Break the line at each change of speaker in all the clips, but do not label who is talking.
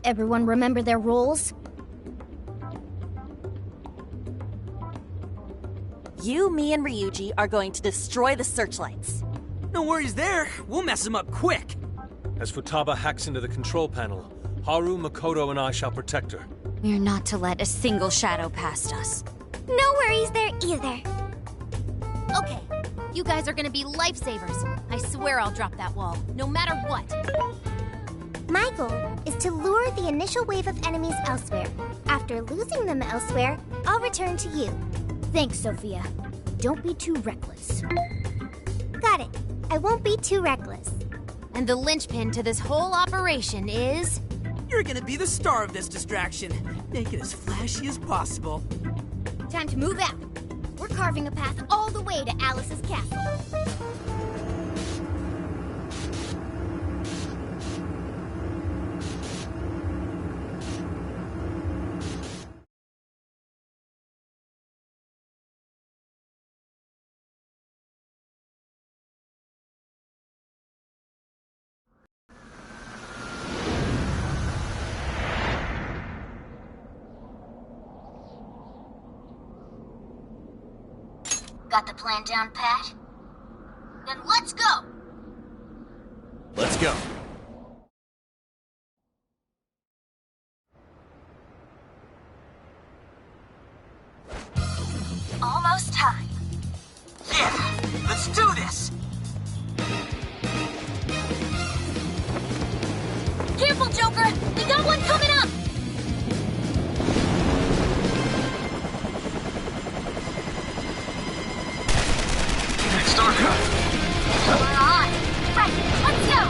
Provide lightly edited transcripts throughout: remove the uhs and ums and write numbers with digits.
Everyone remember their roles?
You, me, and Ryuji are going to destroy the searchlights.
No worries there. We'll mess them up quick.
As Futaba hacks into the control panel, Haru, Makoto, and I shall protect her.
We're not to let a single shadow past us.
No worries there either. Okay, you guys are gonna be lifesavers. I swear I'll drop that wall, no matter what.
My goal is to lure the initial wave of enemies elsewhere. After losing them elsewhere, I'll return to you.
Thanks, Sophia. Don't be too reckless.
Got it. I won't be too reckless.
And the linchpin to this whole operation is...
You're gonna be the star of this distraction. Make it as flashy as possible.
Time to move out. We're carving a path all the way to Alice's castle.
Got the plan down, Pat? Then let's go!
Let's go.
Almost time.
Yeah, let's do this.
Careful, Joker! We got one coming up!
Started.
We're on. Right, let's go!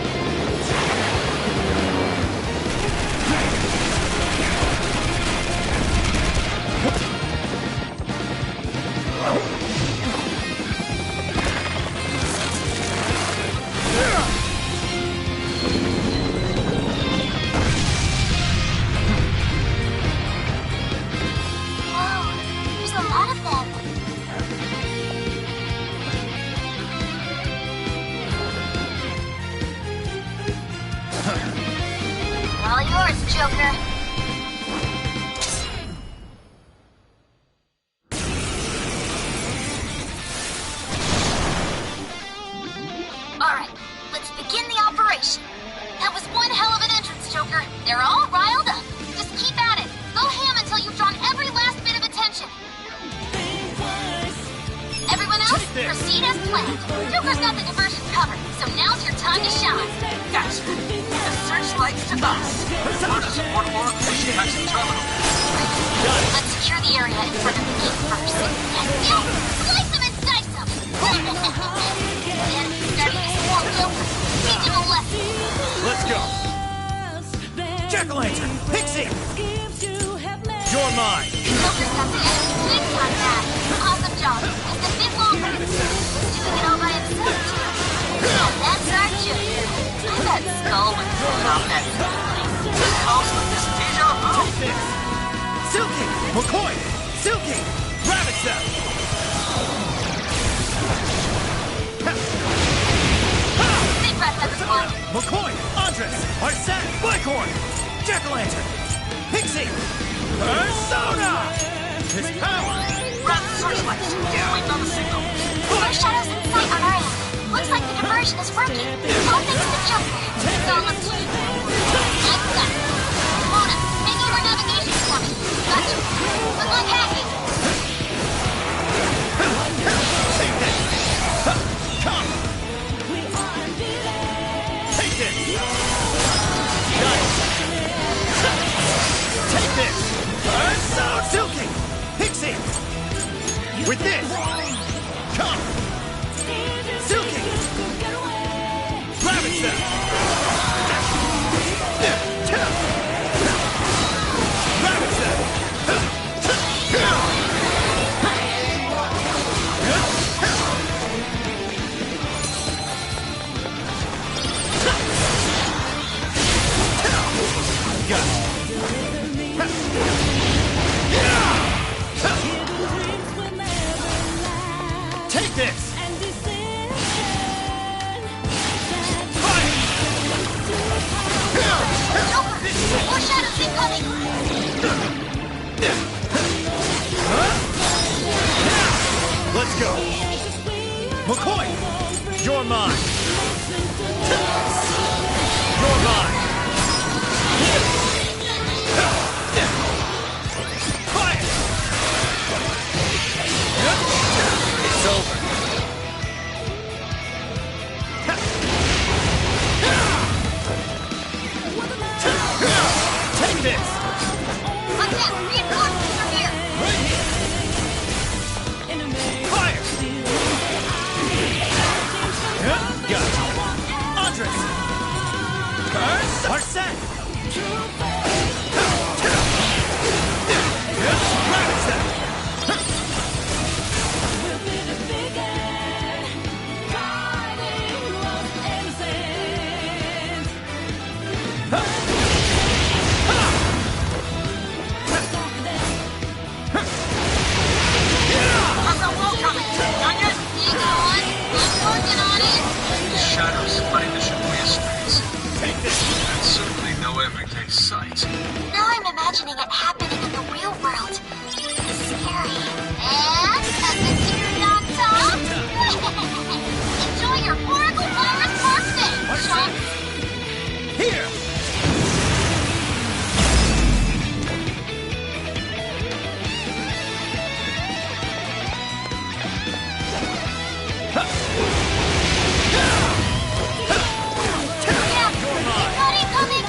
Whoa, there's a lot of them. All yours, Joker. Alright, let's begin the operation. That was one hell of an entrance, Joker. They're all riled up. Just keep at it. Go ham until you've drawn every last bit of attention. Everyone else, proceed as planned. Joker's got the diversion covered, so now's your time to shine.
Gotcha. The searchlights to us.
Let's secure the area in front of the gate first. And you slice them and dice them! The enemy's starting to swarm Joker. Teach him a lesson.
Let's go.
Jack-o'-lantern! Pixie! You're mine!
Joker's got the enemy wings on that. Awesome job. Just a bit longer. He's doing it all by himself, too. Yeah, that's our Joker. I bet Skull would pull off that someplace.
Smells like this deja vu.
Silky! McCoy! Silky! Rabbit Cell!
Big breath, everyone.
McCoy! Andres! Arsene! Blackhorn! Jack-o'-lantern! Pixie! Persona! His power!
Grab the searchlights. Waiting on the signal.
More shadows in sight on our end. Looks like the diversion is working. All thanks to Joker. So let's do it. I've got it. Mona, take over navigation for me. Gotcha. Good luck hacking.
Take this! Come! Take this! Got it! Take this! Persona! Silky! Pixie! With this! Come! Silky! Rabbit Cell! Rabbit Cell! Got it. Let's go. McCoy, you're mine. You're mine. Fire! It's over. Take this!
Watch out! Reinforcements are here!
Right here! Fire! Got it. Andres! Are set! Rapid step!
Hostile wall coming! On your... Hang on! I'm working on it!
Shadows flooding the Shibuya streets.
Take this!
That's certainly no everyday sight.
Now I'm imagining it happening in the real world. Scary. And a security on top? Enjoy your Oracle Virus birthday, Sean!
Here!
Yeah! Buddy coming!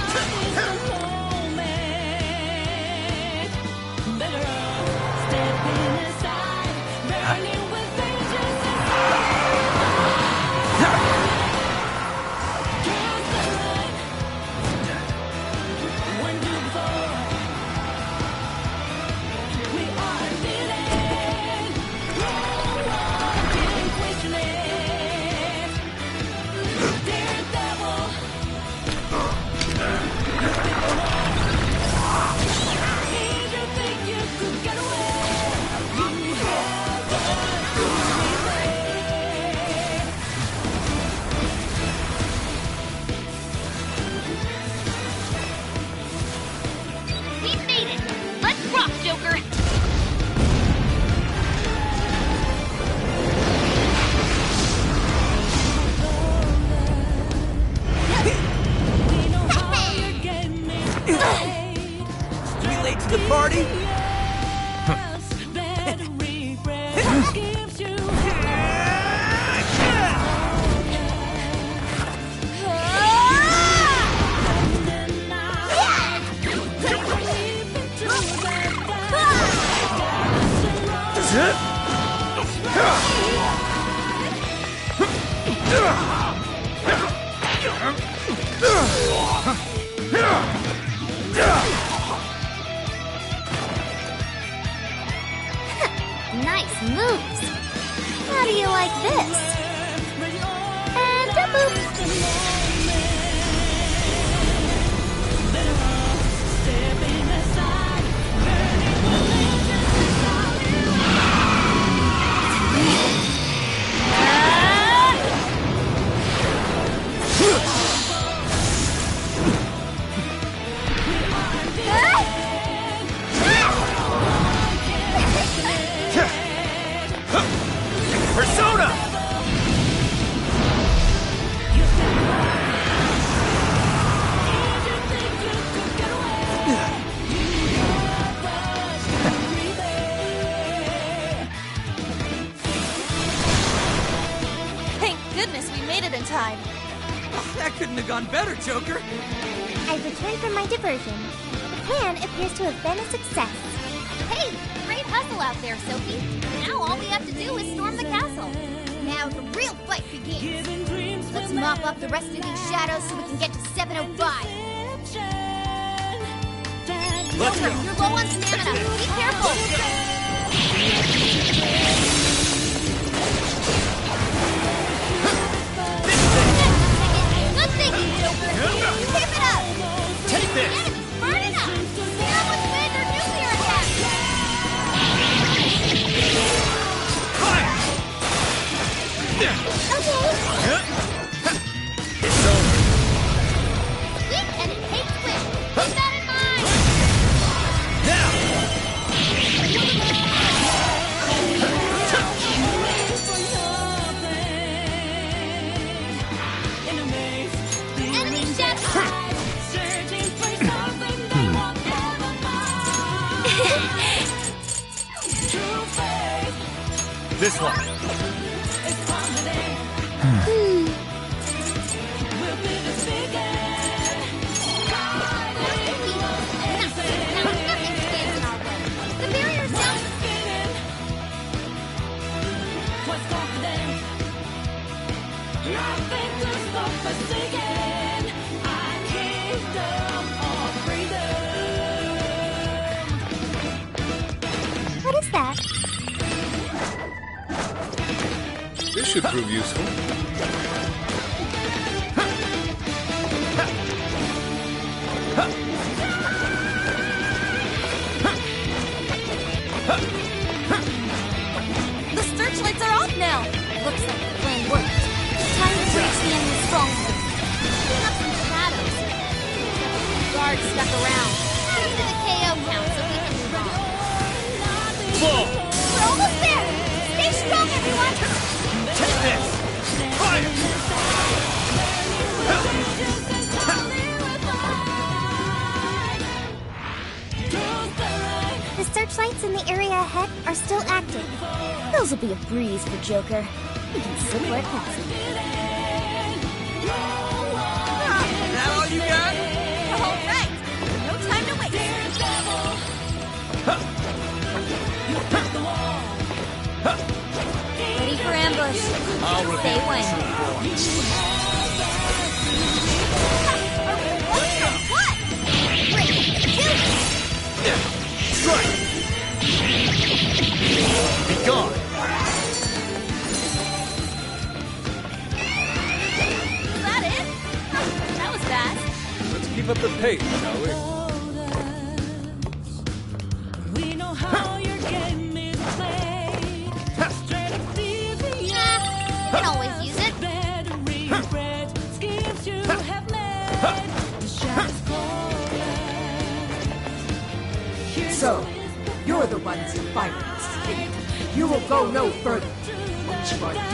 We've made it! Let's rock, Joker!
We late to the party?
Nice moves! How do you like this? And a boop!
Persona!
Thank goodness we made it in time.
That couldn't have gone better, Joker.
I've returned from my diversion. The plan appears to have been a success. Hey, great hustle out there, Sophie. Now all we have to do is storm the castle. Now the real fight begins. Let's mop up the rest of these shadows so we can get to 705.
Let's
Joker,
go!
you're low on stamina. Be careful. Good thinking, Joker. Keep it up.
Take this!
Enemies burning up. Here with major nuclear attack.
Fire!
Okay.
It's over.
Weak and it takes quick. Keep that in mind.
Now! This one.
What is that?
This should prove useful.
The searchlights are off now! Looks like the plan worked. Time to reach the enemy's stronghold.
Clean up some shadows.
Guards stuck around.
Add it to the KO count so we can move on.
Whoa!
We're almost there! Stay strong, everyone!
Take this! Fire!
The searchlights in the area ahead are still active. Those will be a breeze for Joker. He can sit where it passes him.
That all you got?
All right! No time to waste! Ready for ambush. Stay when.
What? Great! Do it!
Strike! Be gone!
Is that it? That was fast.
Let's keep up the pace, shall we?
You can always use it.
So, you're the ones who fighting this thing. You will go no further. Once you are dead,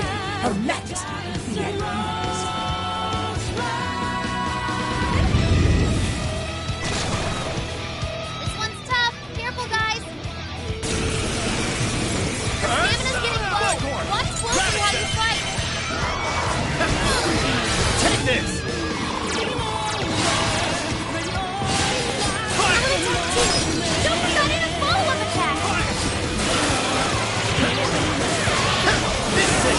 Her Majesty will be at ease.
This one's tough. Careful, guys. Stamina's getting low. Watch closely how you fight.
Take this!
I'm gonna attack too. Don't forget in a follow-up attack.
This is it!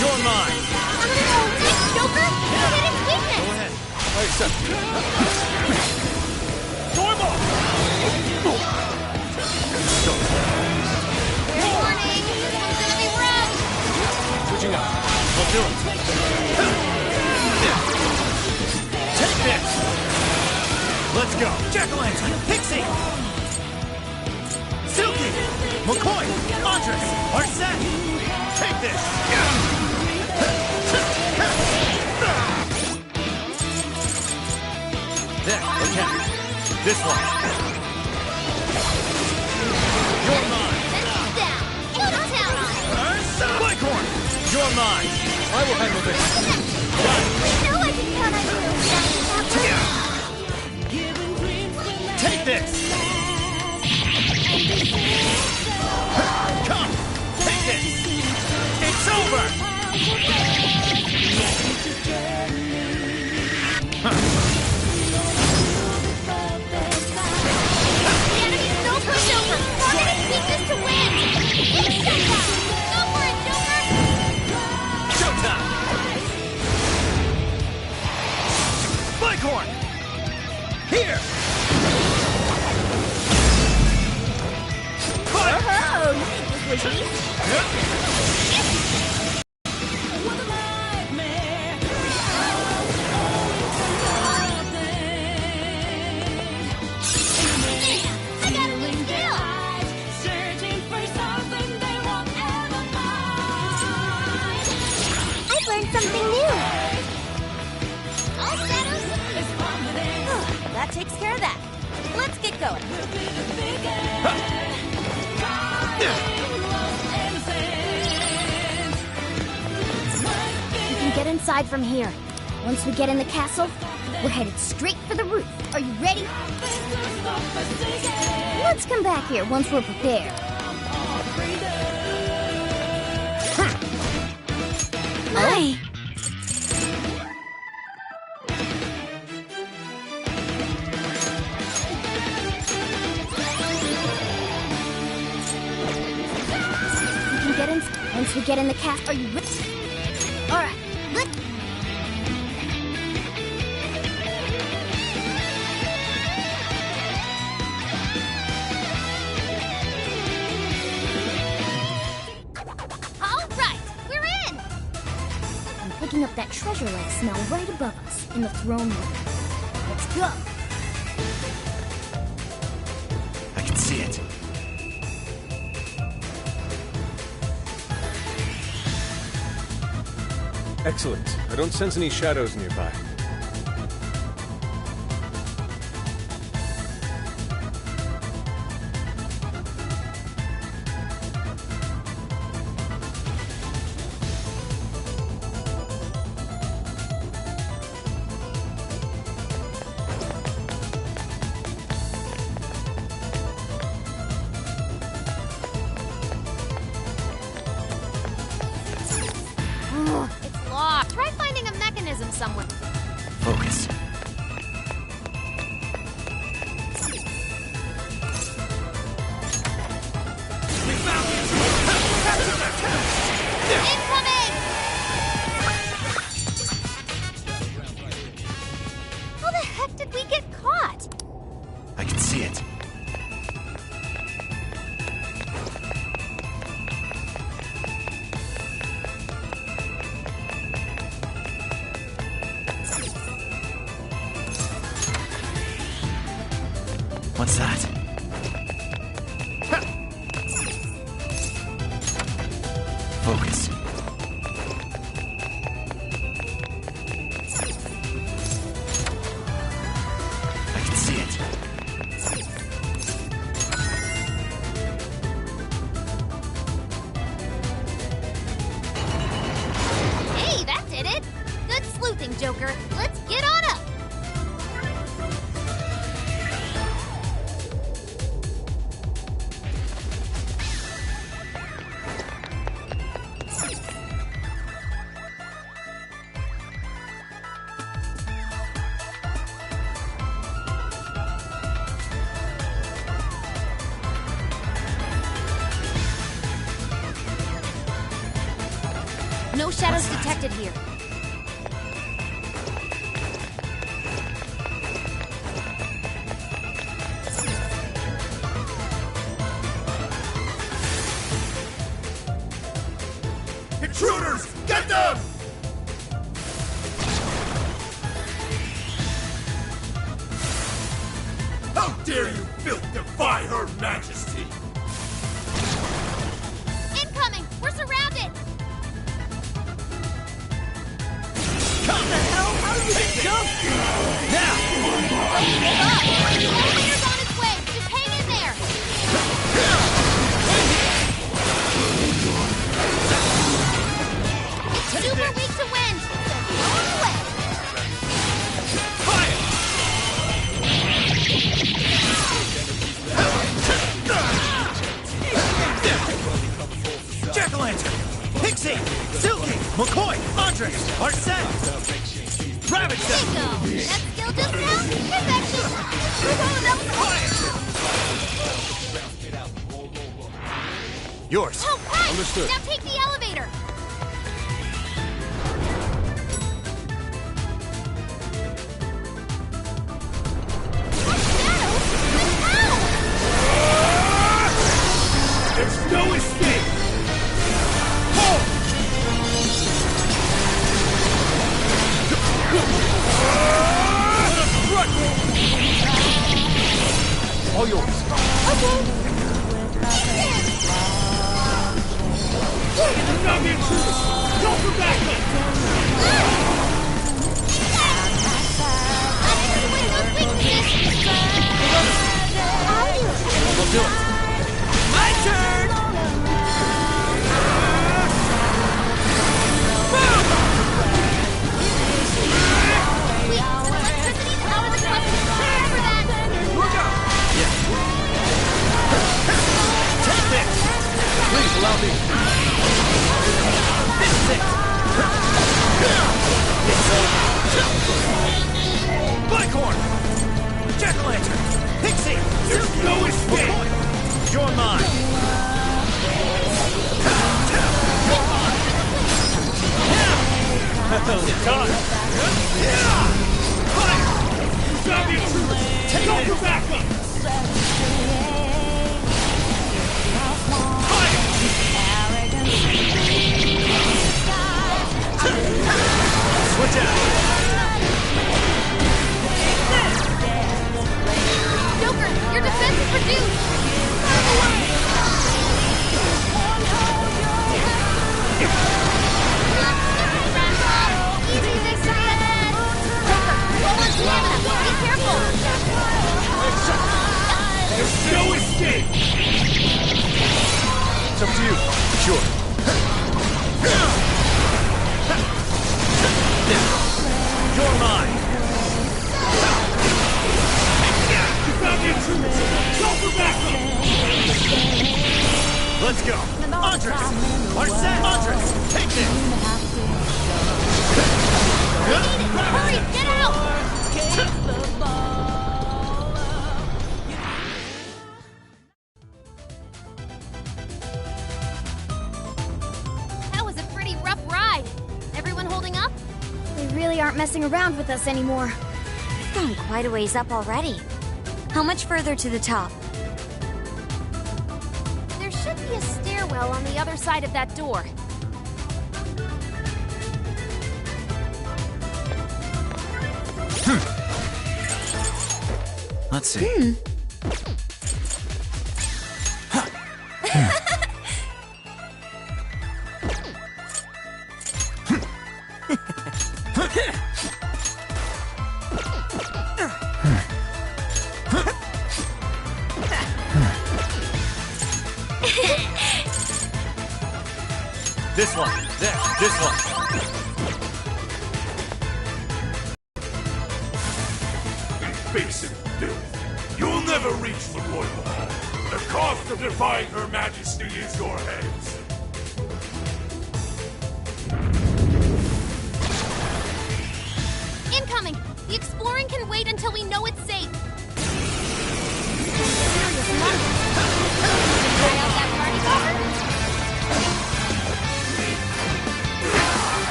You're mine!
I'm gonna go. Thanks, Joker. You hit its weakness.
Go ahead.
I accept.
Storm off!
Fair warning. This one's gonna be rough.
Switching up.
I'll do it. Take this! Let's go! Jack-o'-lantern! Pixie! Silky! McCoy! Andres! Arsene! Take this! There, okay. This one. You're mine!
Then he's down. Go to town on it.
Bighorn! You're mine!
I will handle this.
You know I can count on you.
Take this! Come! Take this! It's over!
The enemy's no pushover. Target his weakness to win. Instant that. Go for it, Joker.
Showtime! Bighorn! Here! Fire!
I got a new skill. I've learned something new. All shadows.
That takes care of that. Let's get going.
We can get inside from here. Once we get in the castle, we're headed straight for the roof. Are you ready? Let's come back here once we're prepared.
My!
We can get in. Once we get in the cast, are you with? All right, let's.
All right, we're in!
I'm picking up that treasure-like smell right above us in the throne room. Let's go.
I can see it.
Excellent. I don't sense any shadows nearby.
It's locked. Try finding a mechanism somewhere.
Focus.
Incoming! How the heck did we get caught?
I can see it. What's that? Focus. I can see it.
Hey, that did it! Good sleuthing, Joker. Let's get on up! No shadows detected here.
Intruders! Get them! How dare you filth defy her majesty!
Incoming! We're surrounded!
Come the hell? How did we get jumped?
Now!
Don't give up! The elevator's on its way! Just hang in there! It's super weak to wind! So blow it away!
Fire! Jack-o'-lantern! Pixie! Silky! McCoy! Andre! Arsene! Rabbit
Bingo! That skill just now? Perfection! We're going up the
Yours!
Oh, right!
Understood.
Now take the elevator! More shadows? But how?
There's no escape! Hold!
All yours.
Okay.
me.
This is it! It's over. Bicorn! Jack-o'-lantern! Pixie!
There's no escape!
You're mine!
Done.
Zombie troopers! Take off your backup!
Switch out!
Joker, your defense is reduced!
Easy, Victorian! Joker, low on stamina! Be careful!
There's no escape!
It's up to you.
Sure. You're mine!
Zombie troopers! Go for backup!
Let's go! Andres! Arsene! Andres! Take this!
Hurry, get out!
That was a pretty rough ride. Everyone holding up?
They really aren't messing around with us anymore.
We've gone quite a ways up already. How much further to the top?
There should be a stairwell on the other side of that door.
Let's see. This one. This one.
Basic filth. You'll never reach the Royal Hall. The cost of defying Her Majesty is your heads.
Incoming! The exploring can wait until we know it's safe. Try out that party popper?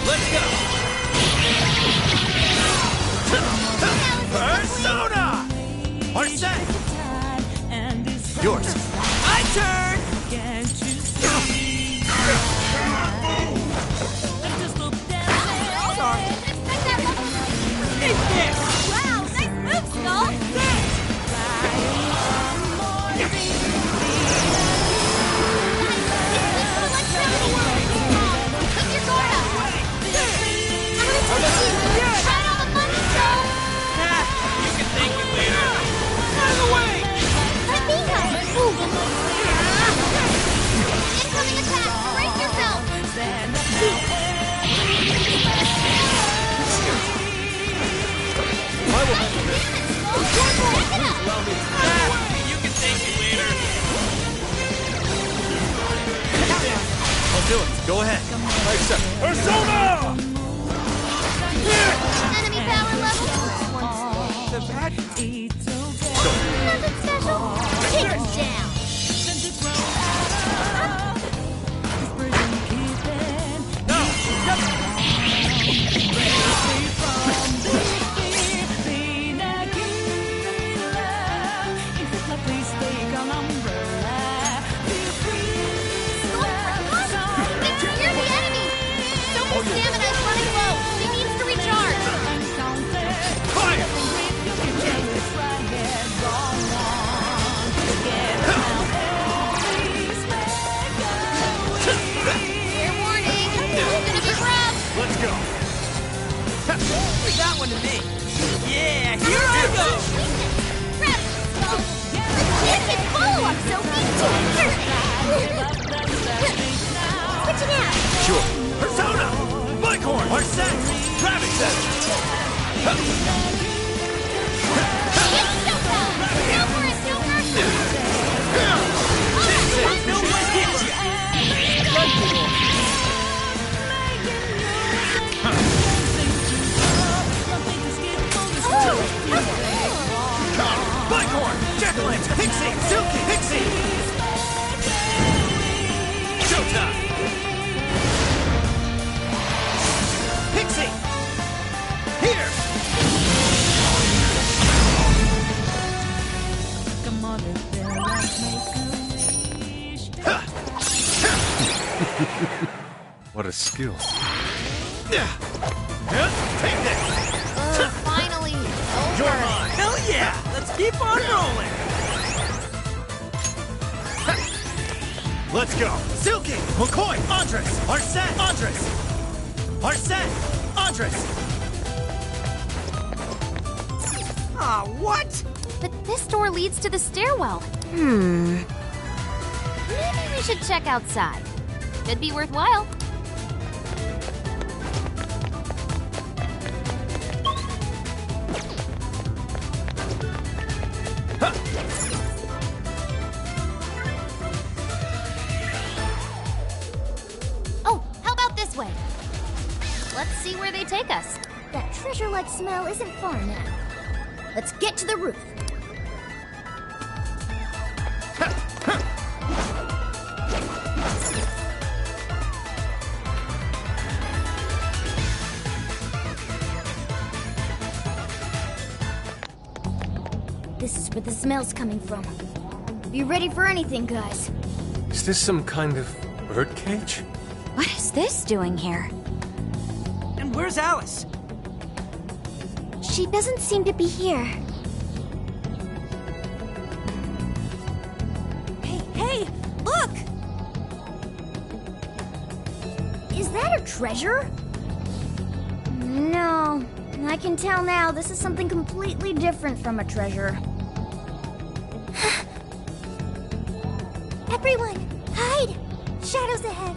Let's go! Persona! Arsene! Yours. My turn!
Sorry. Wow, nice move, Skull! Keep your guard up! Try all the money, Skull!
You can thank me later.
Incoming attack! Brace yourself!
You can thank me later. I'll do it. Go ahead.
Persona!
Enemy power level. Nothing special. Tears down. You're the enemy. Sophie's stamina is running low. She needs to recharge.
Fire!
What a skill.
Take this!
Finally, over.
You're mine! Hell yeah! Let's keep on rolling! Let's go! Silky! McCoy! Andres! Arsene! Andres! Arsene! Andres! Ah, what?
But this door leads to the stairwell. Maybe we should check outside. Could be worthwhile. Oh, how about this way? Let's see where they take us.
That treasure-like smell isn't far now. Let's get to the roof. This is where the smell's coming from. Be ready for anything, guys.
Is this some kind of birdcage?
What is this doing here?
And where's Alice?
She doesn't seem to be here.
Hey, look!
Is that a treasure? No. I can tell now this is something completely different from a treasure. Everyone, hide! Shadows ahead!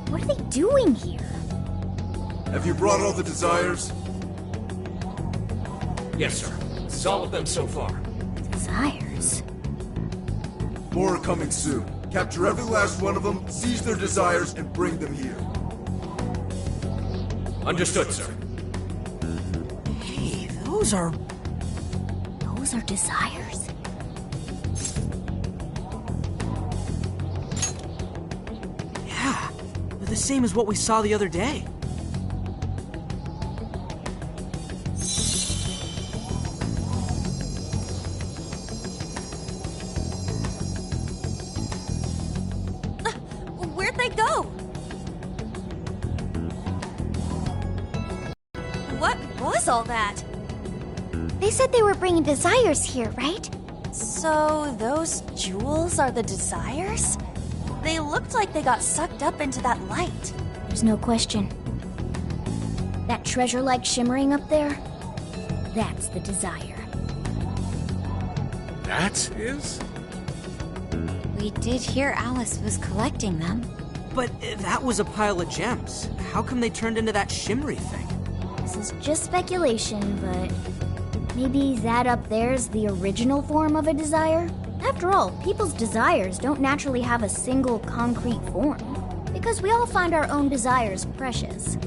What are they doing here?
Have you brought all the desires?
Yes, sir. This is all of them so far.
Desires?
More are coming soon. Capture every last one of them, seize their desires, and bring them here.
Understood, sir.
Hey, those are
desires?
Yeah, they're the same as what we saw the other day.
Where'd they go? What was all that?
They said they were bringing desires here, right?
So those jewels are the desires? They looked like they got sucked up into that light.
There's no question. That treasure-like shimmering up there, that's the desire.
That is?
We did hear Alice was collecting them.
But that was a pile of gems. How come they turned into that shimmery thing?
This is just speculation, but maybe that up there's the original form of a desire? After all, people's desires don't naturally have a single concrete form, because we all find our own desires precious.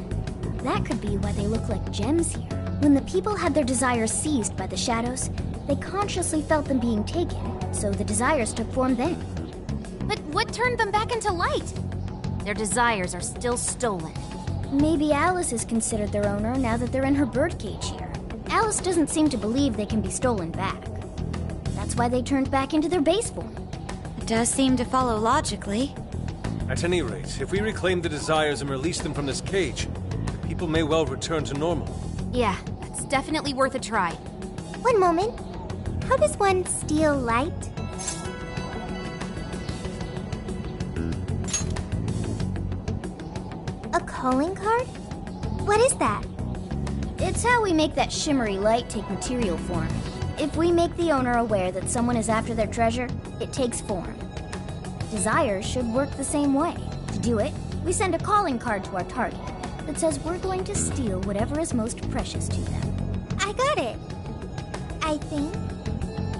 That could be why they look like gems here. When the people had their desires seized by the shadows, they consciously felt them being taken, so the desires took form then.
But what turned them back into light? Their desires are still stolen.
Maybe Alice is considered their owner now that they're in her birdcage here. Alice doesn't seem to believe they can be stolen back. That's why they turned back into their base form.
It does seem to follow logically.
At any rate, if we reclaim the desires and release them from this cage, the people may well return to normal.
Yeah, that's definitely worth a try.
One moment. How does one steal light? A calling card? What is that? It's how we make that shimmery light take material form. If we make the owner aware that someone is after their treasure, it takes form. Desires should work the same way. To do it, we send a calling card to our target that says we're going to steal whatever is most precious to them. I got it. I think.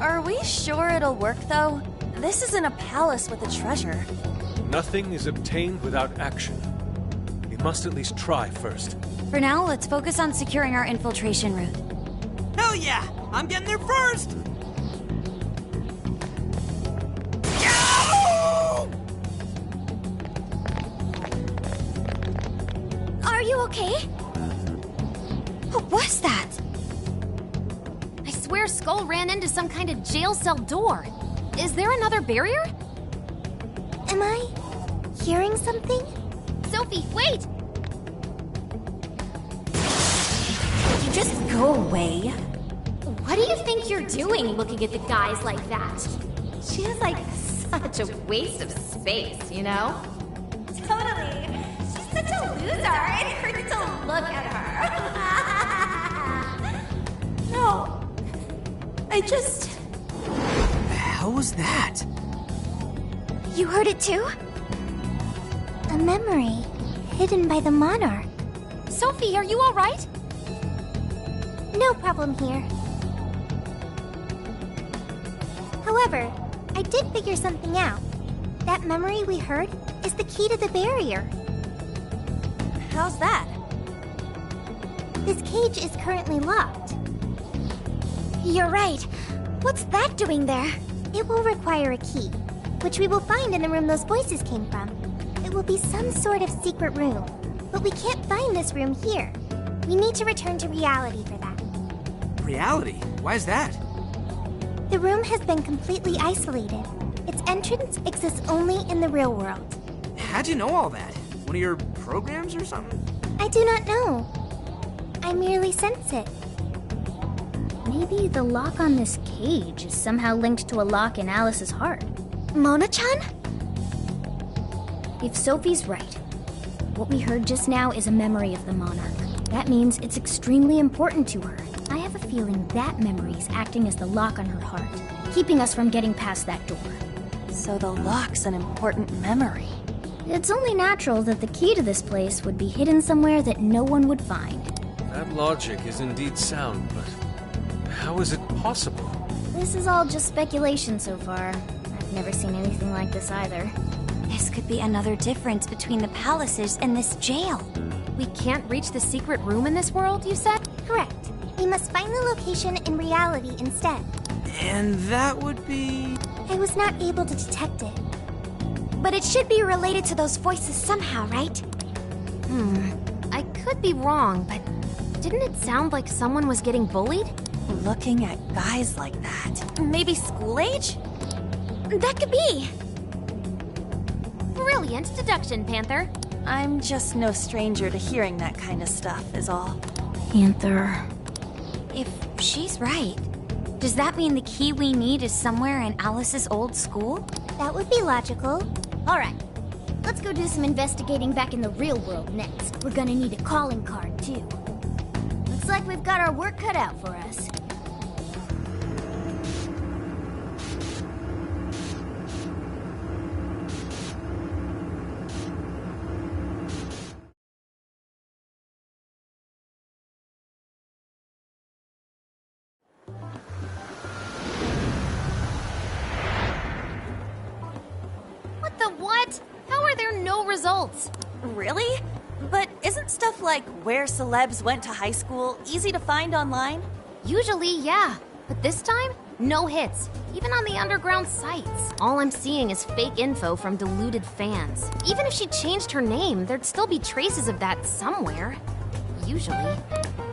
Are we sure it'll work, though? This isn't a palace with a treasure.
Nothing is obtained without action. We must at least try first.
For now, let's focus on securing our infiltration route.
Hell yeah! I'm getting there first!
Are you okay?
What was that?
I swear Skull ran into some kind of jail cell door. Is there another barrier? Am I hearing something? Sophie, wait!
You just go away.
What do you think you're doing looking at the guys like that? She is like such a waste of space, you know?
Totally. She's such a loser. It hurts to look at her. No. I just...
The hell was that?
You heard it too? A memory hidden by the monarch.
Sophie, are you alright?
No problem here. However, I did figure something out. That memory we heard is the key to the barrier.
How's that?
This cage is currently locked. You're right. What's that doing there? It will require a key, which we will find in the room those voices came from. It will be some sort of secret room, but we can't find this room here. We need to return to reality for that.
Reality? Why is that?
The room has been completely isolated. Its entrance exists only in the real world.
How'd you know all that? One of your programs or something?
I do not know. I merely sense it.
Maybe the lock on this cage is somehow linked to a lock in Alice's heart.
Mona-chan?
If Sophie's right, what we heard just now is a memory of the monarch. That means it's extremely important to her. I have a feeling that memory's acting as the lock on her heart, keeping us from getting past that door.
So the lock's an important memory.
It's only natural that the key to this place would be hidden somewhere that no one would find.
That logic is indeed sound, but how is it possible?
This is all just speculation so far. I've never seen anything like this either.
This could be another difference between the palaces and this jail.
We can't reach the secret room in this world, you said?
Correct. We must find the location in reality instead.
And that would be...
I was not able to detect it. But it should be related to those voices somehow, right?
I could be wrong, but didn't it sound like someone was getting bullied?
Looking at guys like that. Maybe school age?
That could be.
Brilliant deduction, Panther.
I'm just no stranger to hearing that kind of stuff, is all.
Panther.
If she's right, does that mean the key we need is somewhere in Alice's old school?
That would be logical.
All right, let's go do some investigating back in the real world next. We're gonna need a calling card, too. Looks like we've got our work cut out for us.
What the what? How are there no results?
Really? But isn't stuff like where celebs went to high school easy to find online?
Usually, yeah. But this time, no hits. Even on the underground sites. All I'm seeing is fake info from deluded fans. Even if she changed her name, there'd still be traces of that somewhere. Usually.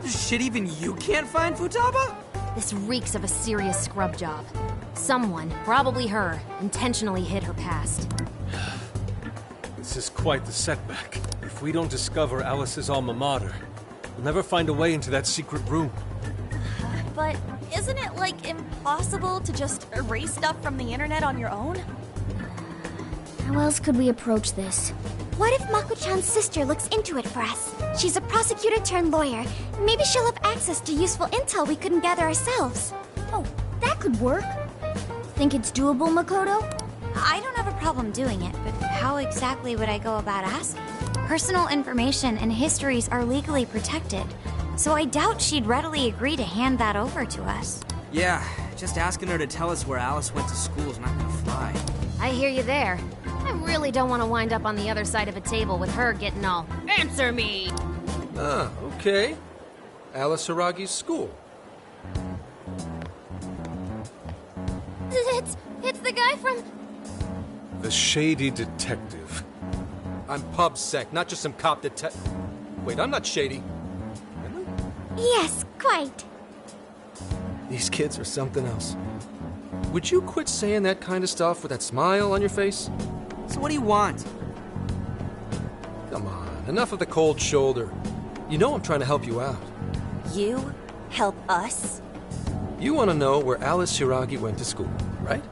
Shit, even you can't find Futaba?
This reeks of a serious scrub job. Someone, probably her, intentionally hid her past.
This is quite the setback. If we don't discover Alice's alma mater, we'll never find a way into that secret room.
But isn't it, like, impossible to just erase stuff from the internet on your own?
How else could we approach this?
What if Mako-chan's sister looks into it for us? She's a prosecutor turned lawyer. Maybe she'll have access to useful intel we couldn't gather ourselves.
Oh, that could work. Think it's doable, Makoto?
I don't have a problem doing it, but how exactly would I go about asking? Personal information and histories are legally protected, so I doubt she'd readily agree to hand that over to us.
Yeah, just asking her to tell us where Alice went to school is not gonna fly.
I hear you there. I really don't want to wind up on the other side of a table with her getting all, "Answer me!"
Ah, okay. Alice Haragi's school.
It's the guy from...
The shady detective.
I'm PubSec, not just some cop detective. Wait, I'm not shady. Am I?
Yes, quite.
These kids are something else. Would you quit saying that kind of stuff with that smile on your face?
So what do you want?
Come on, enough of the cold shoulder. You know I'm trying to help you out.
You help us?
You want to know where Alice Shiragi went to school, right?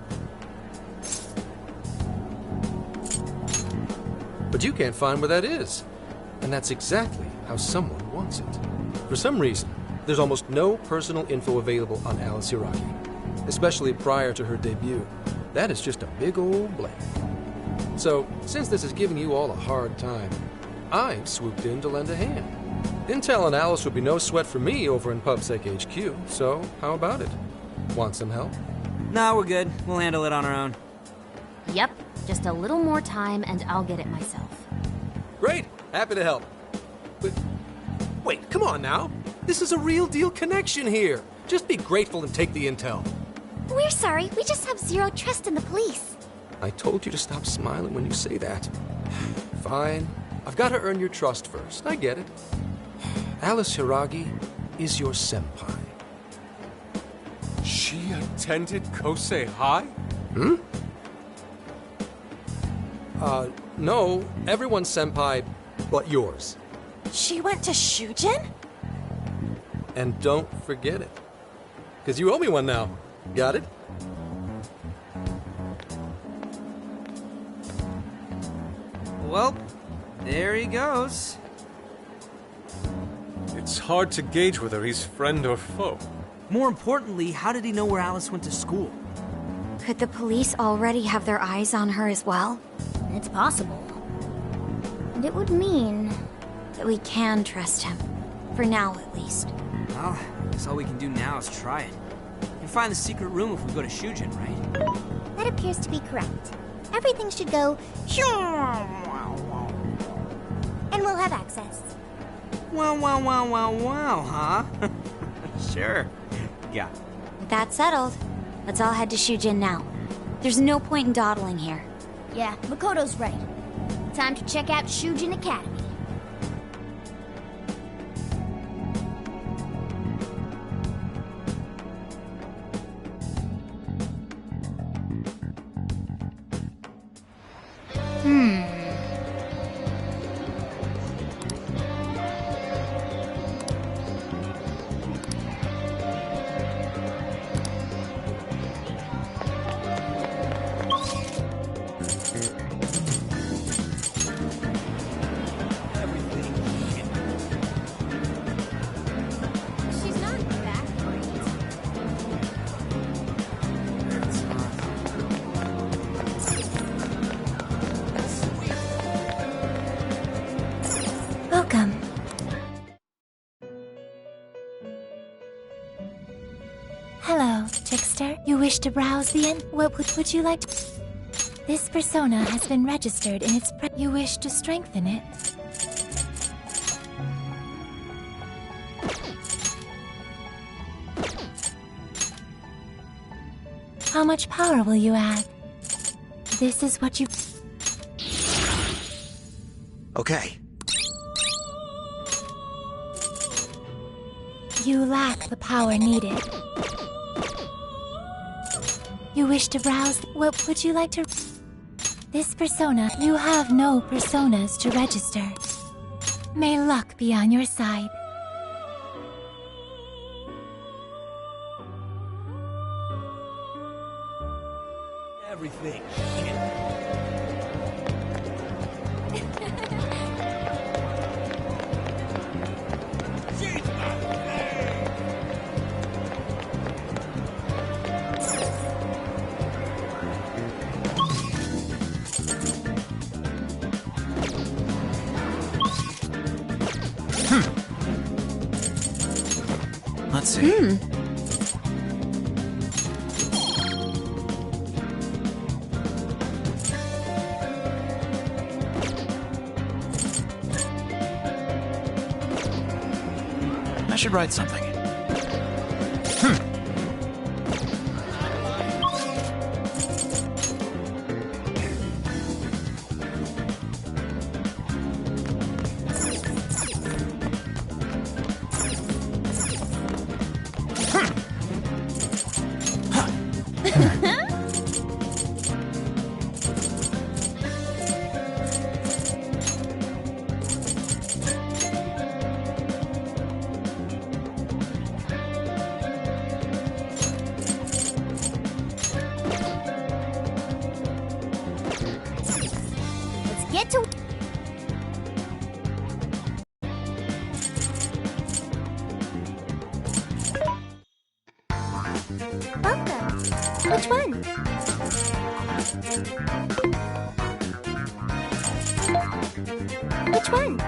But you can't find where that is. And that's exactly how someone wants it. For some reason, there's almost no personal info available on Alice Shiragi, especially prior to her debut. That is just a big old blank. So, since this is giving you all a hard time, I've swooped in to lend a hand. Intel on Alice would be no sweat for me over in PubSec HQ, so how about it? Want some help?
Nah, we're good. We'll handle it on our own.
Yep, just a little more time and I'll get it myself.
Great! Happy to help. But wait, come on now. This is a real deal connection here. Just be grateful and take the intel.
We're sorry, we just have zero trust in the police.
I told you to stop smiling when you say that. Fine. I've got to earn your trust first. I get it. Alice Shiragi is your senpai.
She attended Kosei High?
Hmm? No. Everyone's senpai but yours.
She went to Shujin?
And don't forget it. Because you owe me one now. Got it?
Well, there he goes.
It's hard to gauge whether he's friend or foe.
More importantly, how did he know where Alice went to school?
Could the police already have their eyes on her as well?
It's possible. And it would mean
that we can trust him. For now, at least.
Well, I guess all we can do now is try it. We can find the secret room if we go to Shujin, right?
That appears to be correct. Everything should go and we'll have access.
Wow, huh? Sure. Yeah.
With that settled, let's all head to Shujin now. There's no point in dawdling here.
Yeah, Makoto's right. Time to check out Shujin Academy.
Welcome. Hello, trickster. You wish to browse the what would you like to... This persona has been registered in its you wish to strengthen it? How much power will you add? This is what you...
Okay.
You lack the power needed. You wish to browse... What would you like to... This persona... You have no personas to register. May luck be on your side.
Everything. Let's see. I should write something.
Get to... Welcome. Which one? Which one?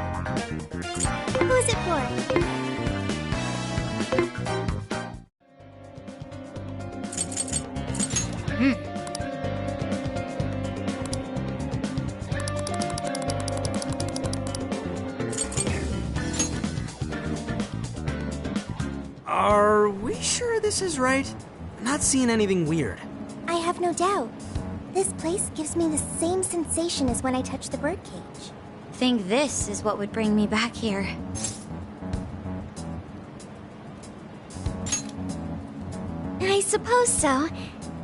Who is it for?
Are we sure this is right? I'm not seeing anything weird.
I have no doubt. This place gives me the same sensation as when I touched the birdcage.
Think this is what would bring me back here.
I suppose so,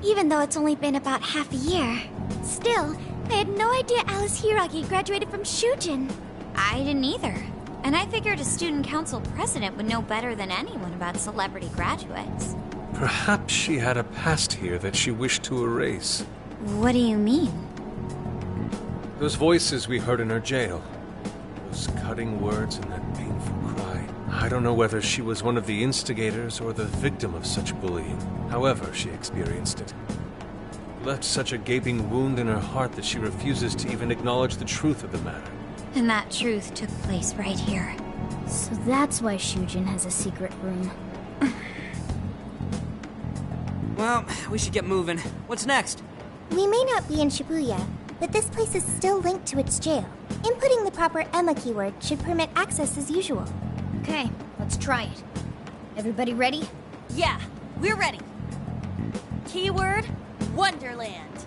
even though it's only been about half a year. Still, I had no idea Alice Hiragi graduated from Shujin.
I didn't either. And I figured a student council president would know better than anyone about celebrity graduates.
Perhaps she had a past here that she wished to erase.
What do you mean?
Those voices we heard in her jail. Those cutting words and that painful cry. I don't know whether she was one of the instigators or the victim of such bullying. However she experienced it. It left such a gaping wound in her heart that she refuses to even acknowledge the truth of the matter.
And that truth took place right here.
So that's why Shujin has a secret room.
Well, we should get moving. What's next?
We may not be in Shibuya, but this place is still linked to its jail. Inputting the proper Emma keyword should permit access as usual.
Okay, let's try it. Everybody ready?
Yeah, we're ready. Keyword, Wonderland.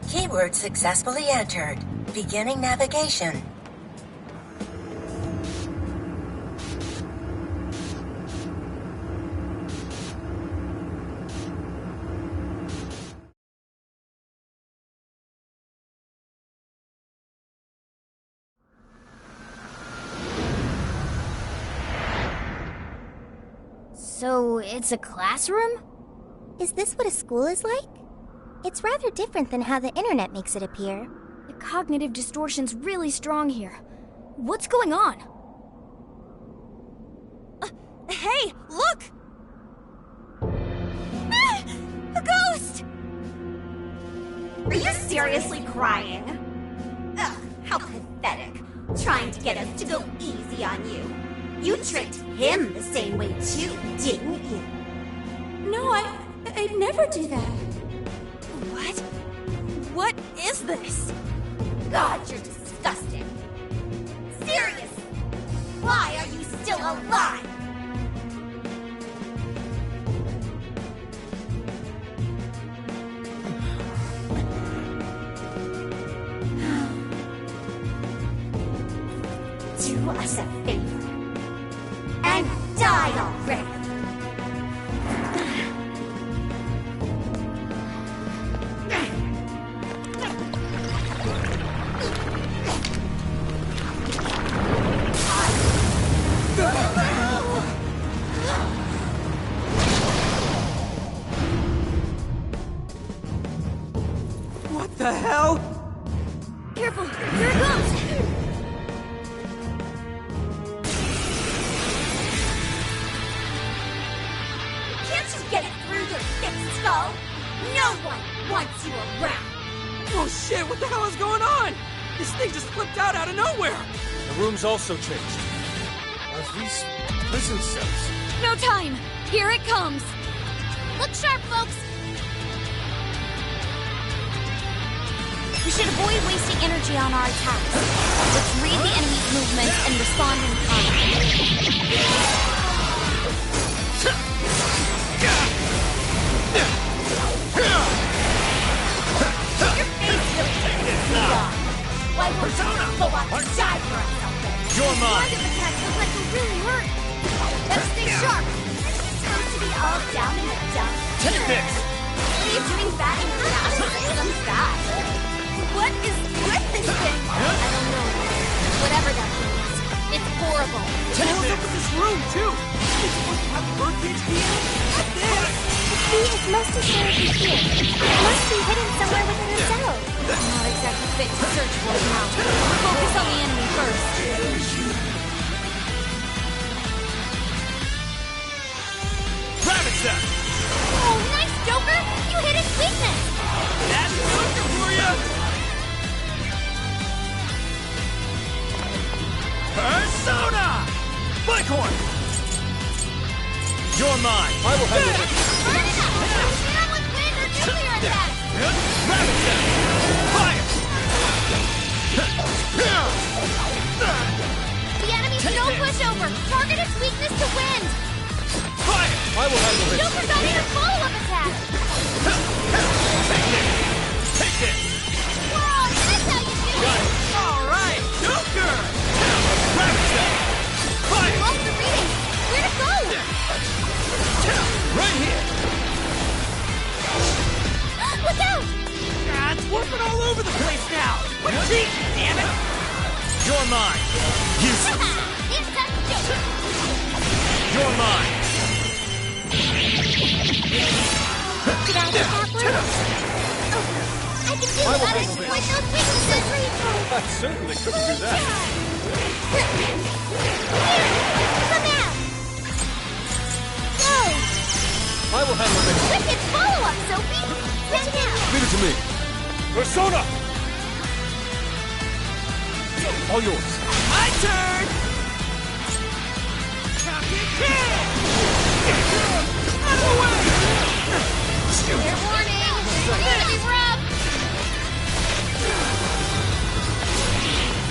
Keyword successfully entered. Beginning navigation.
So, it's a classroom?
Is this what a school is like? It's rather different than how the internet makes it appear.
The cognitive distortion's really strong here. What's going on?
Hey, look! Ah, a ghost!
Are you seriously crying? Ugh, how pathetic. Trying to get us to go easy on you. You tricked him the same way too, didn't you?
No, I'd never do that.
What? What is this?
God, you're disgusting. Serious! Why are you still alive? Do us a favor and die already.
What the hell?
Careful, here it comes!
Can't you get it through your thick skull? No one wants you around.
Oh shit, what the hell is going on? This thing just flipped out of nowhere.
The room's also changed. Are these prison cells?
No time! Here it comes!
Look sharp, folks!
We should avoid wasting energy on our attacks. Let's read the enemy's movements and respond in kind.
Why would you go out and die for us out there?
You're mine!
Random attacks look like they'll really hurt. Better stay sharp.
Isn't it supposed to be all down in the dumps?
Take this!
What are you doing batting your ashes at some guy?
What is with this thing?
I don't know. Whatever that thing is, it's horrible.
What the hell's up with this room, too? Is it supposed to have a birdcage key in it? Not this!
The key is most assuredly here. It must be hidden somewhere within the cell.
I'm not exactly fit to search
charge right now. Focus on the enemy first.
Rabbit Step!
Oh, nice, Joker! You hit its weakness!
That's Joker for you! Persona! Bighorn! You're mine!
I will handle it.
Burn it up! Hit on with wind or nuclear attack!
Rabbit Step! Fire!
The enemy's no pushover! Target its weakness to wind!
Fire!
I will handle it.
Joker got in a follow-up attack!
Take this!
Whoa, that's how you do it!
Alright! Joker! Rabbit Step! Fire!
Love the reading! Where to go?
Right here!
Look out!
It's warping all over the place now! Retreat, damn it! You're mine! Useless!
It's time to Joker!
You're mine!
Did I get that one? Oh, I can do it! I exploit those weaknesses!
I certainly couldn't do that.
Come out! Go!
I will handle this.
Wicked follow-up, Sophie! Send out!
Leave it to me.
Persona! All yours.
My turn! Out of the way!
Fair warning! It's gonna be rough!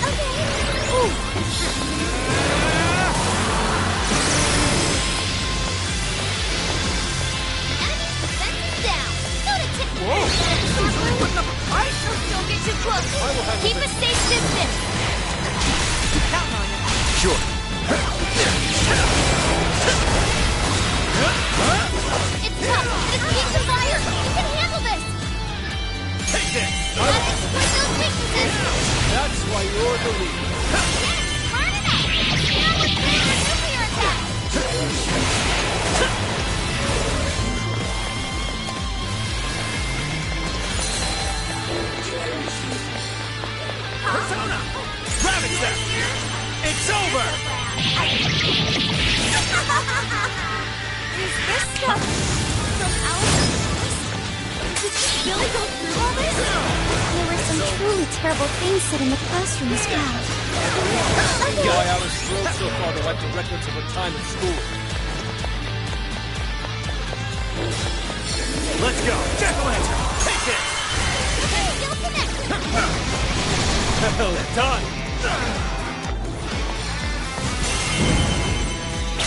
Okay. Ooh. Enemy's defense is down! Go to tip!
Whoa! Putting up a fight?
Don't get too close! Keep a safe distance!
Counting on you.
Sure.
It's tough, but it's weak to fire! You can handle this!
Take this!
Gotta exploit those weaknesses!
That's why you're the lead.
Yes! Burn it up! Now with greater nuclear attack!
Persona! Rabbit Step! It's over!
Is this stuff from Alice? Did she really go through all this? There were some truly terrible things said in the classroom as well.
Why Alice drove so far to wipe the records of her time at school.
Let's go! Jack-o'-lantern! Take this!
Still connected!
Hell, done!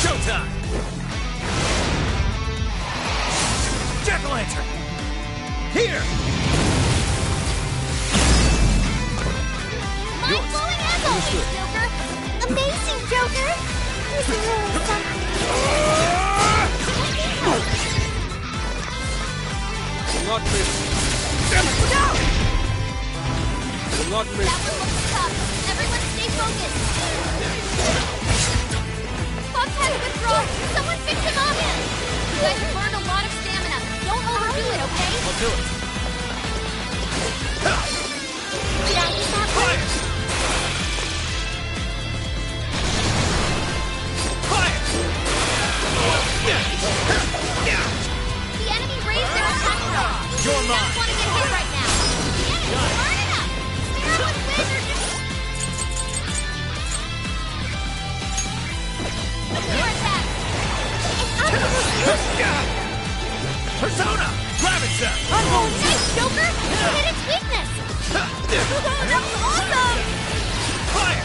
Showtime! Jack-o'-lantern! Here!
Mind-blowing as always, Joker! Amazing, Joker! This is really something.
Will not miss.
Damn it! Look out!
Will not miss.
That one looks tough. Everyone stay focused. Fox has withdrawn. Someone fix him up. You guys have burned a lot of stamina. Don't overdo it, okay?
I'll do it.
Did I hit that one?
Fire!
The enemy raised their attack throw. You
You're
do not
mine.
want to get hit right now. Burn it up. Spare with wizard. Nuclear attack.
Persona! Rabbit Step!
Oh, nice, Joker! You hit its weakness. That was awesome.
Fire!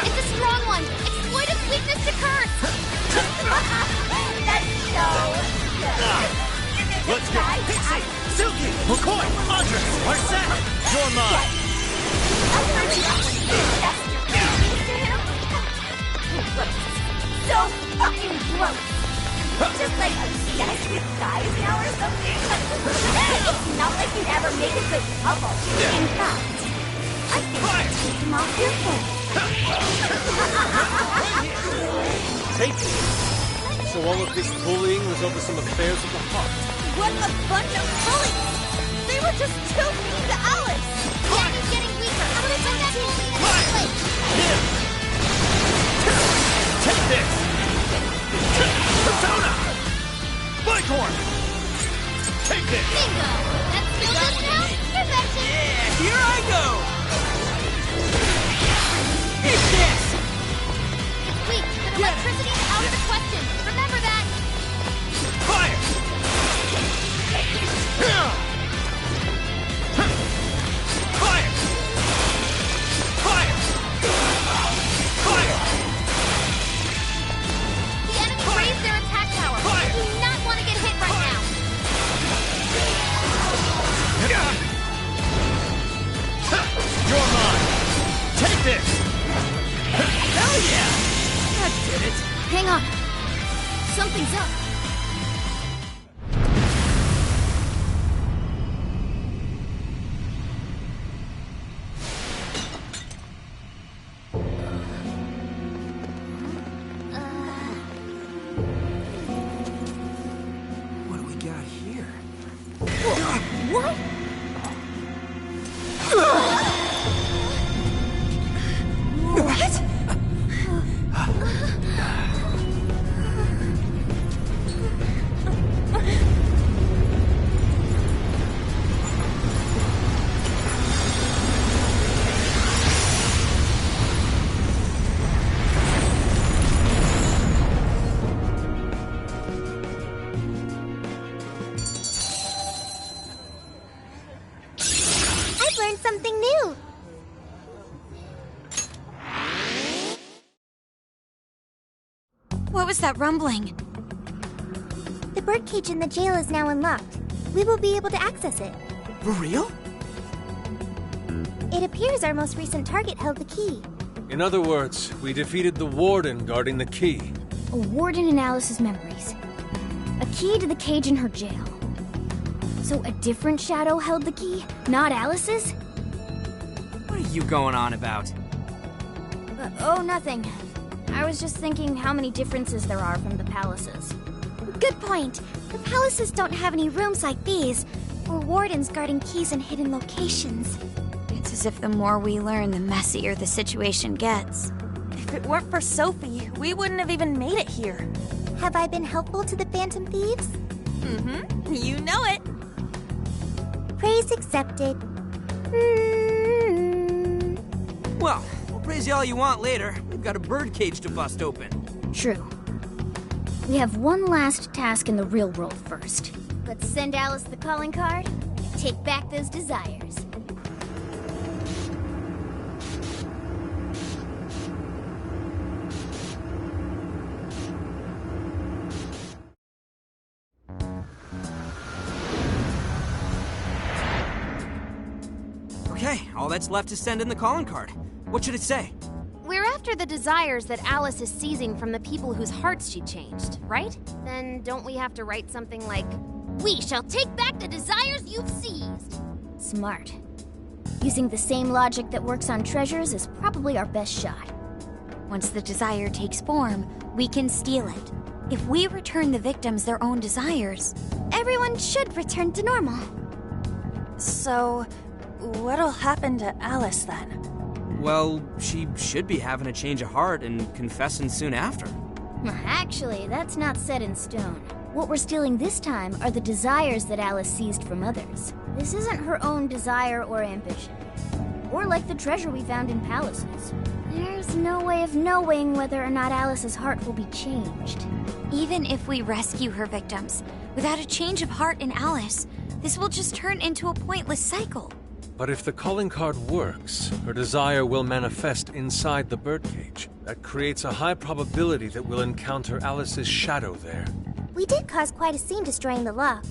It's a strong one. Exploit its weakness to curse.
That's so good.
Let's go! Pixie! Suki! McCoy! Andres! Arsene! You're mine!
I'm learning that was to him. So fucking gross. Just like obsessed with guys now or something. It's not like you'd ever make a good couple. In fact, I think I should take him off your hands.
Take it!
So all of this bullying was over some affairs of the heart.
What a bunch of bullies! They were just too mean to Alice!
Daddy's getting weaker. I'm gonna take that bully in his place.
Take this! Persona! Bighorn! Take this!
Bingo! That's still just now? Perfection!
Yeah, here I go! Eat this!
It's weak, but electricity's out of the question. Remember that!
Fire! Fire! Fire! Fire!
The enemy raised their attack power.
Fire!
You do not want to get hit right now.
You're mine! Take this!
Hell yeah! That did it!
Hang on. Something's up.
What do we got here?
What?
I've learned something new.
What was that rumbling?
The birdcage in the jail is now unlocked. We will be able to access it.
For real?
It appears our most recent target held the key.
In other words, we defeated the warden guarding the key.
A warden in Alice's memories. A key to the cage in her jail. So a different shadow held the key, not Alice's?
What are you going on about?
Oh, nothing. I was just thinking how many differences there are from the palaces.
Good point. The palaces don't have any rooms like these, or wardens guarding keys in hidden locations.
It's as if the more we learn, the messier the situation gets.
If it weren't for Sophie, we wouldn't have even made it here.
Have I been helpful to the Phantom Thieves?
Mm-hmm. You know it.
Praise accepted.
Well, we'll praise you all you want later. We've got a birdcage to bust open.
True. We have one last task in the real world first.
Let's send Alice the calling card and take back those desires.
Okay, all that's left is send in the calling card. What should it say?
We're after the desires that Alice is seizing from the people whose hearts she changed, right? Then don't we have to write something like,
We shall take back the desires you've seized.
Smart. Using the same logic that works on treasures is probably our best shot.
Once the desire takes form, we can steal it. If we return the victims their own desires,
everyone should return to normal.
So, what'll happen to Alice then?
Well, she should be having a change of heart and confessing soon after.
Actually, that's not set in stone. What we're stealing this time are the desires that Alice seized from others. This isn't her own desire or ambition. Or like the treasure we found in palaces. There's no way of knowing whether or not Alice's heart will be changed.
Even if we rescue her victims, without a change of heart in Alice, this will just turn into a pointless cycle.
But if the calling card works, her desire will manifest inside the birdcage. That creates a high probability that we'll encounter Alice's shadow there.
We did cause quite a scene destroying the lock.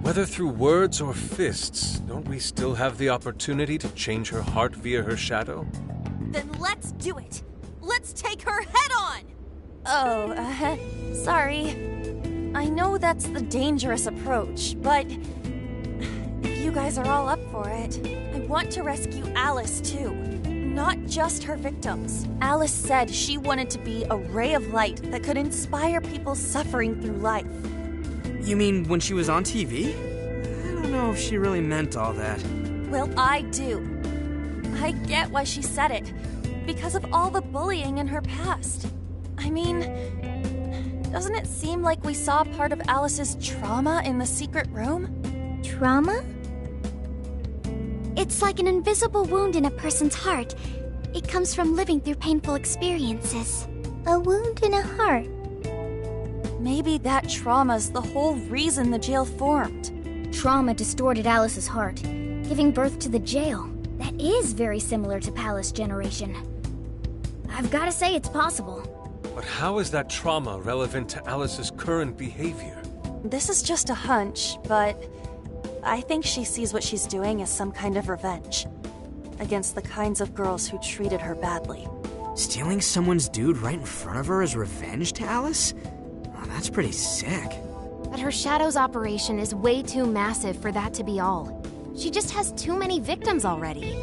Whether through words or fists, don't we still have the opportunity to change her heart via her shadow?
Then let's do it! Let's take her head on! Oh, sorry. I know that's the dangerous approach, but if you guys are all up for it, I want to rescue Alice too. not just her victims. Alice said she wanted to be a ray of light that could inspire people suffering through life.
You mean when she was on TV? I don't know if she really meant all that.
Well, I do. I get why she said it. Because of all the bullying in her past. I mean, doesn't it seem like we saw part of Alice's trauma in the secret room?
Trauma?
It's like an invisible wound in a person's heart. It comes from living through painful experiences.
A wound in a heart.
Maybe that trauma's the whole reason the jail formed.
Trauma distorted Alice's heart, giving birth to the jail. That is very similar to Palace Generation. I've gotta say it's possible.
But how is that trauma relevant to Alice's current behavior?
This is just a hunch, but I think she sees what she's doing as some kind of revenge against the kinds of girls who treated her badly.
Stealing someone's dude right in front of her as revenge to Alice? Oh, that's pretty sick.
But her Shadow's operation is way too massive for that to be all. She just has too many victims already.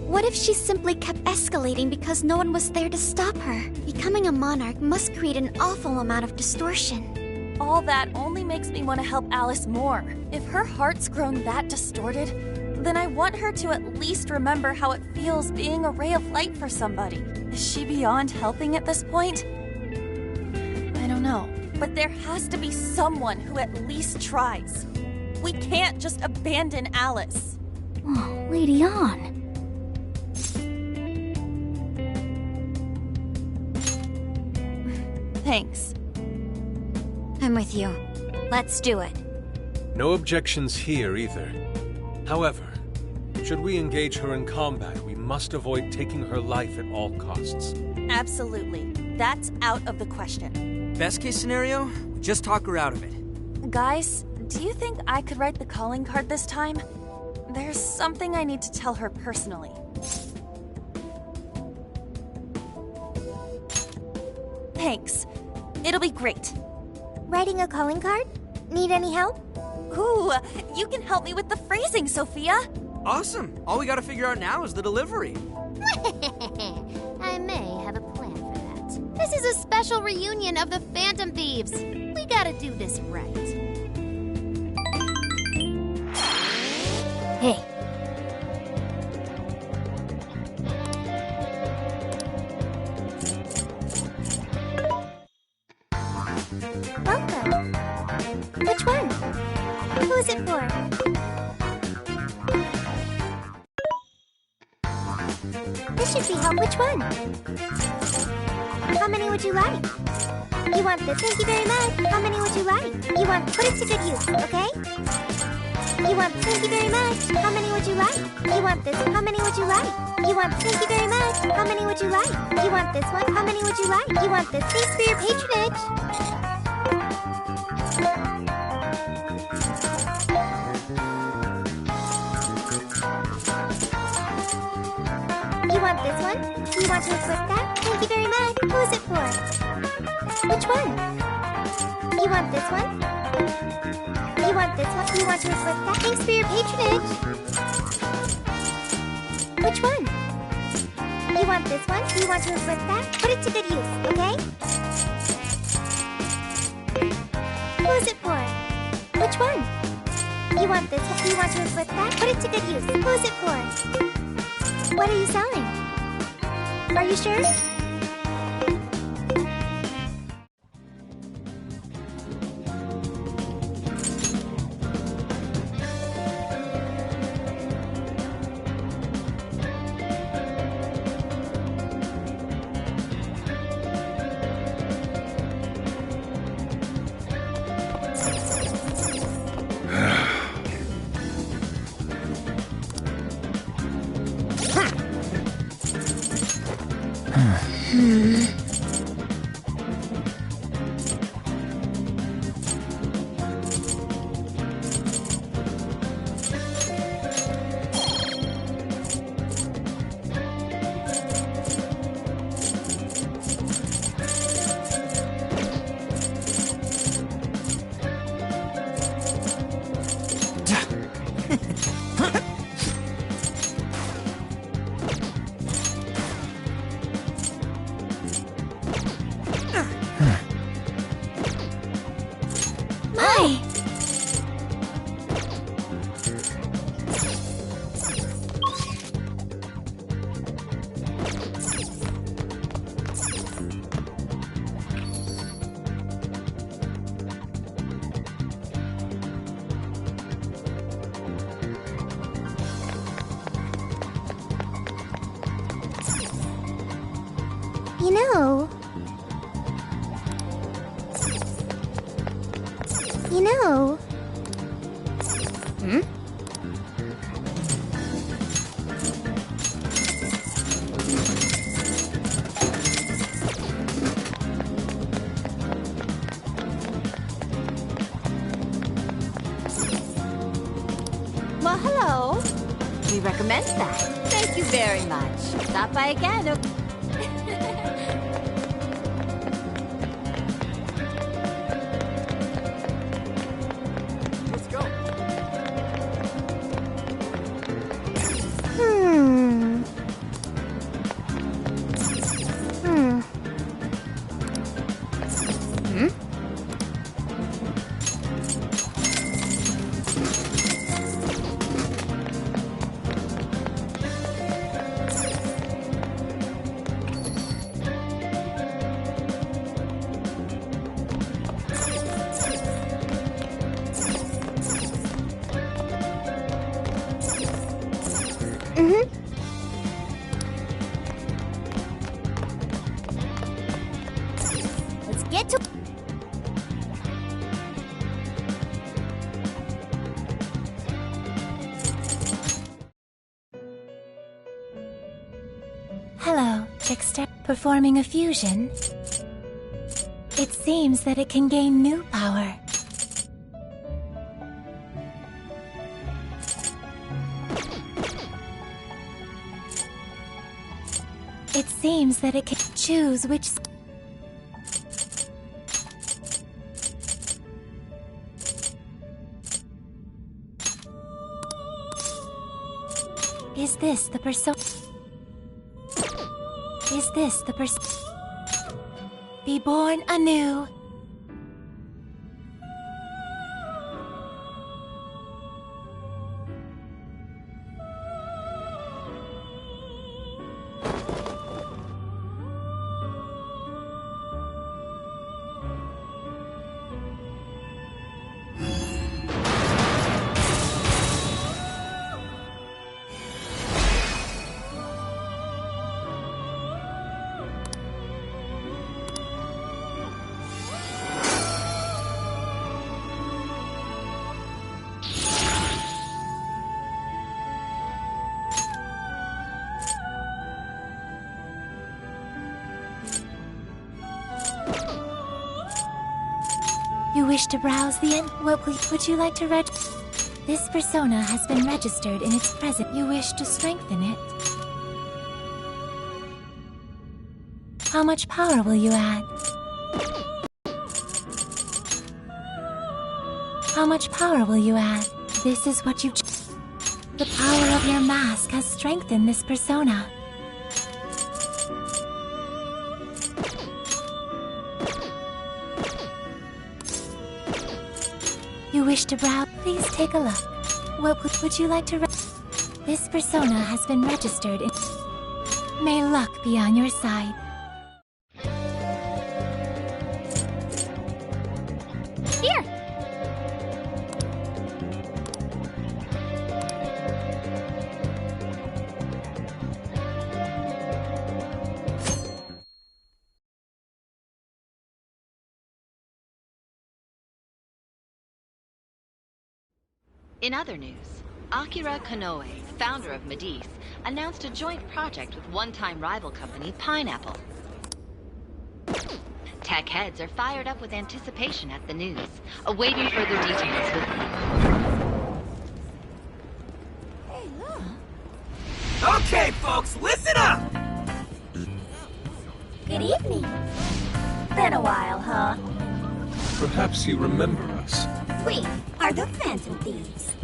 What if she simply kept escalating because no one was there to stop her? Becoming a monarch must create an awful amount of distortion.
All that only makes me want to help Alice more. If her heart's grown that distorted, then I want her to at least remember how it feels being a ray of light for somebody. Is she beyond helping at this point? I don't know. But there has to be someone who at least tries. We can't just abandon Alice.
Oh, Lady On.
Thanks.
I'm with you. Let's do it.
No objections here either. However, should we engage her in combat, we must avoid taking her life at all costs.
Absolutely. That's out of the question.
Best case scenario, we just talk her out of it.
Guys, do you think I could write the calling card this time? There's something I need to tell her personally. Thanks. It'll be great.
Writing a calling card? Need any help?
Ooh, you can help me with the phrasing, Sophia.
Awesome. All we gotta figure out now is the delivery.
I may have a plan for that. This is a special reunion of the Phantom Thieves. We gotta do this right.
Hey.
Welcome. Which one? Who is it for? This should be help. Which one? How many would you like? You want this? Thank you very much. How many would you like? You want, put it to good use, okay? You want, thank you very much. How many would you like? You want this? How many would you like? You want, thank you very much. How many would you like? You want this one? How many would you like? You want this? Thanks for your patronage. You want this one? Do you want to equip that? Thank you very much. Who is it for? Which one? You want this one? You want this one? Do you want to equip that? Thanks for your patronage. Which one? You want this one? Do you want to equip that? Put it to good use, okay? Who is it for? Which one? You want this one? Do you want to equip that? Put it to good use. Who is it for? What are you selling? Are you sure?
You know... Hmm?
Well, hello. We recommend that. Thank you very much. Stop by again.
Let's go.
Hmm. Hmm. Hmm? Mm-hmm. Let's get to...
Hello, Trickster. Performing a fusion? It seems that it can gain new power. It seems that it can choose which... Is this the persona? Is this the persona? Be born anew. You wish to browse the end? What would you like to This persona has been registered in its present. You wish to strengthen it? How much power will you add? How much power will you add? This is what you've... The power of your mask has strengthened this persona. You wish to browse? Please take a look. What would you like to This persona has been registered in... May luck be on your side.
Here!
In other news, Akira Konoe, founder of Medice, announced a joint project with one-time rival company Pineapple. Tech heads are fired up with anticipation at the news, awaiting further details with...
Hey, look! Okay, folks, listen up!
Good evening. Been a while, huh?
Perhaps you remember us.
We are the Phantom Thieves.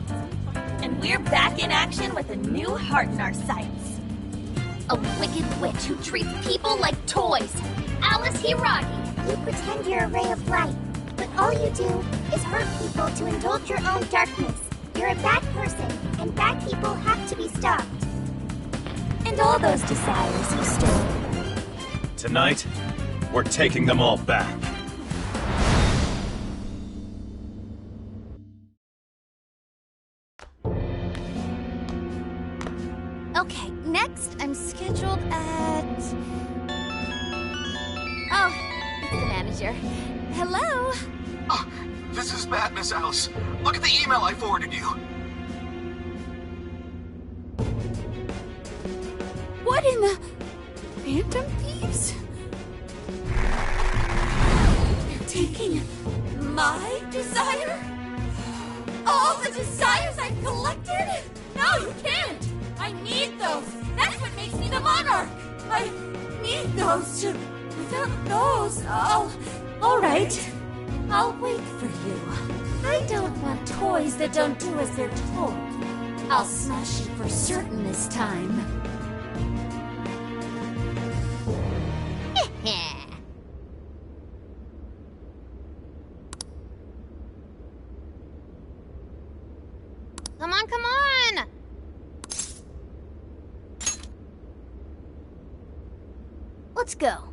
And we're back in action with a new heart in our sights.
A wicked witch who treats people like toys. Alice Hiragi.
You pretend you're a ray of light, but all you do is hurt people to indulge your own darkness. You're a bad person, and bad people have to be stopped.
And all those desires you stole.
Tonight, we're taking them all back.
Okay, next I'm scheduled at...
Oh, it's the manager. Hello?
Oh, this is bad, Miss Alice. Look at the email I forwarded you.
What in the... Phantom Thieves? They're taking my desire? All the desires I've collected? No, you can't! I need those! That's what makes me the monarch! I need those to... Without those, all right. I'll wait for you. I don't want toys that don't do as they're told. I'll smash you for certain this time.
Come on, come on!
Let's go.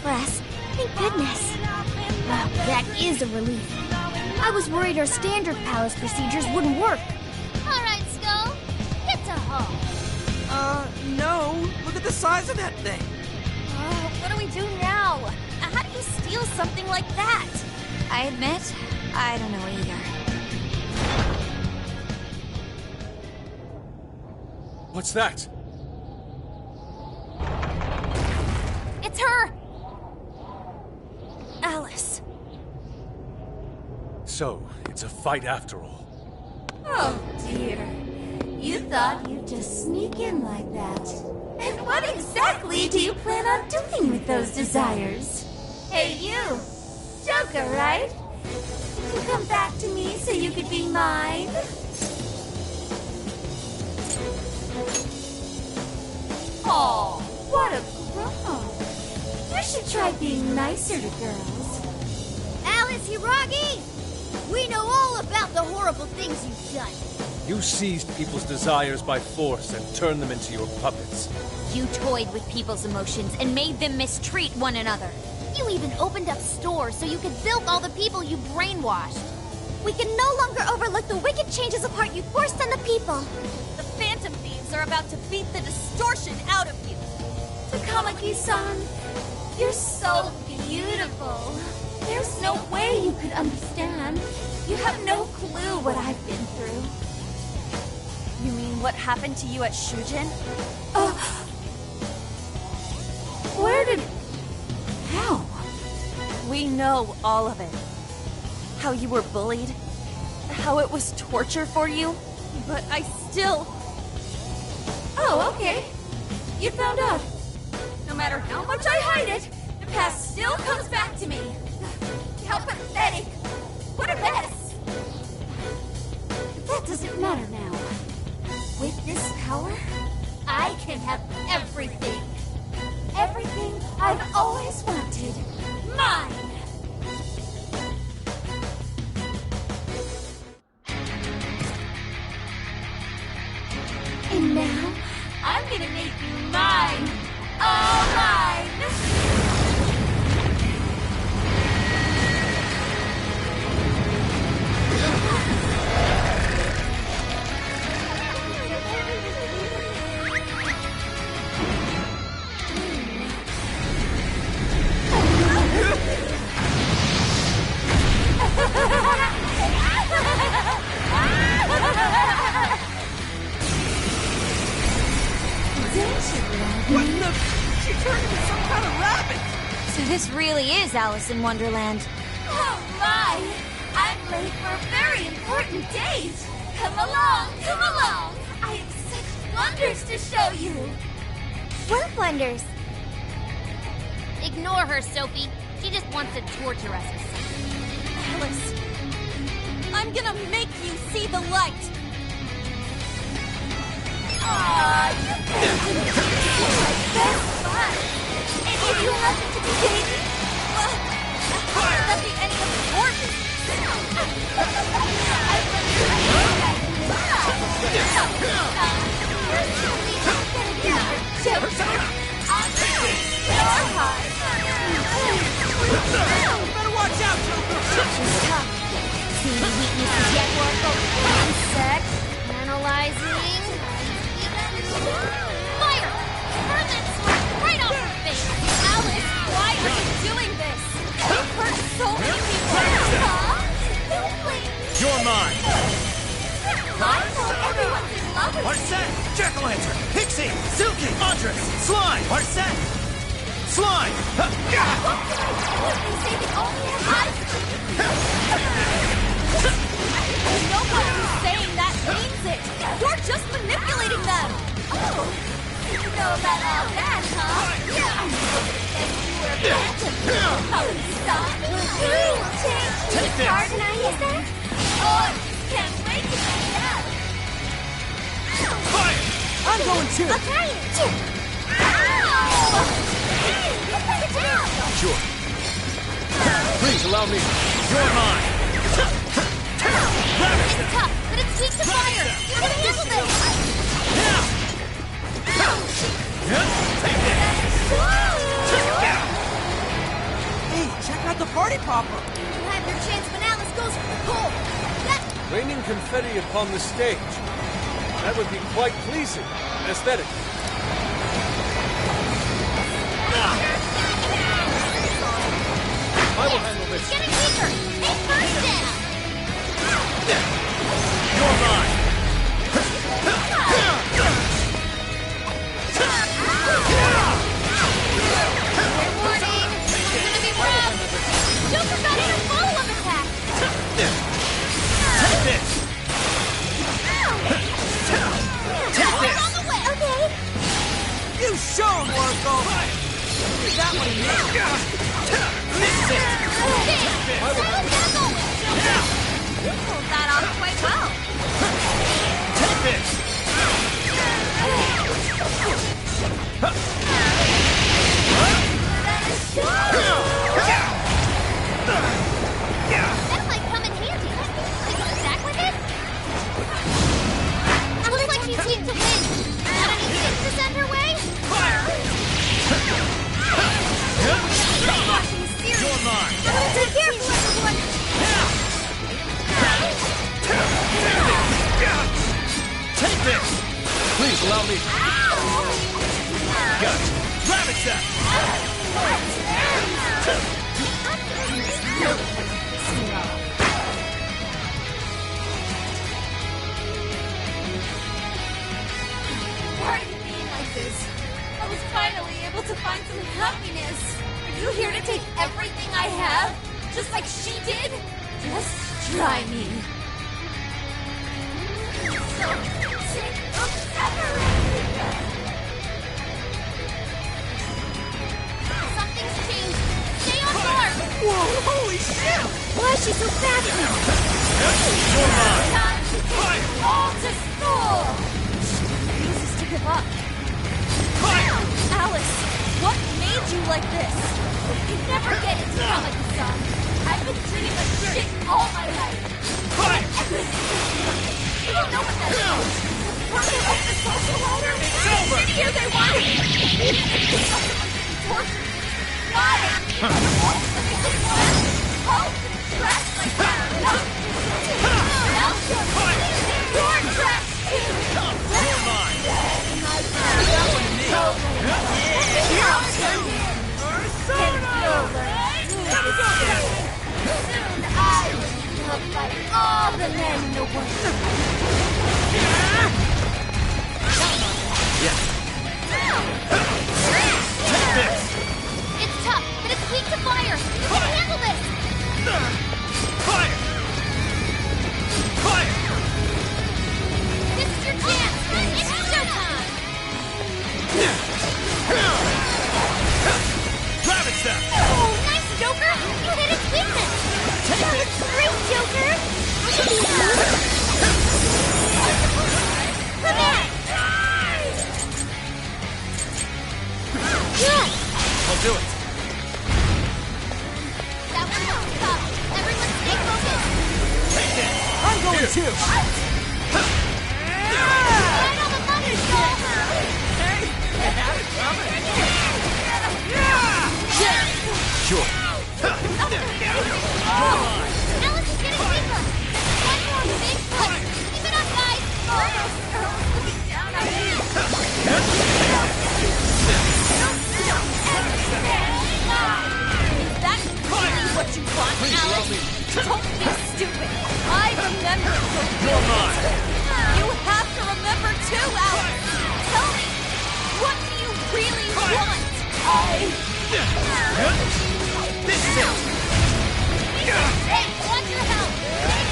For us.
Thank goodness. Wow, that is a relief. I was worried our standard palace procedures wouldn't work.
All right, Skull. Get to home.
No. Look at the size of that thing.
What do we do now? How do you steal something like that?
I admit, I don't know either.
What's that?
It's her! Alice.
So, it's a fight after all.
Oh, dear. You thought you'd just sneak in like that. And what exactly do you plan on doing with those desires? Hey, you! Joker, right? You come back to me so you could be mine? Oh, what a grown. You should try being nicer to girls.
Alice Hiragi! We know all about the horrible things you've done.
You seized people's desires by force and turned them into your puppets.
You toyed with people's emotions and made them mistreat one another.
You even opened up stores so you could bilk all the people you brainwashed. We can no longer overlook the wicked changes of heart you forced on the people.
The Phantom Thieves are about to beat the distortion out of you.
Takamaki-san, you're so beautiful. There's no way you could understand. You have no clue what I've been through.
You mean what happened to you at Shujin?
Where did... How?
We know all of it. How you were bullied. How it was torture for you. But I still
Oh, okay. You found out. No matter how much I hide it, the past still comes back to me. How pathetic. What a mess. But that doesn't matter now. With this power, I can have everything. Everything I've always wanted. Mine! And now, I'm gonna make you mine! All mine!
What the? She turned into some kind of rabbit!
So this really is Alice in Wonderland.
Oh my! I'm late for a very important date! Come along, come along! I have such wonders to show you!
What wonders?
Ignore her, Sophie. She just wants to torture us or something.
Alice, I'm gonna make you see the light.
Aww, you best fun! And if you happen to be dating,
well, how could that be any of your
Better watch out, Joker!
See any weaknesses yet, Oracle? One sec. Analyzing.
Fire! Burn that sword right off her face!
Alice, why are you doing this? You've hurt so many people!
You're mine!
I thought everyone's in love with
Arsette! Jack-o'-lantern! Pixie! Silky! Andres! Slime! Arsette! Slime!
What can I do if they say they only have eyes for
Nobody's saying that means it! You're just manipulating them!
Oh, you know about all that, huh? Yeah! And you were meant to stop.
Take this!
Can I use that? Oh, can't wait to find out.
Fire! I'm going too!
I'll try it. Ow! Hey, you put it down!
Sure. Please allow me. You're mine.
It's tough, but it's weak to fire! You can handle this!
Take Hey, check out the party popper!
You have your chance when Alice goes for the pole.
Raining confetti upon the stage. That would be quite pleasing. Aesthetic. I will handle this.
Getting weaker! Take first down!
You're mine!
Warning! It's gonna be rough! Joker got in a follow-up attack!
Take this! Take this!
On the way!
Okay.
You show him, Oracle! That one needs. This is it!
You pulled that off quite well.
Take this!
That might come in handy. Can you attack with it? Looks like she's here to win. Got any tips to send her way?
You're mine!
I'm gonna take care of everyone.
Take this!
Please allow me.
Got it! Rabbit Zap!
Why are you being like this? I was finally able to find some happiness. Are you here to take everything I have? Just like she did? Just try me. So sick of separating.
Why is she so fast now?
Time to take all to school!
She refuses to give up. Alice, what made you like this?
You never get into Comic-Con. I've been treated like shit all my life. You don't know what that is. Working up the social ladder? It's over! Here they want it! Torture! Why? Hope and stress like that! You're trash too!
You're mine!
That one to me! Soon I will be loved by all the men in the
It's tough, but it's weak to fire. You can handle this.
Fire! Fire!
This is your chance. It's showtime.
Grab it, Steph!
Oh, nice, Joker. You hit its weakness. That was great, Joker. Come on. Yes.
I'll do it.
That one was tough. Everyone stay focused.
Take it!
I'm going too!
Right on the money, Joker.
Hey! You have it coming!
Sure.
Alice is getting weaker. One more big push. Keep it up, guys.
Is that really what you want, Alice? Don't be stupid. I remember your feelings. You have to remember too, Alice. Tell me, what do you really want?
This is it!
Hey, watch your health.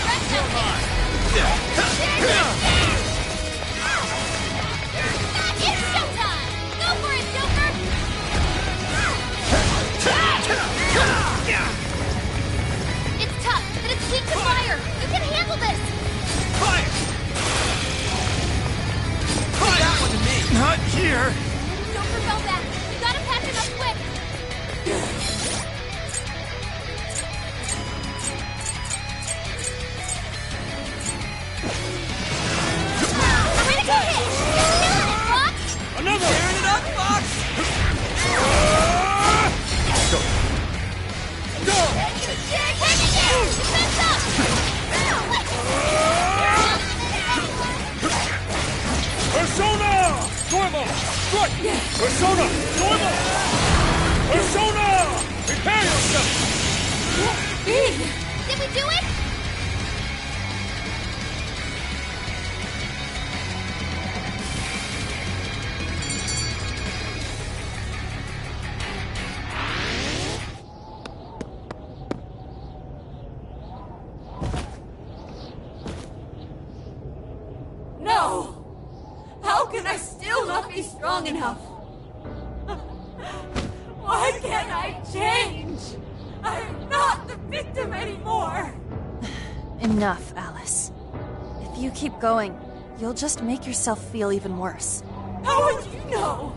Rest out there. It's showtime. Go for it, Joker. It's tough, but it's weak to fire. You can handle this.
Fire!
That one to me!
Not here!
Joker fell back. You gotta patch him up quick. Critical hit! You're killing it, Fox!
Another!
Tearing it up, Fox!
Go! Go!
Defense up!
Persona! Normal! Good! Persona! Normal! Persona! Prepare yourself!
Did we do it?
No! How can I still not be strong enough? Why can't I change? I'm not the victim anymore!
Enough, Alice. If you keep going, you'll just make yourself feel even worse.
How would you know?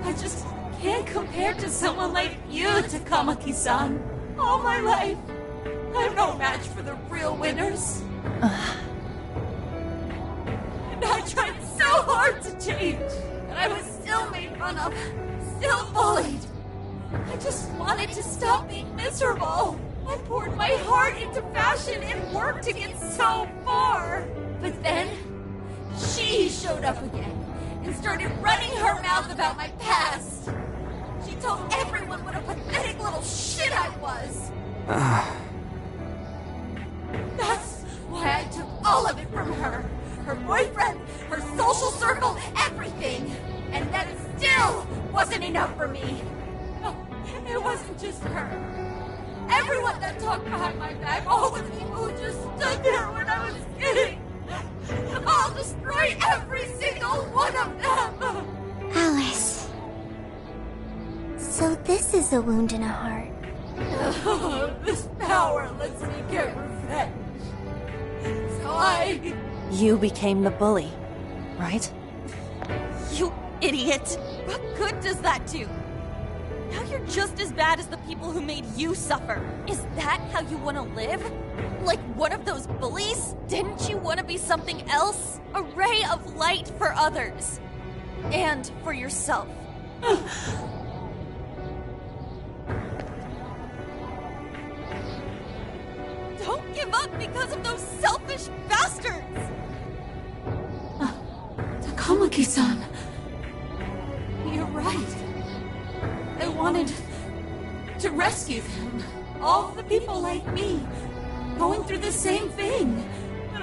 I just can't compare to someone like you, Takamaki-san. All my life, I'm no match for the real winners. And I tried so hard to change, and I was still made fun of, still bullied. I just wanted to stop being miserable. I poured my heart into fashion and worked to get so far. But then, she showed up again and started running her mouth about my past. She told everyone what a pathetic little shit I was. That's why I took all of it from her. Her boyfriend, her social circle, everything. And that still wasn't enough for me. No, it wasn't just her. Everyone that talked behind my back, all the people who just stood there when I was kidding. I'll destroy every single one
a wound in a heart.
This power lets me get revenge. So
You became the bully, right? You idiot! What good does that do? Now you're just as bad as the people who made you suffer. Is that how you want to live? Like one of those bullies? Didn't you want to be something else? A ray of light for others. And for yourself. Don't give up because of those selfish bastards!
Takamaki-san. You're right. I wanted to rescue them. All the people like me, going through the same thing. But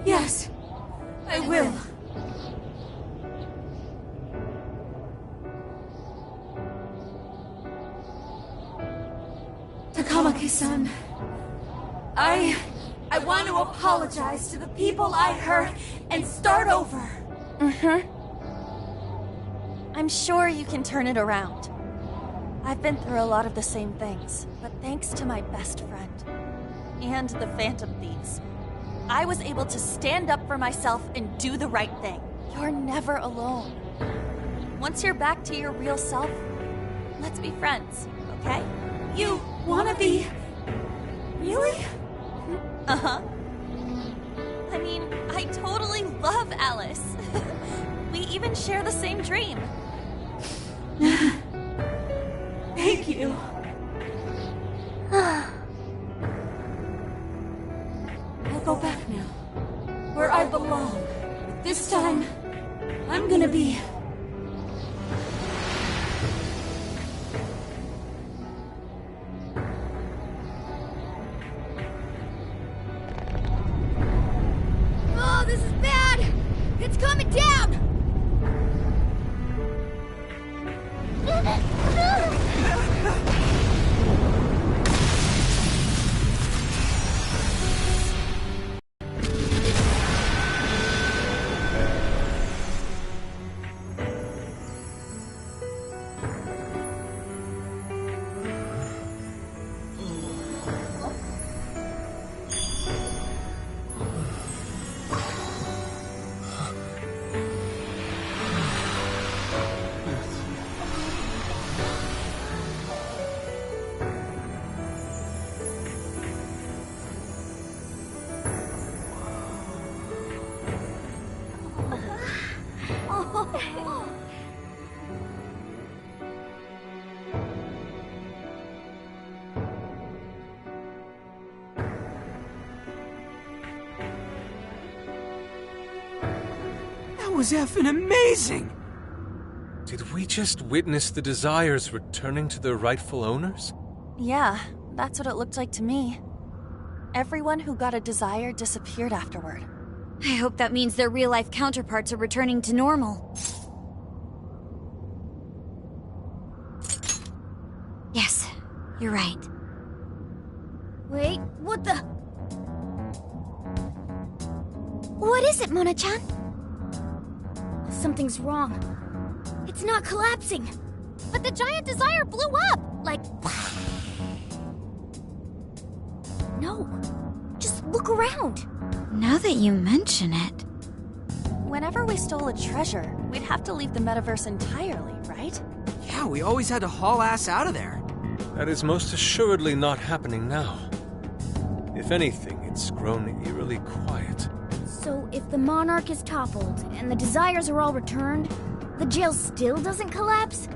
Yes, I will. Takamaki-san, I want to apologize to the people I hurt and start over.
I'm sure you can turn it around. I've been through a lot of the same things, but thanks to my best friend and the Phantom Thieves, I was able to stand up for myself and do the right thing. You're never alone. Once you're back to your real self, let's be friends, okay?
You wanna be... Really?
Uh-huh. I mean, I totally love Alice. We even share the same dream.
Thank you. I'll go back now, where I belong. This time, I'm gonna be...
Oh, this is bad! It's coming down!
That was effing amazing!
Did we just witness the Desires returning to their rightful owners?
Yeah, that's what it looked like to me. Everyone who got a desire disappeared afterward.
I hope that means their real-life counterparts are returning to normal. Yes, you're right. Wait, what the... What is it, Mona-chan? Something's wrong. It's not collapsing.
But the giant desire blew up! Like...
No. Just look around.
Now that you mention it...
Whenever we stole a treasure, we'd have to leave the metaverse entirely, right?
Yeah, we always had to haul ass out of there.
That is most assuredly not happening now. If anything, it's grown eerily quiet.
So if the Monarch is toppled and the Desires are all returned, the jail still doesn't collapse?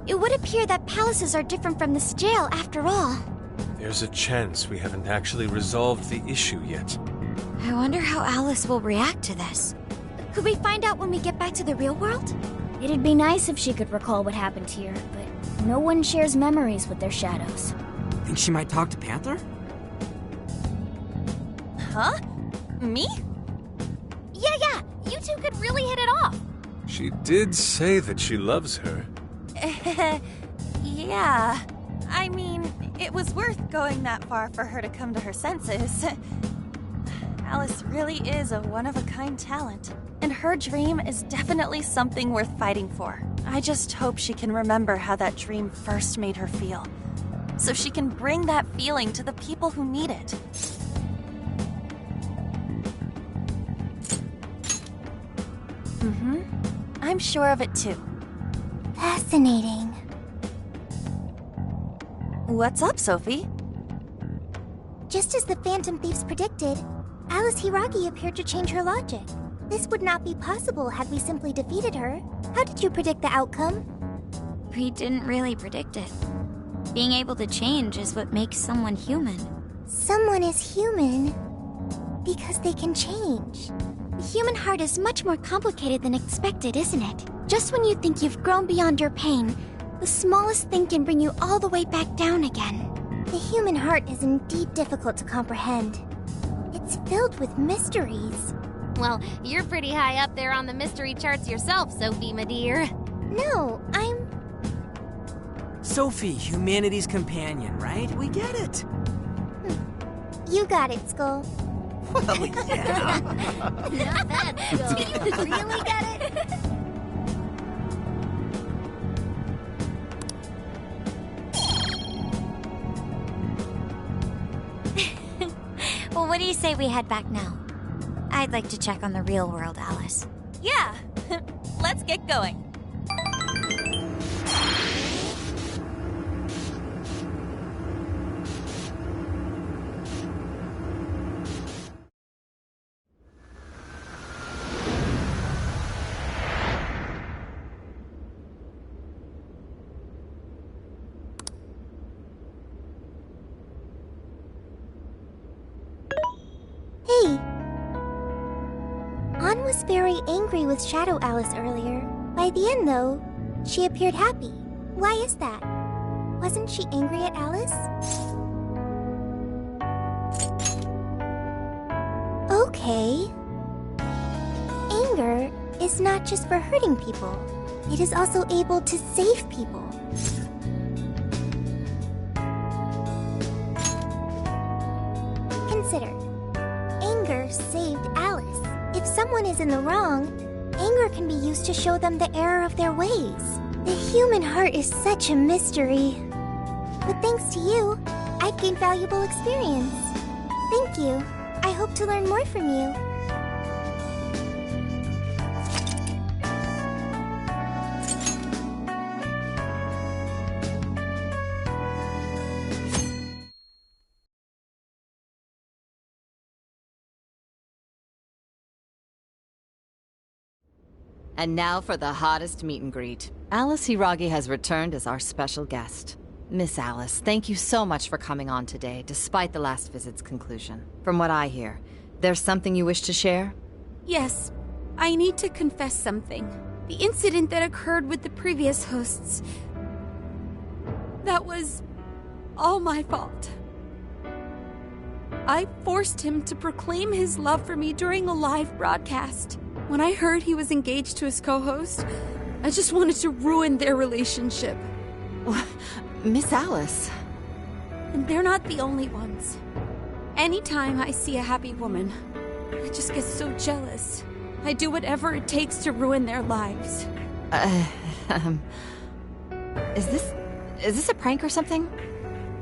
It would appear that palaces are different from this jail after all.
There's a chance we haven't actually resolved the issue yet.
I wonder how Alice will react to this.
Could we find out when we get back to the real world? It'd be nice if she could recall what happened here, but no one shares memories with their shadows.
Think she might talk to Panther?
Huh? Me?
Yeah, you two could really hit it off.
She did say that she loves her.
Yeah. I mean, it was worth going that far for her to come to her senses. Alice really is a one-of-a-kind talent. And her dream is definitely something worth fighting for. I just hope she can remember how that dream first made her feel, so she can bring that feeling to the people who need it. I'm sure of it too.
Fascinating.
What's up, Sophie?
Just as the Phantom Thieves predicted, Alice Hiragi appeared to change her logic. This would not be possible had we simply defeated her. How did you predict the outcome?
We didn't really predict it. Being able to change is what makes someone human.
Someone is human because they can change. The human heart is much more complicated than expected, isn't it? Just when you think you've grown beyond your pain, the smallest thing can bring you all the way back down again. The human heart is indeed difficult to comprehend. It's filled with mysteries.
Well, you're pretty high up there on the mystery charts yourself, Sophie, my dear.
No, I'm...
Sophie, humanity's companion, right? We get it.
You got it, Skull.
Well, yeah.
Not bad, Skull. Do you really get it?
Well, what do you say we head back now? I'd like to check on the real world, Alice.
Yeah! Let's get going.
Hey! Ann was very angry with Shadow Alice earlier. By the end, though, she appeared happy. Why is that? Wasn't she angry at Alice? Okay. Anger is not just for hurting people. It is also able to save people. Consider. Anger saved Alice. If someone is in the wrong, anger can be used to show them the error of their ways. The human heart is such a mystery. But thanks to you, I've gained valuable experience. Thank you. I hope to learn more from you.
And now for the hottest meet and greet. Alice Hiragi has returned as our special guest. Miss Alice, thank you so much for coming on today, despite the last visit's conclusion. From what I hear, there's something you wish to share?
Yes, I need to confess something. The incident that occurred with the previous hosts. That was all my fault. I forced him to proclaim his love for me during a live broadcast. When I heard he was engaged to his co-host, I just wanted to ruin their relationship.
Miss Alice.
And they're not the only ones. Anytime I see a happy woman, I just get so jealous. I do whatever it takes to ruin their lives.
Is this a prank or something?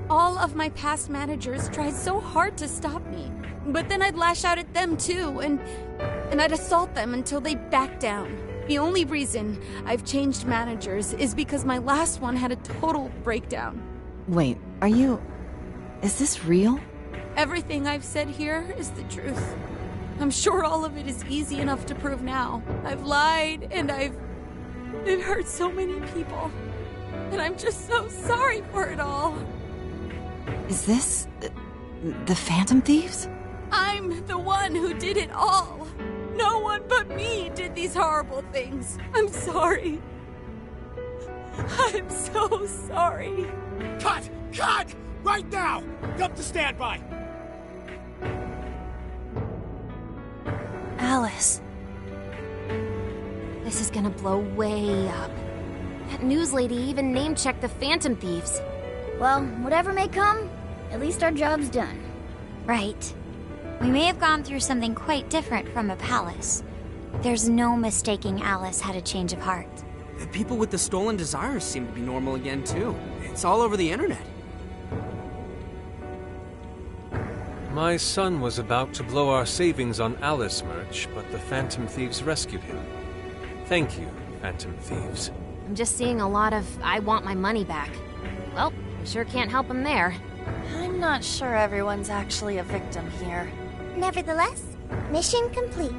All of my past managers tried so hard to stop me. But then I'd lash out at them too, and I'd assault them until they backed down. The only reason I've changed managers is because my last one had a total breakdown.
Wait, is this real?
Everything I've said here is the truth. I'm sure all of it is easy enough to prove now. I've lied, and it hurt so many people. And I'm just so sorry for it all.
Is this the Phantom Thieves?
I'm the one who did it all. No one but me did these horrible things. I'm sorry. I'm so sorry.
Cut! Cut! Right now! Up to standby!
Alice.
This is gonna blow way up. That news lady even name-checked the Phantom Thieves.
Well, whatever may come, at least our job's done.
Right. We may have gone through something quite different from a palace. There's no mistaking Alice had a change of heart.
The people with the stolen desires seem to be normal again, too. It's all over the internet.
My son was about to blow our savings on Alice merch, but the Phantom Thieves rescued him. Thank you, Phantom Thieves.
I'm just seeing a lot of I want my money back. Well, we sure can't help him there.
I'm not sure everyone's actually a victim here.
Nevertheless, mission complete.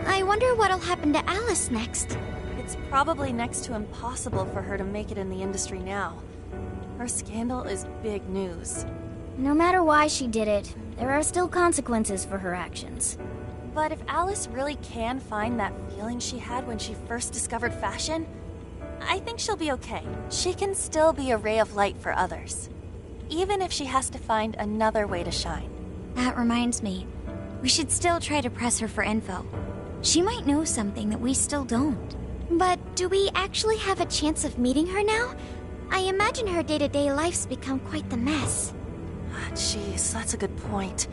I wonder what'll happen to Alice next.
It's probably next to impossible for her to make it in the industry now. Her scandal is big news.
No matter why she did it, there are still consequences for her actions.
But if Alice really can find that feeling she had when she first discovered fashion, I think she'll be okay. She can still be a ray of light for others, even if she has to find another way to shine.
That reminds me, we should still try to press her for info. She might know something that we still don't. But do we actually have a chance of meeting her now? I imagine her day-to-day life's become quite the mess.
Jeez, that's a good point.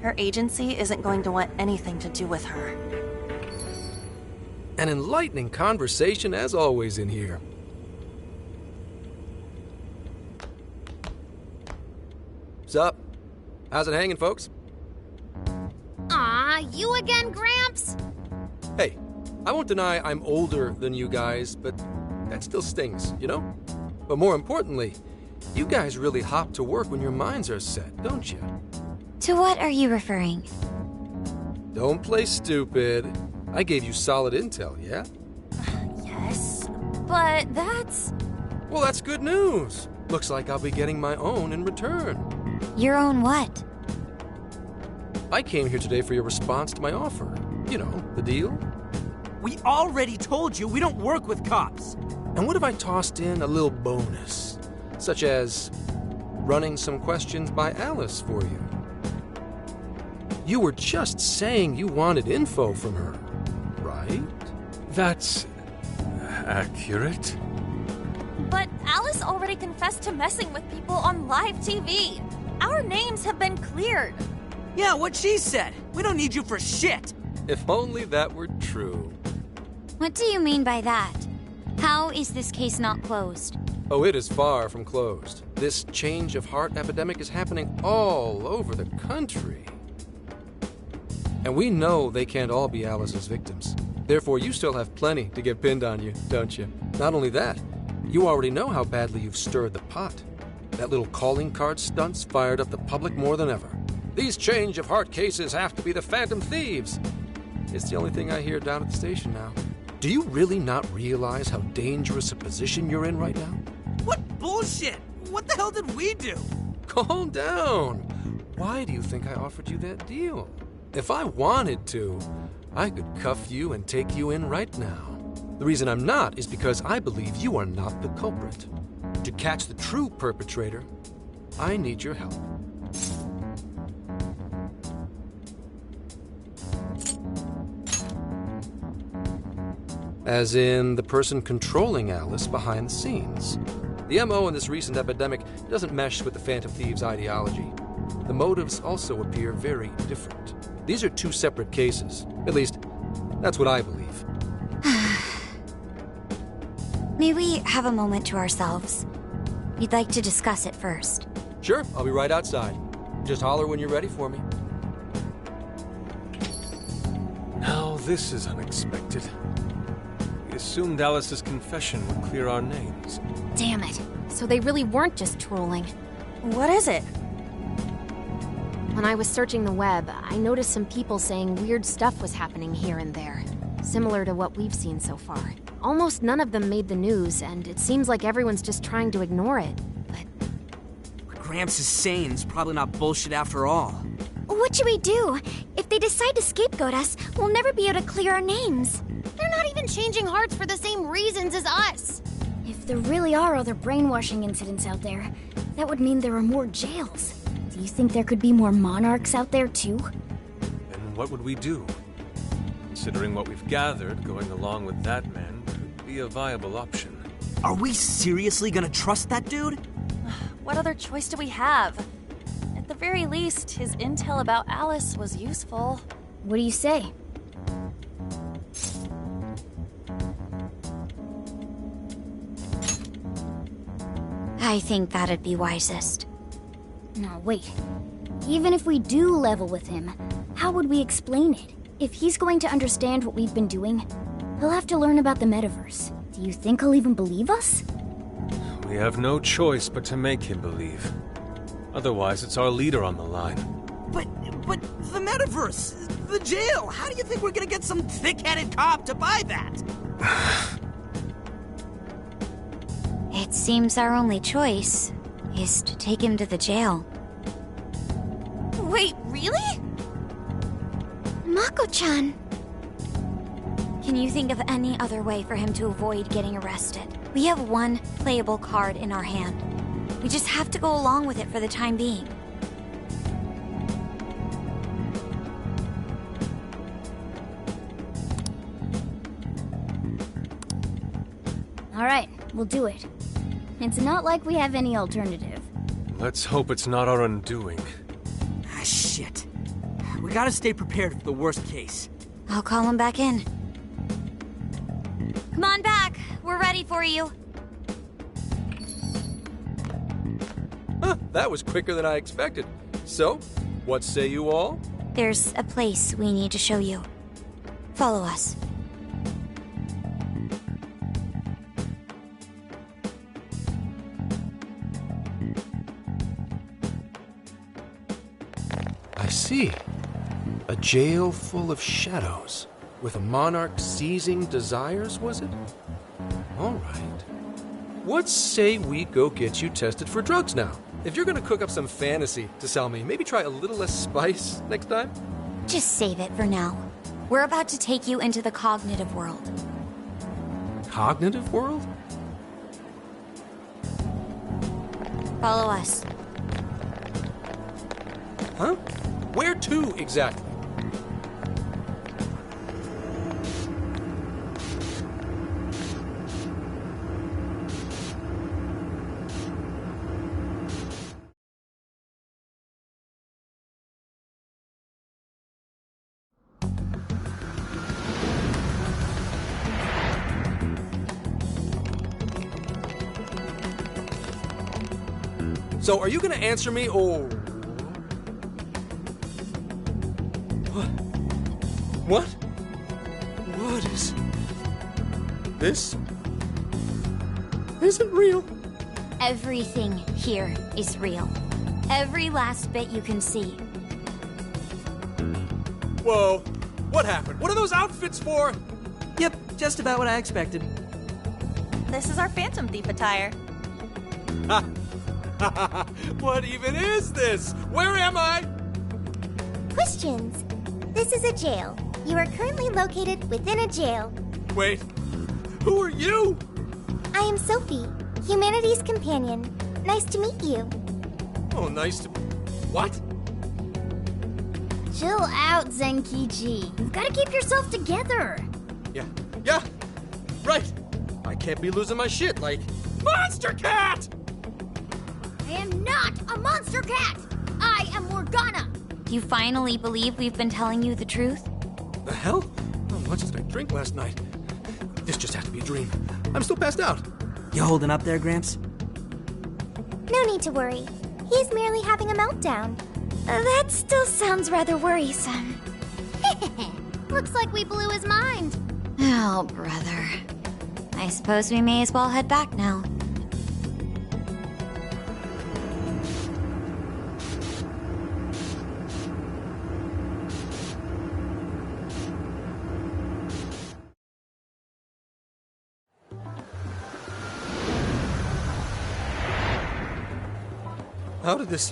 Her agency isn't going to want anything to do with her.
An enlightening conversation as always in here. Sup? How's it hanging, folks?
Aw, you again, Gramps?
Hey, I won't deny I'm older than you guys, but that still stings, you know? But more importantly, you guys really hop to work when your minds are set, don't you?
To what are you referring?
Don't play stupid. I gave you solid intel, yeah?
Yes, but that's...
Well, that's good news. Looks like I'll be getting my own in return.
Your own what?
I came here today for your response to my offer. You know, the deal.
We already told you we don't work with cops.
And what if I tossed in a little bonus? Such as running some questions by Alice for you. You were just saying you wanted info from her, right?
That's accurate.
But Alice already confessed to messing with people on live TV. Our names have been cleared.
Yeah, what she said. We don't need you for shit.
If only that were true.
What do you mean by that? How is this case not closed?
Oh, it is far from closed. This change of heart epidemic is happening all over the country. And we know they can't all be Alice's victims. Therefore, you still have plenty to get pinned on you, don't you? Not only that, you already know how badly you've stirred the pot. That little calling card stunt's fired up the public more than ever. These change of heart cases have to be the Phantom Thieves. It's the only thing I hear down at the station now. Do you really not realize how dangerous a position you're in right now?
What bullshit? What the hell did we do?
Calm down. Why do you think I offered you that deal? If I wanted to, I could cuff you and take you in right now. The reason I'm not is because I believe you are not the culprit. To catch the true perpetrator, I need your help. As in the person controlling Alice behind the scenes. The MO in this recent epidemic doesn't mesh with the Phantom Thieves' ideology. The motives also appear very different. These are two separate cases. At least, that's what I believe.
May we have a moment to ourselves? We'd like to discuss it first.
Sure, I'll be right outside. Just holler when you're ready for me.
Now this is unexpected. We assumed Alice's confession would clear our names.
Damn it. So they really weren't just trolling.
What is it?
When I was searching the web, I noticed some people saying weird stuff was happening here and there. Similar to what we've seen so far. Almost none of them made the news, and it seems like everyone's just trying to ignore it.
What Gramps is saying is probably not bullshit after all.
What should we do? If they decide to scapegoat us, we'll never be able to clear our names.
They're not even changing hearts for the same reasons as us.
If there really are other brainwashing incidents out there, that would mean there are more jails. Do you think there could be more monarchs out there too?
Then what would we do? Considering what we've gathered, going along with that man could be a viable option.
Are we seriously gonna trust that dude?
What other choice do we have? At the very least, his intel about Alice was useful.
What do you say?
I think that'd be wisest.
No, wait. Even if we do level with him, how would we explain it? If he's going to understand what we've been doing, he'll have to learn about the metaverse. Do you think he'll even believe us?
We have no choice but to make him believe. Otherwise, it's our leader on the line.
But the metaverse, the jail, how do you think we're gonna get some thick-headed cop to buy that?
It seems our only choice is to take him to the jail.
Wait, really?
Mako-chan! Can you think of any other way for him to avoid getting arrested? We have one playable card in our hand. We just have to go along with it for the time being.
All right, we'll do it. It's not like we have any alternative.
Let's hope it's not our undoing.
Ah, shit. We gotta stay prepared for the worst case.
I'll call him back in. Come on back. We're ready for you.
Huh, that was quicker than I expected. So, what say you all?
There's a place we need to show you. Follow us.
I see. A jail full of shadows. With a monarch seizing desires, was it? All right. What say we go get you tested for drugs now? If you're gonna cook up some fantasy to sell me, maybe try a little less spice next time?
Just save it for now. We're about to take you into the cognitive world.
Cognitive world?
Follow us.
Huh? Where to, exactly? So, are you gonna answer me, or... What? What is... This... isn't real.
Everything here is real. Every last bit you can see.
Whoa. What happened? What are those outfits for?
Yep, just about what I expected.
This is our Phantom Thief attire.
Ha! What even is this? Where am I?
Questions. This is a jail. You are currently located within a jail.
Wait, who are you?
I am Sophie, humanity's companion. Nice to meet you.
Oh, nice to... What?
Chill out, Zenkichi. You've got to keep yourself together.
Yeah, right. I can't be losing my shit like... Monster Cat!
I am not a monster cat! I am Morgana!
Do you finally believe we've been telling you the truth?
The hell? How much did I drink last night? This just had to be a dream. I'm still passed out.
You holding up there, Gramps?
No need to worry. He's merely having a meltdown.
That still sounds rather worrisome.
Looks like we blew his mind.
Oh, brother. I suppose we may as well head back now.
How did this...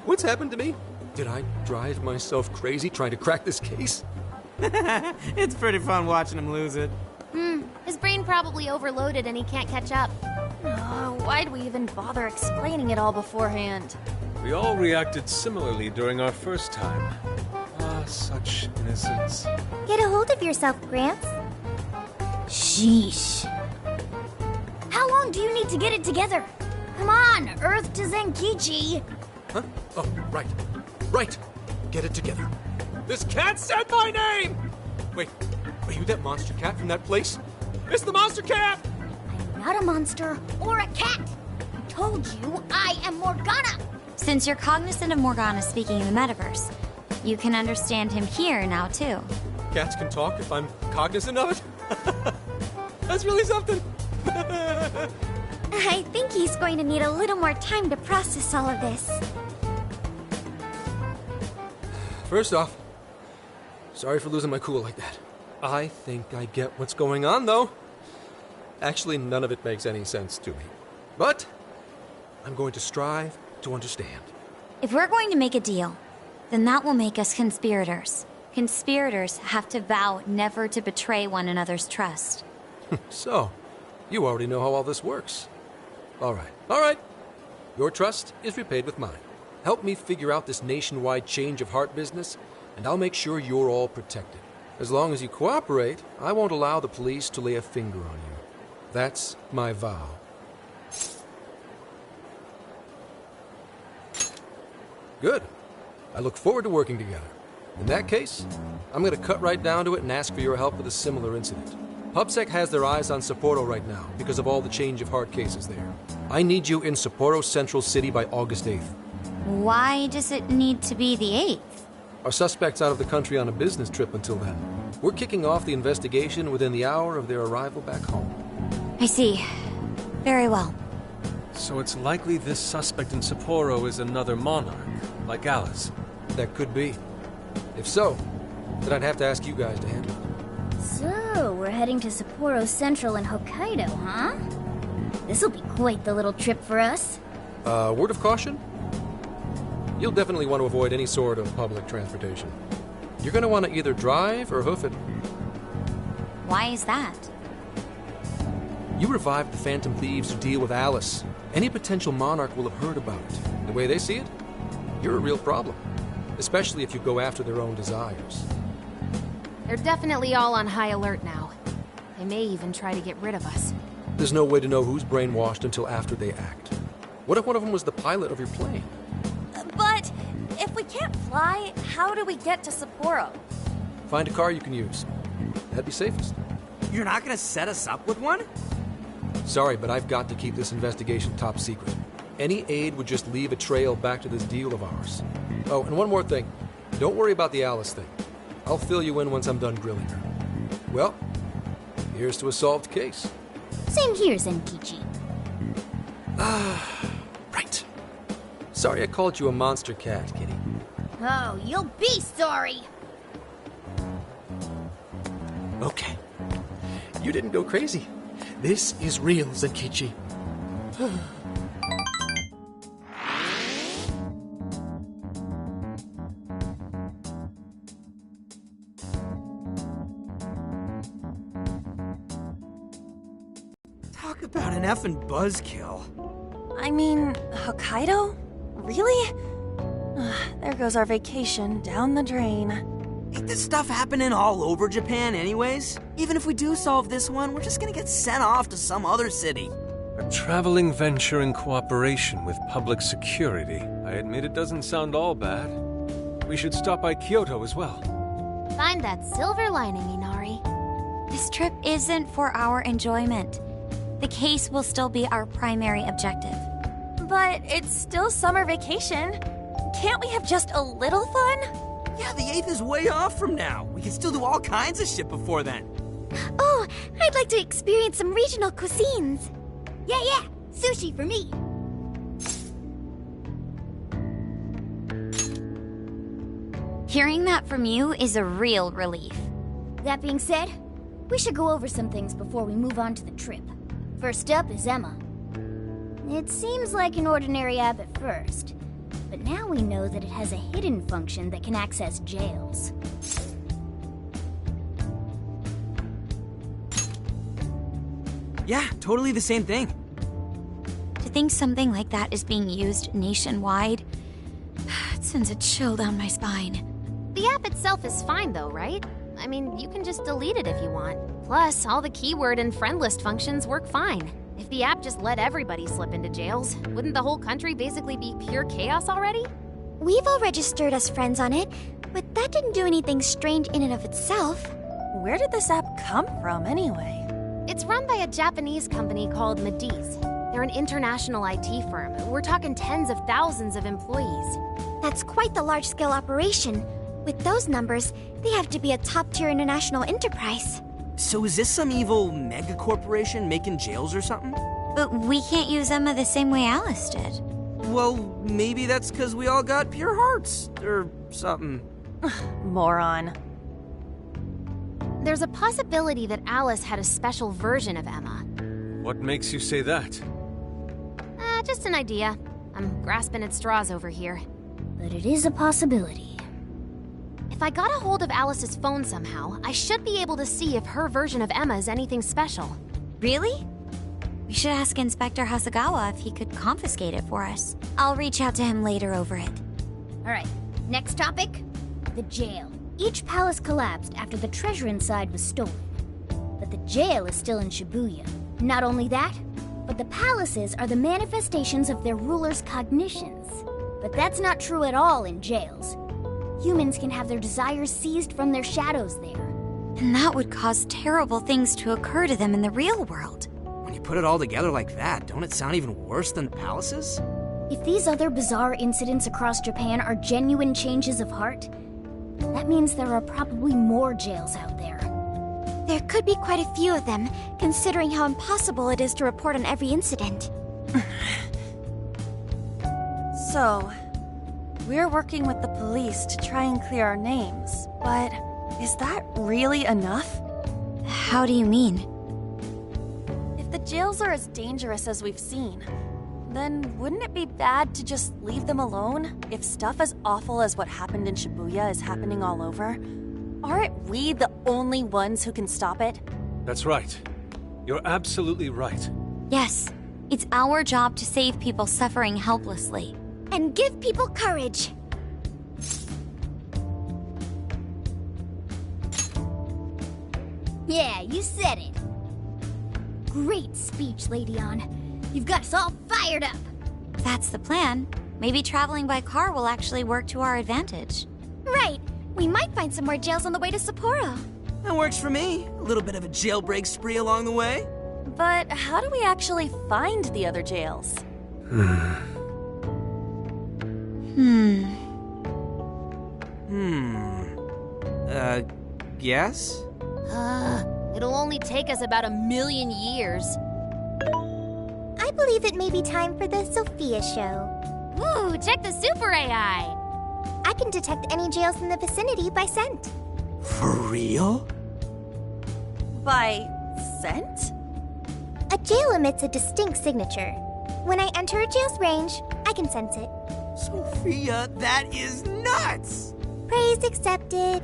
What's happened to me? Did I drive myself crazy trying to crack this case?
It's pretty fun watching him lose it.
His brain probably overloaded and he can't catch up.
Why'd we even bother explaining it all beforehand?
We all reacted similarly during our first time. Ah, such innocence.
Get a hold of yourself, Gramps.
Sheesh. How long do you need to get it together? Come on, Earth to Zenkichi.
Huh? Oh, right. Right. Get it together. This cat said my name! Wait, are you that monster cat from that place? It's the monster cat!
I'm not a monster or a cat. I told you I am Morgana.
Since you're cognizant of Morgana speaking in the metaverse, you can understand him here now, too.
Cats can talk if I'm cognizant of it? That's really something.
I think he's going to need a little more time to process all of this.
First off, sorry for losing my cool like that. I think I get what's going on, though. Actually, none of it makes any sense to me. But I'm going to strive to understand.
If we're going to make a deal, then that will make us conspirators. Conspirators have to vow never to betray one another's trust.
So, you already know how all this works. All right. Your trust is repaid with mine. Help me figure out this nationwide change of heart business, and I'll make sure you're all protected. As long as you cooperate, I won't allow the police to lay a finger on you. That's my vow. Good. I look forward to working together. In that case, I'm going to cut right down to it and ask for your help with a similar incident. PubSec has their eyes on Sapporo right now because of all the change of heart cases there. I need you in Sapporo Central City by August 8th.
Why does it need to be the 8th?
Our suspect's out of the country on a business trip until then. We're kicking off the investigation within the hour of their arrival back home.
I see. Very well.
So it's likely this suspect in Sapporo is another monarch, like Alice.
That could be. If so, then I'd have to ask you guys to handle it.
So, we're heading to Sapporo Central in Hokkaido, huh? This'll be quite the little trip for us.
Word of caution? You'll definitely want to avoid any sort of public transportation. You're going to want to either drive or hoof it.
Why is that?
You revived the Phantom Thieves to deal with Alice. Any potential monarch will have heard about it. The way they see it, you're a real problem. Especially if you go after their own desires.
They're definitely all on high alert now. They may even try to get rid of us.
There's no way to know who's brainwashed until after they act. What if one of them was the pilot of your plane?
But if we can't fly, how do we get to Sapporo?
Find a car you can use. That'd be safest.
You're not gonna set us up with one?
Sorry, but I've got to keep this investigation top secret. Any aid would just leave a trail back to this deal of ours. Oh, and one more thing. Don't worry about the Alice thing. I'll fill you in once I'm done grilling her. Well, here's to a solved case.
Same here, Zenkichi.
Right. Sorry I called you a monster cat, Kitty.
Oh, you'll be sorry!
Okay. You didn't go crazy. This is real, Zenkichi.
Talk about an effing buzzkill.
I mean, Hokkaido? Really? There goes our vacation down the drain.
Ain't this stuff happening all over Japan anyways? Even if we do solve this one, we're just gonna get sent off to some other city.
A traveling venture in cooperation with public security. I admit it doesn't sound all bad. We should stop by Kyoto as well.
Find that silver lining, Inari.
This trip isn't for our enjoyment. The case will still be our primary objective.
But it's still summer vacation. Can't we have just a little fun?
Yeah, the 8th is way off from now. We can still do all kinds of shit before then.
Oh, I'd like to experience some regional cuisines. Yeah, sushi for me.
Hearing that from you is a real relief.
That being said, we should go over some things before we move on to the trip. First up is Emma. It seems like an ordinary app at first, but now we know that it has a hidden function that can access jails.
Yeah, totally the same thing.
To think something like that is being used nationwide, it sends a chill down my spine.
The app itself is fine though, right? I mean, you can just delete it if you want. Plus, all the keyword and friend list functions work fine. If the app just let everybody slip into jails, wouldn't the whole country basically be pure chaos already?
We've all registered as friends on it, but that didn't do anything strange in and of itself.
Where did this app come from, anyway?
It's run by a Japanese company called Mediz. They're an international IT firm. We're talking tens of thousands of employees.
That's quite the large-scale operation. With those numbers, they have to be a top-tier international enterprise.
So is this some evil mega corporation making jails or something?
But we can't use Emma the same way Alice did.
Well, maybe that's because we all got pure hearts, or something.
Moron.
There's a possibility that Alice had a special version of Emma.
What makes you say that?
Just an idea. I'm grasping at straws over here.
But it is a possibility.
If I got a hold of Alice's phone somehow, I should be able to see if her version of Emma is anything special.
Really? We should ask Inspector Hasagawa if he could confiscate it for us. I'll reach out to him later over it.
Alright, next topic. The jail. Each palace collapsed after the treasure inside was stolen. But the jail is still in Shibuya. Not only that, but the palaces are the manifestations of their rulers' cognitions. But that's not true at all in jails. Humans can have their desires seized from their shadows there.
And that would cause terrible things to occur to them in the real world.
When you put it all together like that, don't it sound even worse than the palaces?
If these other bizarre incidents across Japan are genuine changes of heart, that means there are probably more jails out there.
There could be quite a few of them, considering how impossible it is to report on every incident.
So, we're working with the police to try and clear our names, but is that really enough?
How do you mean?
If the jails are as dangerous as we've seen, then wouldn't it be bad to just leave them alone if stuff as awful as what happened in Shibuya is happening all over? Aren't we the only ones who can stop it?
That's right. You're absolutely right.
Yes, it's our job to save people suffering helplessly.
And give people courage. Yeah, you said it. Great speech, Lady On. You've got us all fired up.
That's the plan. Maybe traveling by car will actually work to our advantage.
Right. We might find some more jails on the way to Sapporo.
That works for me. A little bit of a jailbreak spree along the way.
But how do we actually find the other jails?
Guess?
It'll only take us about 1,000,000 years.
I believe it may be time for the Sophia show.
Ooh, check the super AI!
I can detect any jails in the vicinity by scent.
For real?
By scent?
A jail emits a distinct signature. When I enter a jail's range, I can sense it.
Sophia, that is nuts!
Praise accepted.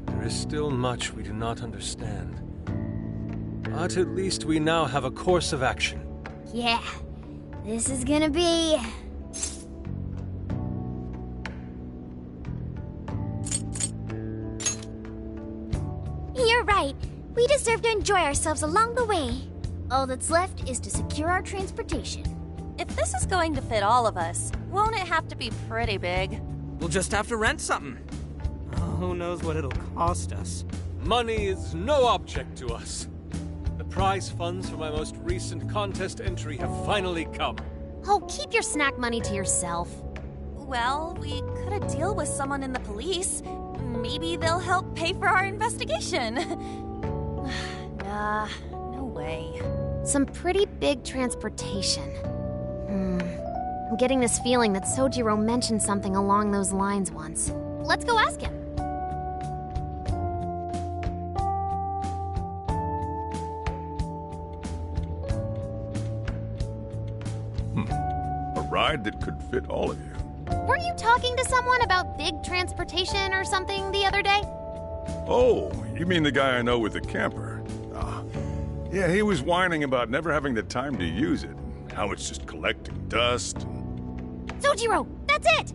There is still much we do not understand. But at least we now have a course of action.
Yeah, this is gonna be...
You're right. We deserve to enjoy ourselves along the way.
All that's left is to secure our transportation.
If this is going to fit all of us, won't it have to be pretty big?
We'll just have to rent something. Oh, who knows what it'll cost us.
Money is no object to us. The prize funds for my most recent contest entry have finally come.
Oh, keep your snack money to yourself.
Well, we could a deal with someone in the police. Maybe they'll help pay for our investigation. Nah, no way.
Some pretty big transportation. I'm getting this feeling that Sojiro mentioned something along those lines once. Let's go ask him.
A ride that could fit all of you.
Weren't you talking to someone about big transportation or something the other day?
Oh, you mean the guy I know with the camper? Yeah, he was whining about never having the time to use it. How it's just collecting dust.
Sojiro, that's it!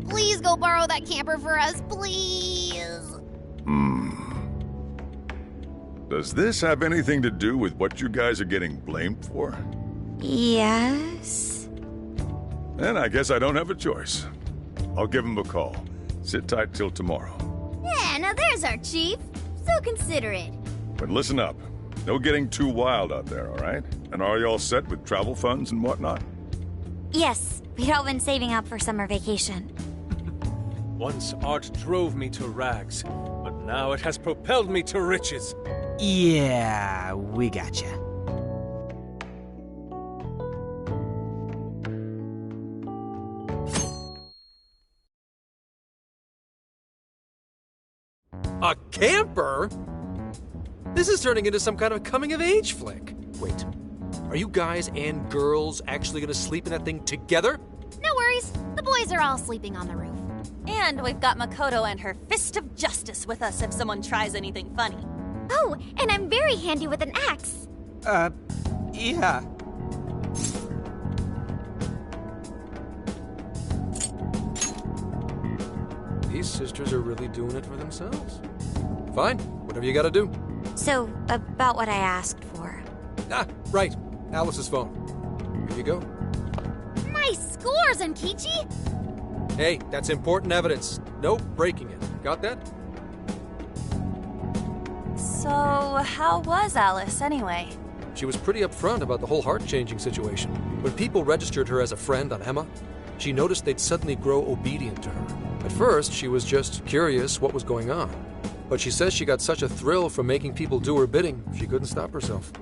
Please go borrow that camper for us, please.
Does this have anything to do with what you guys are getting blamed for?
Yes?
Then I guess I don't have a choice. I'll give him a call. Sit tight till tomorrow.
Yeah, now there's our chief. So considerate.
But listen up. No getting too wild out there, all right? And are you all set with travel funds and whatnot?
Yes, we'd all been saving up for summer vacation.
Once art drove me to rags, but now it has propelled me to riches.
Yeah, we gotcha.
A camper? This is turning into some kind of coming-of-age flick. Wait, are you guys and girls actually gonna sleep in that thing together?
No worries. The boys are all sleeping on the roof.
And we've got Makoto and her Fist of Justice with us if someone tries anything funny.
Oh, and I'm very handy with an axe.
Yeah.
These sisters are really doing it for themselves. Fine, whatever you gotta do.
So, about what I asked for.
Ah, right. Alice's phone. Here you go.
Nice scores, Enkichi!
Hey, that's important evidence. No breaking it. Got that?
So, how was Alice anyway?
She was pretty upfront about the whole heart-changing situation. When people registered her as a friend on Emma, she noticed they'd suddenly grow obedient to her. At first, she was just curious what was going on. But she says she got such a thrill from making people do her bidding, she couldn't stop herself.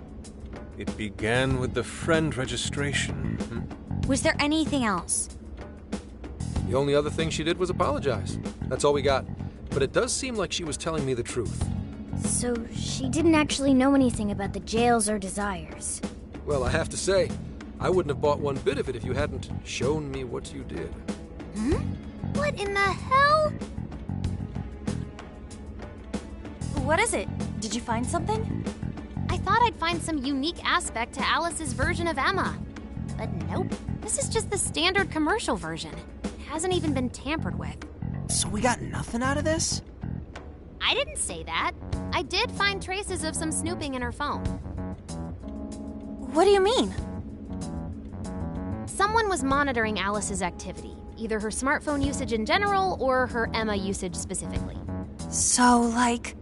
It began with the friend registration.
Was there anything else?
The only other thing she did was apologize. That's all we got. But it does seem like she was telling me the truth.
So she didn't actually know anything about the jails or desires.
Well, I have to say, I wouldn't have bought one bit of it if you hadn't shown me what you did.
What in the hell?
What is it? Did you find something?
I thought I'd find some unique aspect to Alice's version of Emma. But nope. This is just the standard commercial version. It hasn't even been tampered with.
So we got nothing out of this?
I didn't say that. I did find traces of some snooping in her phone.
What do you mean?
Someone was monitoring Alice's activity, either her smartphone usage in general or her Emma usage specifically.
So, like...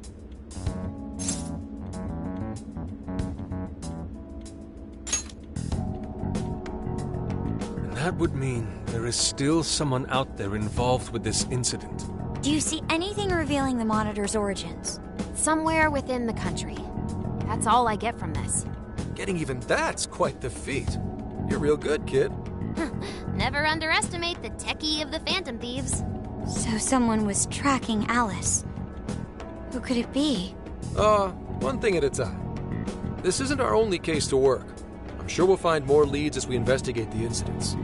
And that would mean there is still someone out there involved with this incident.
Do you see anything revealing the monitor's origins?
Somewhere within the country. That's all I get from this.
Getting even that's quite the feat. You're real good, kid.
Never underestimate the techie of the Phantom Thieves.
So someone was tracking Alice. Who could it be?
One thing at a time. This isn't our only case to work. I'm sure we'll find more leads as we investigate the incidents.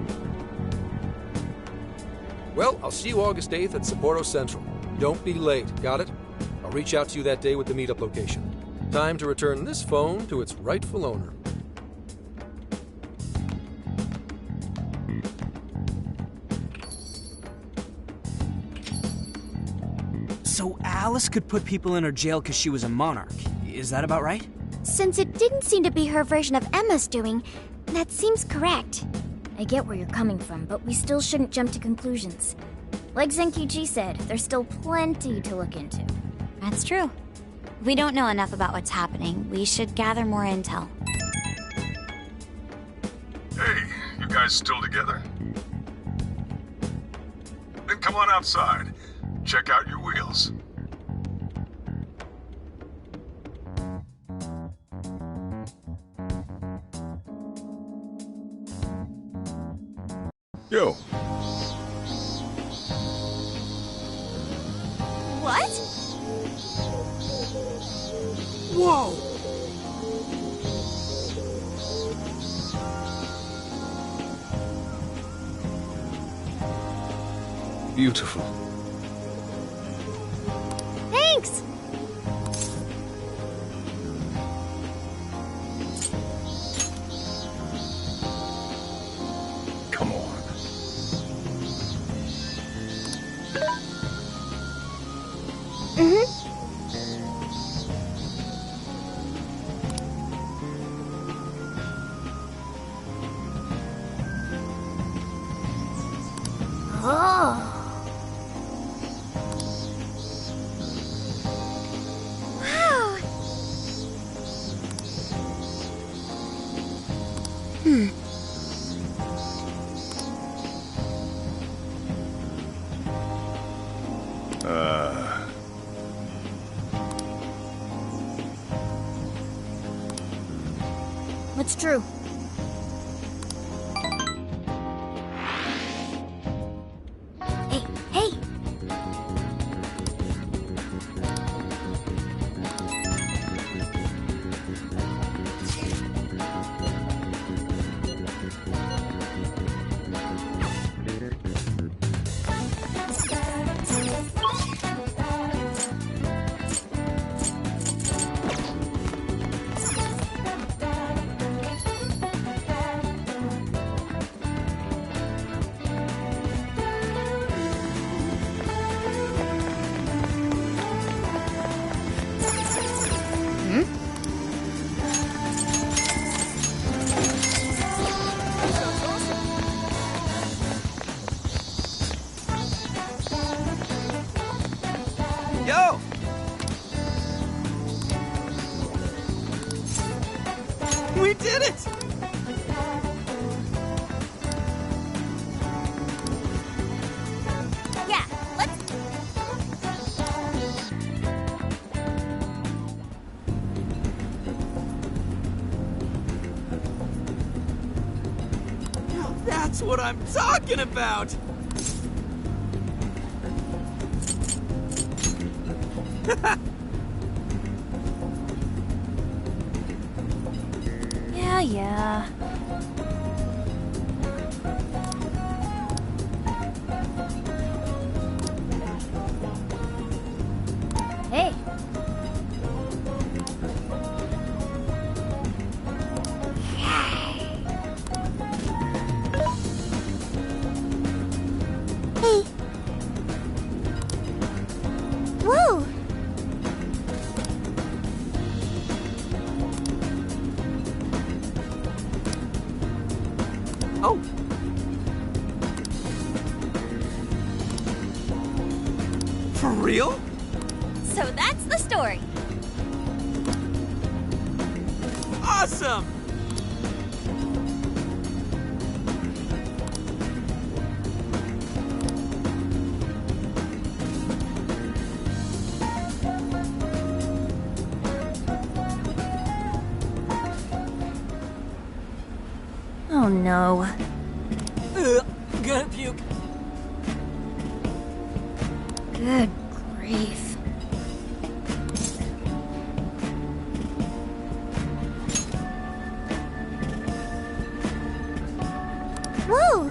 Well, I'll see you August 8th at Sapporo Central. Don't be late, got it? I'll reach out to you that day with the meetup location. Time to return this phone to its rightful owner.
So Alice could put people in her jail because she was a monarch. Is that about right?
Since it didn't seem to be her version of Emma's doing, that seems correct.
I get where you're coming from, but we still shouldn't jump to conclusions. Like Zenkichi said, there's still plenty to look into.
That's true. If we don't know enough about what's happening, we should gather more intel.
Hey, you guys still together? Then come on outside. Check out your wheels. Yo.
What?
Whoa!
Beautiful.
Thanks!
Come on.
That's true. Hey, hey!
Yo! We did it!
Yeah, let's...
That's what I'm talking about!
Yeah. Hey.
Hey. Whoa!
Oh. For real?
So that's the story.
Awesome!
Oh no.
Gonna puke.
Good grief.
Whoa!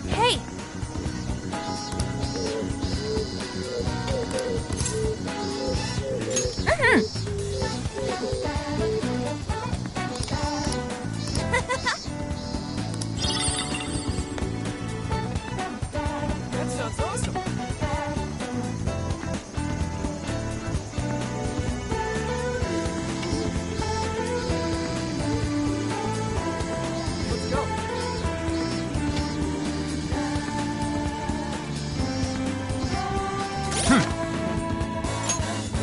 Hey!
That sounds awesome. Let's go.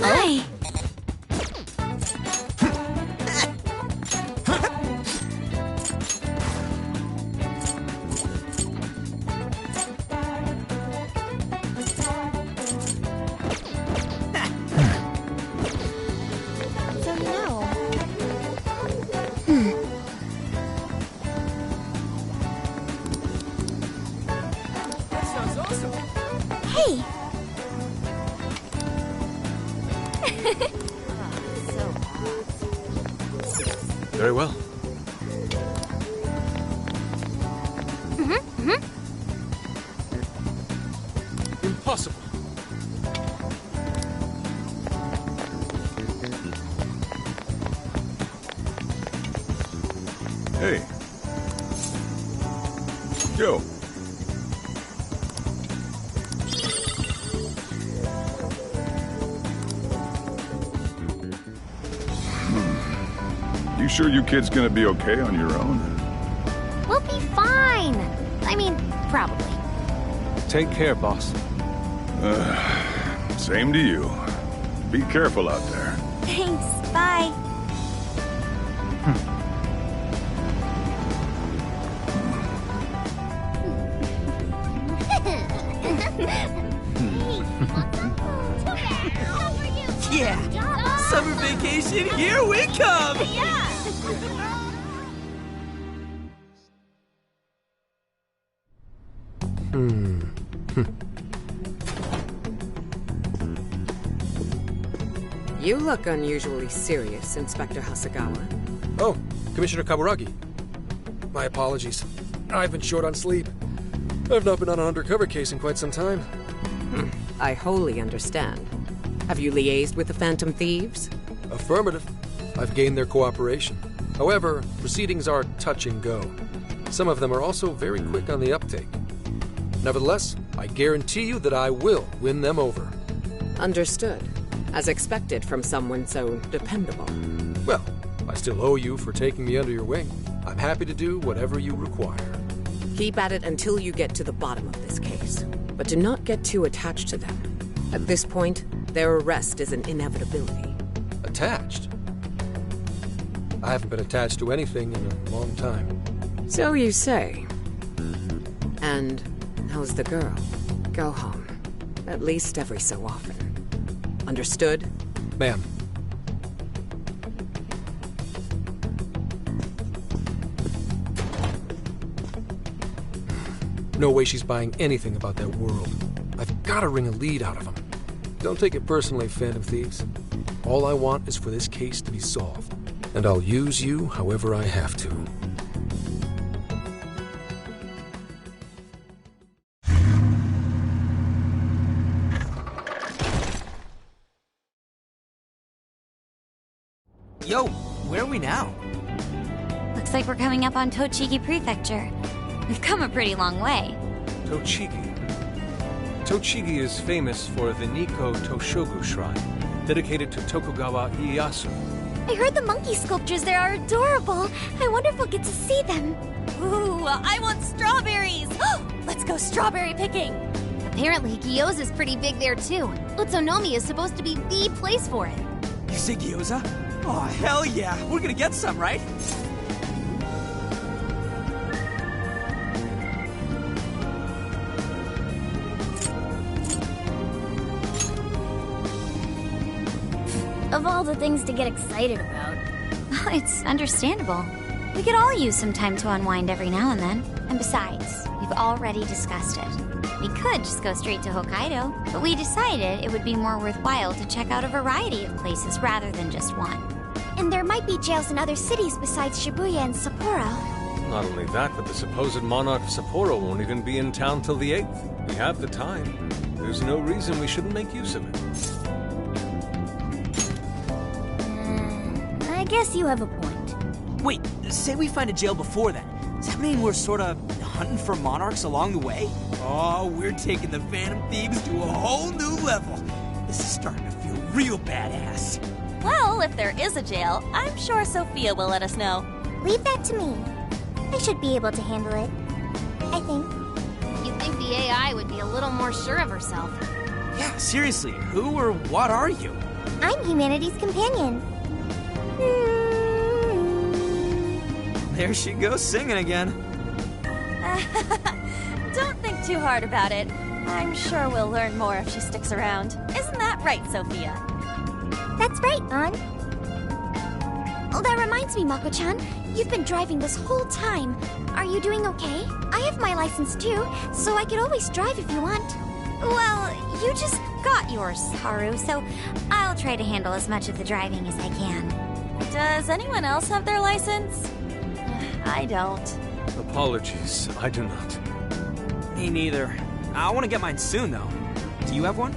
Hi.
So now...
That sounds awesome.
Hey!
Very well. Impossible.
Hey. Joe. You sure you kids gonna be okay on your own?
We'll be fine. I mean, probably.
Take care, boss.
Same to you. Be careful out there.
Thanks. Bye.
Yeah! Summer vacation, here we come!
You look unusually serious, Inspector Hasagawa.
Oh, Commissioner Kaburagi. My apologies. I've been short on sleep. I've not been on an undercover case in quite some time.
I wholly understand. Have you liaised with the Phantom Thieves?
Affirmative. I've gained their cooperation. However, proceedings are touch and go. Some of them are also very quick on the uptake. Nevertheless, I guarantee you that I will win them over.
Understood. As expected from someone so dependable.
Well, I still owe you for taking me under your wing. I'm happy to do whatever you require.
Keep at it until you get to the bottom of this case. But do not get too attached to them. At this point, their arrest is an inevitability.
Attached? I haven't been attached to anything in a long time.
So you say. And how's the girl? Go home. At least every so often. Understood?
Ma'am. No way she's buying anything about that world. I've got to wring a lead out of them. Don't take it personally, Phantom Thieves. All I want is for this case to be solved. And I'll use you however I have to.
Yo, where are we now?
Looks like we're coming up on Tochigi Prefecture. We've come a pretty long way.
Tochigi. Tochigi is famous for the Nikko Toshogu Shrine, dedicated to Tokugawa Ieyasu.
I heard the monkey sculptures there are adorable. I wonder if we'll get to see them.
Ooh, I want strawberries! Let's go strawberry picking!
Apparently, gyoza's pretty big there too. Utsunomiya is supposed to be the place for it.
You say gyoza? Oh, hell yeah! We're gonna get some, right?
Of all the things to get excited about.
It's understandable. We could all use some time to unwind every now and then. And besides, we've already discussed it. We could just go straight to Hokkaido, but we decided it would be more worthwhile to check out a variety of places rather than just one.
And there might be jails in other cities besides Shibuya and Sapporo.
Not only that, but the supposed monarch of Sapporo won't even be in town till the 8th. We have the time. There's no reason we shouldn't make use of it.
I guess you have a point.
Wait, say we find a jail before that. Does that mean we're sorta hunting for monarchs along the way? Oh, we're taking the Phantom Thieves to a whole new level. This is starting to feel real badass.
Well, if there is a jail, I'm sure Sophia will let us know.
Leave that to me. I should be able to handle it. I think.
You'd think the AI would be a little more sure of herself.
Yeah, seriously, who or what are you?
I'm humanity's companion.
There she goes singing again.
Don't think too hard about it. I'm sure we'll learn more if she sticks around. Isn't that right, Sophia?
That's right, An. Oh, that reminds me, Mako-chan. You've been driving this whole time. Are you doing okay? I have my license too, so I could always drive if you want.
Well, you just got yours, Haru, so I'll try to handle as much of the driving as I can.
Does anyone else have their license? I don't.
Apologies, I do not.
Me neither. I want to get mine soon, though. Do you have one?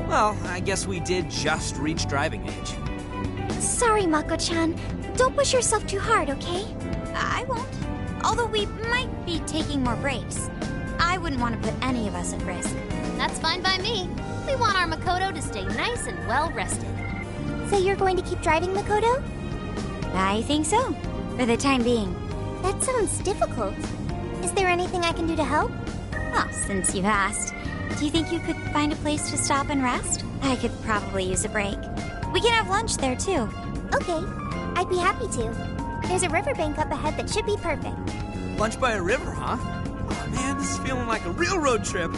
Well, I guess we did just reach driving age.
Sorry, Mako-chan. Don't push yourself too hard, okay?
I won't. Although we might be taking more breaks. I wouldn't want to put any of us at risk.
That's fine by me. We want our Makoto to stay nice and well rested.
So you're going to keep driving, Makoto?
I think so. For the time being.
That sounds difficult. Is there anything I can do to help?
Well, since you asked, do you think you could find a place to stop and rest? I could probably use a break. We can have lunch there, too.
Okay, I'd be happy to. There's a riverbank up ahead that should be perfect.
Lunch by a river, huh? Oh man, this is feeling like a real road trip.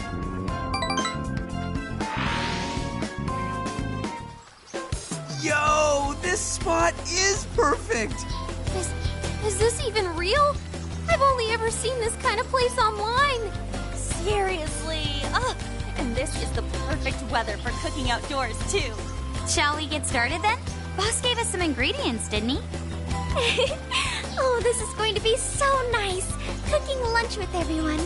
Yo, this spot is perfect!
Is this even real? I've only ever seen this kind of place online.
Seriously. Ugh. And this is the perfect weather for cooking outdoors, too.
Shall we get started then? Boss gave us some ingredients, didn't he?
Oh, this is going to be so nice. Cooking lunch with everyone.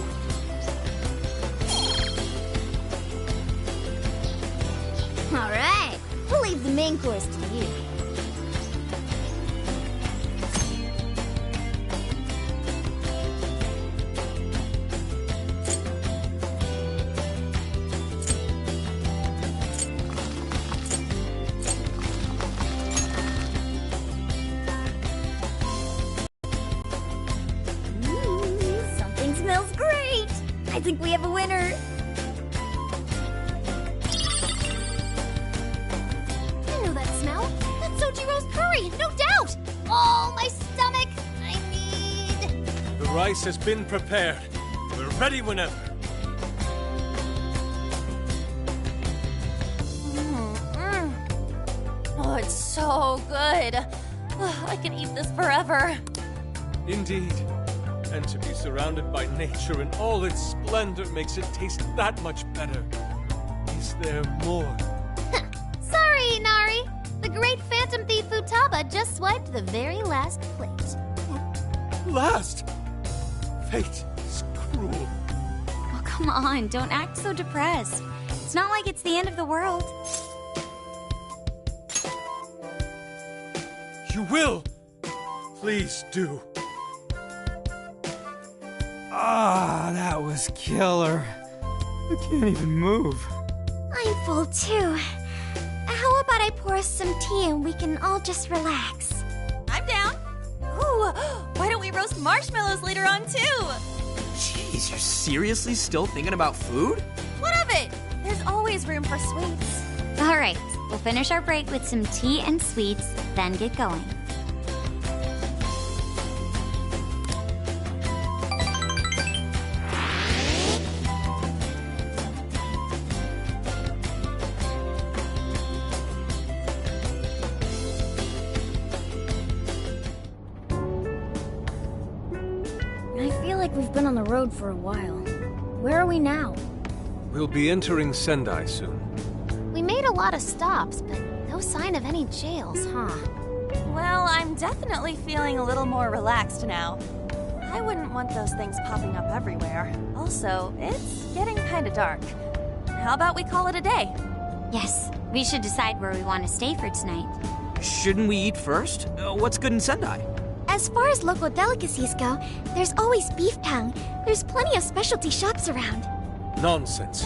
All right, we'll leave the main course to you. Something smells great. I think we have a winner.
No doubt! Oh, my stomach! I need...
The rice has been prepared. We're ready whenever.
Oh, it's so good. I can eat this forever.
Indeed. And to be surrounded by nature in all its splendor makes it taste that much better. Is there more?
Sorry, Inari. The great Phantom Thief Futaba just swiped the very last plate.
Last? Fate is cruel.
Oh, come on, don't act so depressed. It's not like it's the end of the world.
You will! Please do.
Ah, that was killer. I can't even move.
I'm full too. How about I pour us some tea and we can all just relax?
I'm down. Ooh, why don't we roast marshmallows later on too?
Jeez, you're seriously still thinking about food?
What of it? There's always room for sweets.
All right, we'll finish our break with some tea and sweets, then get going.
We've been on the road for a while. Where are we now?
We'll be entering Sendai soon.
We made a lot of stops, but no sign of any jails, huh?
Well, I'm definitely feeling a little more relaxed now. I wouldn't want those things popping up everywhere. Also, it's getting kind of dark. How about we call it a day?
Yes, we should decide where we want to stay for tonight.
Shouldn't we eat first? What's good in Sendai?
As far as local delicacies go, there's always beef tongue. There's plenty of specialty shops around.
Nonsense.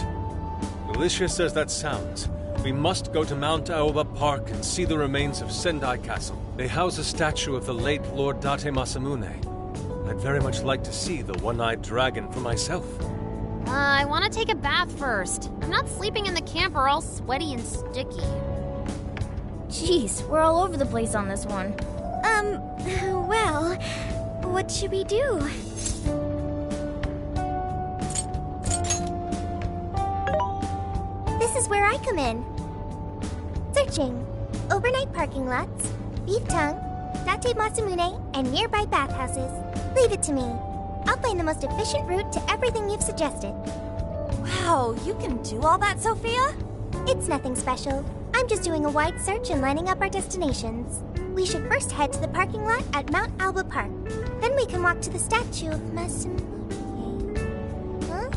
Delicious as that sounds, we must go to Mount Aoba Park and see the remains of Sendai Castle. They house a statue of the late Lord Date Masamune. I'd very much like to see the one-eyed dragon for myself.
I want to take a bath first. I'm not sleeping in the camper all sweaty and sticky.
Jeez, we're all over the place on this one.
Well, what should we do? This is where I come in. Searching. Overnight parking lots, beef tongue, Date Masamune, and nearby bathhouses. Leave it to me. I'll find the most efficient route to everything you've suggested.
Wow, you can do all that, Sophia?
It's nothing special. I'm just doing a wide search and lining up our destinations. We should first head to the parking lot at Mount Alba Park. Then we can walk to the statue of Masamune. Huh?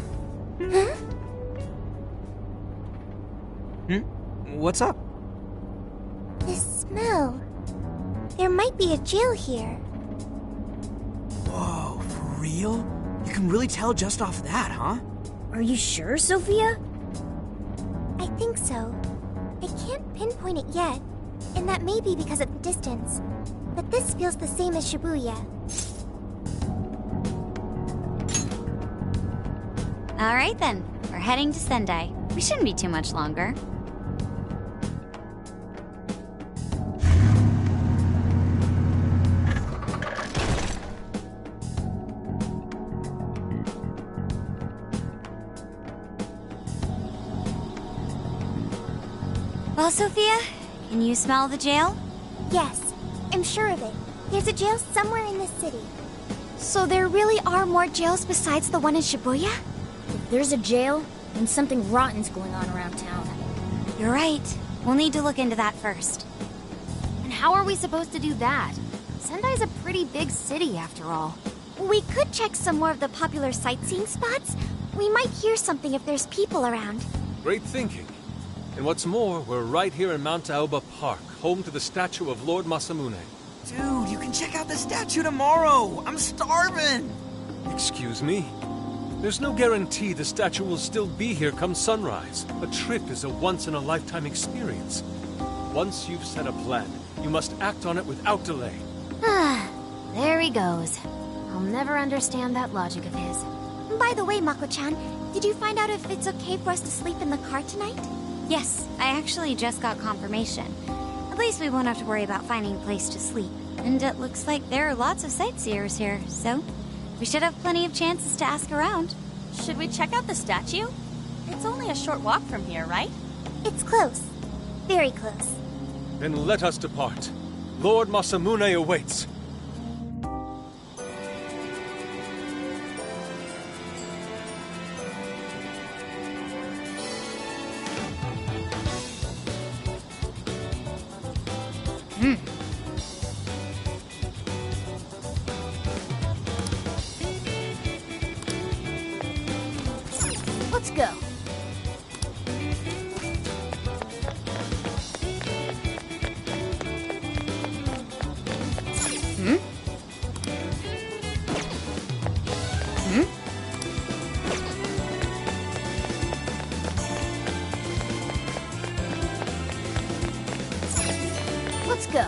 Huh?
What's up?
This smell. There might be a jail here.
Whoa, for real? You can really tell just off that, huh?
Are you sure, Sophia?
I think so. I can't pinpoint it yet, and that may be because of the distance. But this feels the same as Shibuya.
Alright then, we're heading to Sendai. We shouldn't be too much longer. Well, Sophia, can you smell the jail?
Yes, I'm sure of it. There's a jail somewhere in this city. So there really are more jails besides the one in Shibuya? If there's a jail, then something rotten's going on around town.
You're right. We'll need to look into that first.
And how are we supposed to do that? Sendai's a pretty big city, after all.
We could check some more of the popular sightseeing spots. We might hear something if there's people around.
Great thinking. And what's more, we're right here in Mount Aoba Park, home to the statue of Lord Masamune.
Dude, you can check out the statue tomorrow! I'm starving!
Excuse me? There's no guarantee the statue will still be here come sunrise. A trip is a once-in-a-lifetime experience. Once you've set a plan, you must act on it without delay.
Ah, there he goes. I'll never understand that logic of his.
By the way, Mako-chan, did you find out if it's okay for us to sleep in the car tonight?
Yes, I actually just got confirmation. At least we won't have to worry about finding a place to sleep. And it looks like there are lots of sightseers here, so we should have plenty of chances to ask around.
Should we check out the statue? It's only a short walk from here, right?
It's close. Very close.
Then let us depart. Lord Masamune awaits.
Let's go. Let's go.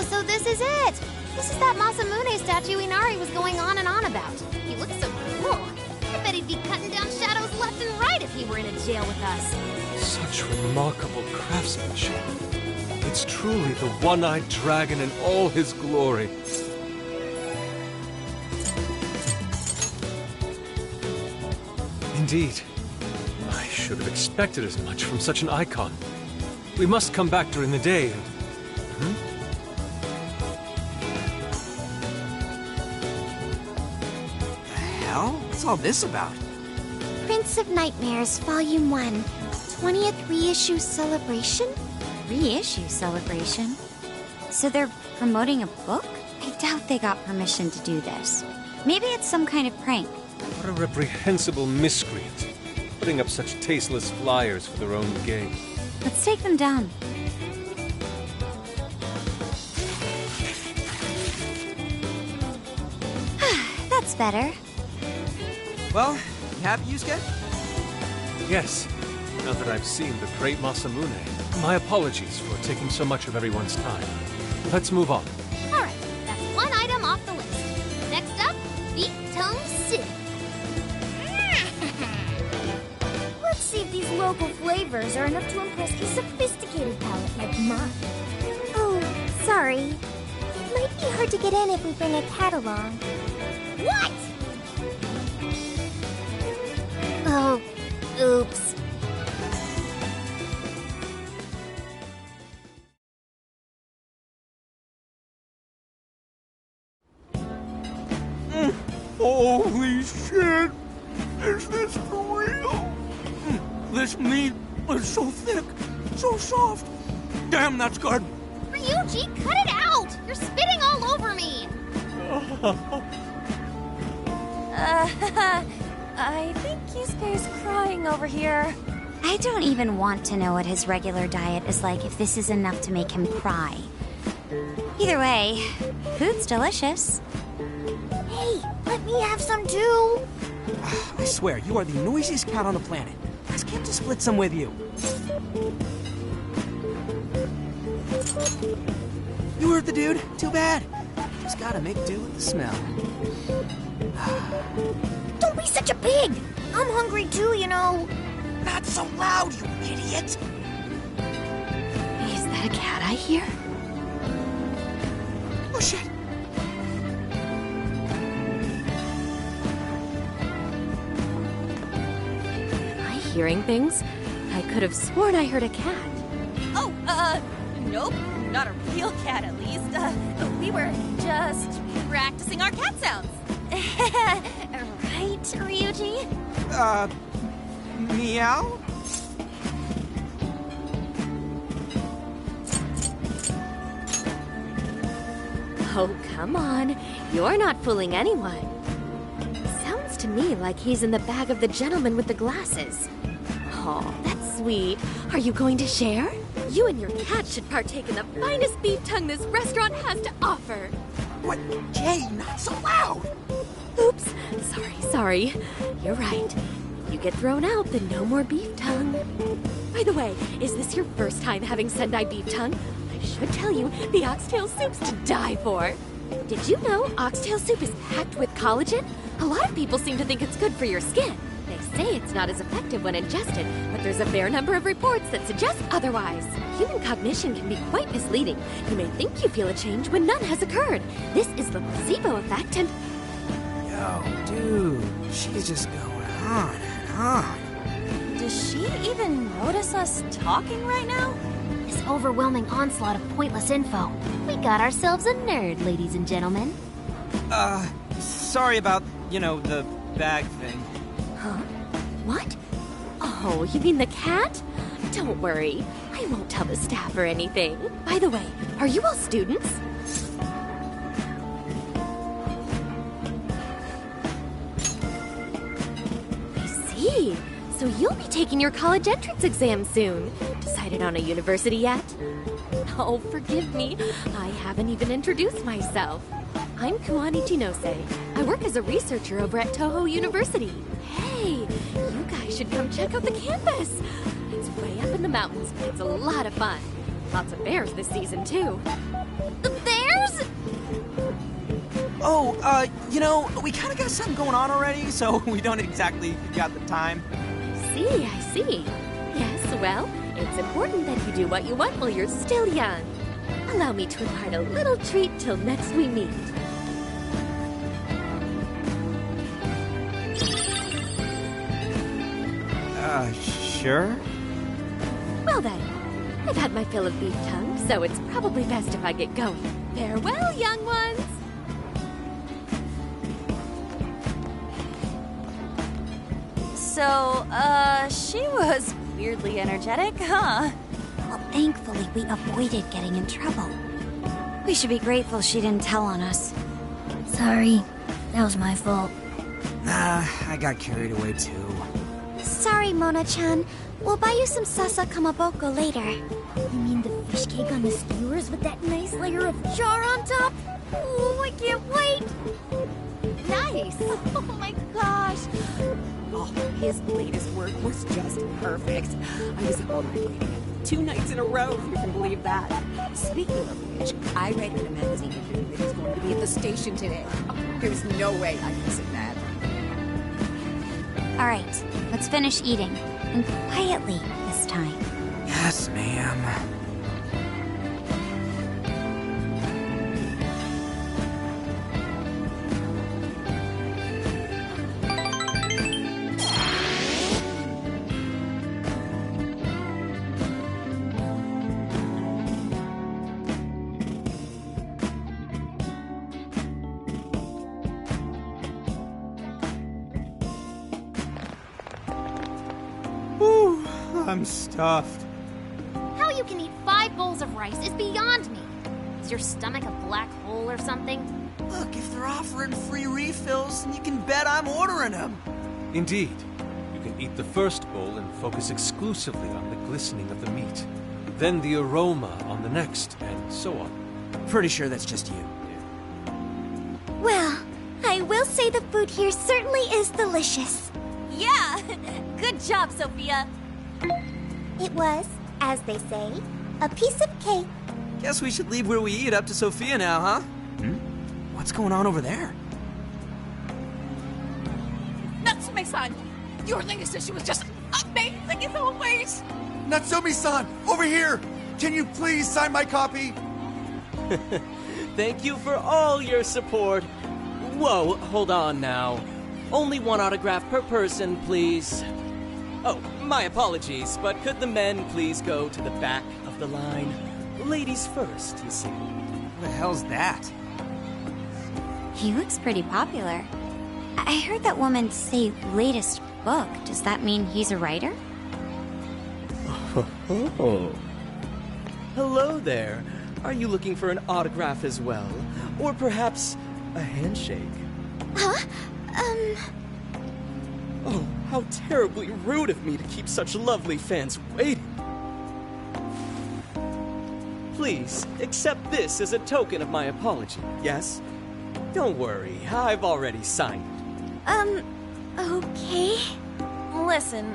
So this is it! This is that Masamune statue Inari was going on and on about. He looks so cool. I bet he'd be cutting down shadows left and right if he were in a jail with us.
Such remarkable craftsmanship. It's truly the one-eyed dragon in all his glory. Indeed. I should have expected as much from such an icon. We must come back during the day and...
What's all this about?
Prince of Nightmares, Volume 1. 20th reissue celebration?
Reissue celebration? So they're promoting a book? I doubt they got permission to do this. Maybe it's some kind of prank.
What a reprehensible miscreant. Putting up such tasteless flyers for their own gain.
Let's take them down. That's better.
Well, you happy, Yusuke?
Yes. Now that I've seen the great Masamune, my apologies for taking so much of everyone's time. Let's move on.
Alright, that's one item off the list. Next up, Beat Tone City.
Let's see if these local flavors are enough to impress a sophisticated palate like mine. Oh, sorry. It might be hard to get in if we bring a cat along. What? Oh, oops.
Holy shit! Is this for real? This meat is so thick, so soft. Damn, that's good.
Ryuji, cut it out! You're spitting all over me!
I think he stays crying over here.
I don't even want to know what his regular diet is like if this is enough to make him cry. Either way, food's delicious.
Hey, let me have some too.
I swear, you are the noisiest cat on the planet. Ask him to split some with you. You heard the dude? Too bad. Just gotta make do with the smell.
Don't be such a pig. I'm hungry too, you know.
Not so loud, you idiot!
Is that a cat I hear?
Oh, shit!
Am I hearing things? I could have sworn I heard a cat. Oh, nope. Not a real cat, at least. We were just practicing our cat sounds.
Right, Ryuji?
Meow?
Oh, come on. You're not fooling anyone. Sounds to me like he's in the bag of the gentleman with the glasses. Oh, that's sweet. Are you going to share? You and your cat should partake in the finest beef tongue this restaurant has to offer.
What? Jay, not so loud!
Oops. Sorry. You're right. If you get thrown out, then no more beef tongue. By the way, is this your first time having Sendai beef tongue? I should tell you, the oxtail soup's to die for. Did you know oxtail soup is packed with collagen? A lot of people seem to think it's good for your skin. They say it's not as effective when ingested, but there's a fair number of reports that suggest otherwise. Human cognition can be quite misleading. You may think you feel a change when none has occurred. This is the placebo effect and...
Yo, dude, she's just going on and on.
Does she even notice us talking right now?
This overwhelming onslaught of pointless info. We got ourselves a nerd, ladies and gentlemen.
Sorry about, the bag thing.
Huh? What? Oh, you mean the cat? Don't worry. I won't tell the staff or anything. By the way, are you all students? I see. So you'll be taking your college entrance exam soon. Decided on a university yet? Oh, forgive me. I haven't even introduced myself. I'm Kuani Chinose. I work as a researcher over at Toho University. Hey, you guys should come check out the campus. It's way up in the mountains, but it's a lot of fun. Lots of bears this season, too.
The bears?
Oh, we kind of got something going on already, so we don't exactly got the time.
I see. Yes, well, it's important that you do what you want while you're still young. Allow me to impart a little treat till next we meet.
Sure?
Well then, I've had my fill of beef tongue, so it's probably best if I get going. Farewell, young ones! So, she was weirdly energetic, huh?
Well, thankfully we avoided getting in trouble. We should be grateful she didn't tell on us.
Sorry, that was my fault.
Nah, I got carried away too.
Sorry, Mona-chan. We'll buy you some sasa kamaboko later.
You mean the fish cake on the skewers with that nice layer of char on top? Oh, I can't wait!
Nice!
Oh my gosh! Oh, his latest work was just perfect. I was all night reading it. 2 nights in a row, if you can believe that. Speaking of which, I read in a magazine interview that he's going to be at the station today. Oh, there's no way I'm missing that.
All right, let's finish eating. And quietly this time.
Yes, ma'am.
I'm stuffed.
How you can eat 5 bowls of rice is beyond me. Is your stomach a black hole or something?
Look, if they're offering free refills, then you can bet I'm ordering them.
Indeed. You can eat the first bowl and focus exclusively on the glistening of the meat. Then the aroma on the next, and so on.
Pretty sure that's just you.
Well, I will say the food here certainly is delicious.
Yeah! Good job, Sophia!
It was, as they say, a piece of cake.
Guess we should leave where we eat up to Sophia now, huh? What's going on over there?
Natsume-san, your latest issue was just amazing as always!
Natsumi-san, over here! Can you please sign my copy?
Thank you for all your support. Whoa, hold on now. Only one autograph per person, please. Oh, my apologies, but could the men please go to the back of the line? Ladies first, you see.
What the hell's that?
He looks pretty popular. I heard that woman say latest book. Does that mean he's a writer?
Oh. Hello there. Are you looking for an autograph as well? Or perhaps a handshake?
Huh?
Oh, how terribly rude of me to keep such lovely fans waiting. Please, accept this as a token of my apology, yes? Don't worry, I've already signed it.
Okay.
Listen,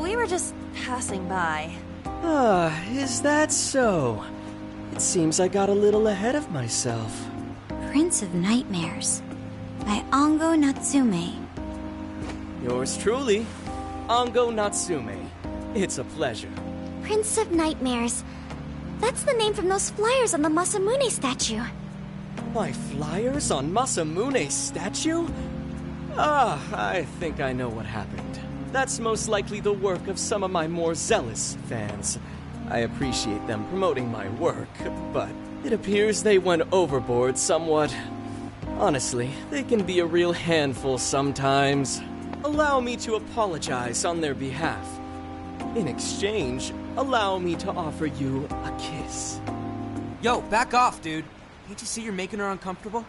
we were just passing by.
Is that so? It seems I got a little ahead of myself.
Prince of Nightmares by Ango Natsume.
Yours truly, Ango Natsume. It's a pleasure.
Prince of Nightmares. That's the name from those flyers on the Masamune statue.
My flyers on Masamune's statue? I think I know what happened. That's most likely the work of some of my more zealous fans. I appreciate them promoting my work, but it appears they went overboard somewhat. Honestly, they can be a real handful sometimes. Allow me to apologize on their behalf. In exchange, allow me to offer you a kiss.
Yo, back off, dude. Can't you see you're making her uncomfortable?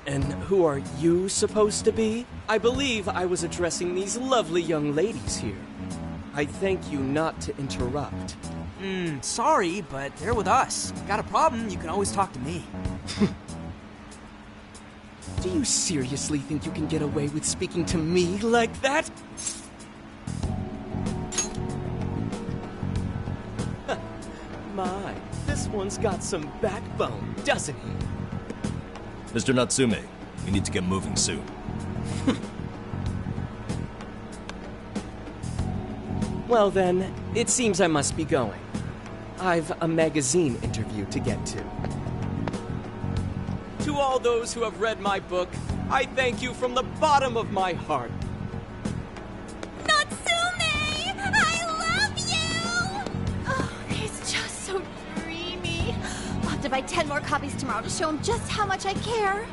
And who are you supposed to be? I believe I was addressing these lovely young ladies here. I thank you not to interrupt.
Sorry, but they're with us. Got a problem, you can always talk to me.
Do you seriously think you can get away with speaking to me like that? My, this one's got some backbone, doesn't he?
Mr. Natsume, we need to get moving soon.
Well then, it seems I must be going. I've a magazine interview to get to. To all those who have read my book, I thank you from the bottom of my heart.
Natsume! I love you! Oh, he's just so dreamy. I'll have to buy 10 more copies tomorrow to show him just how much I care.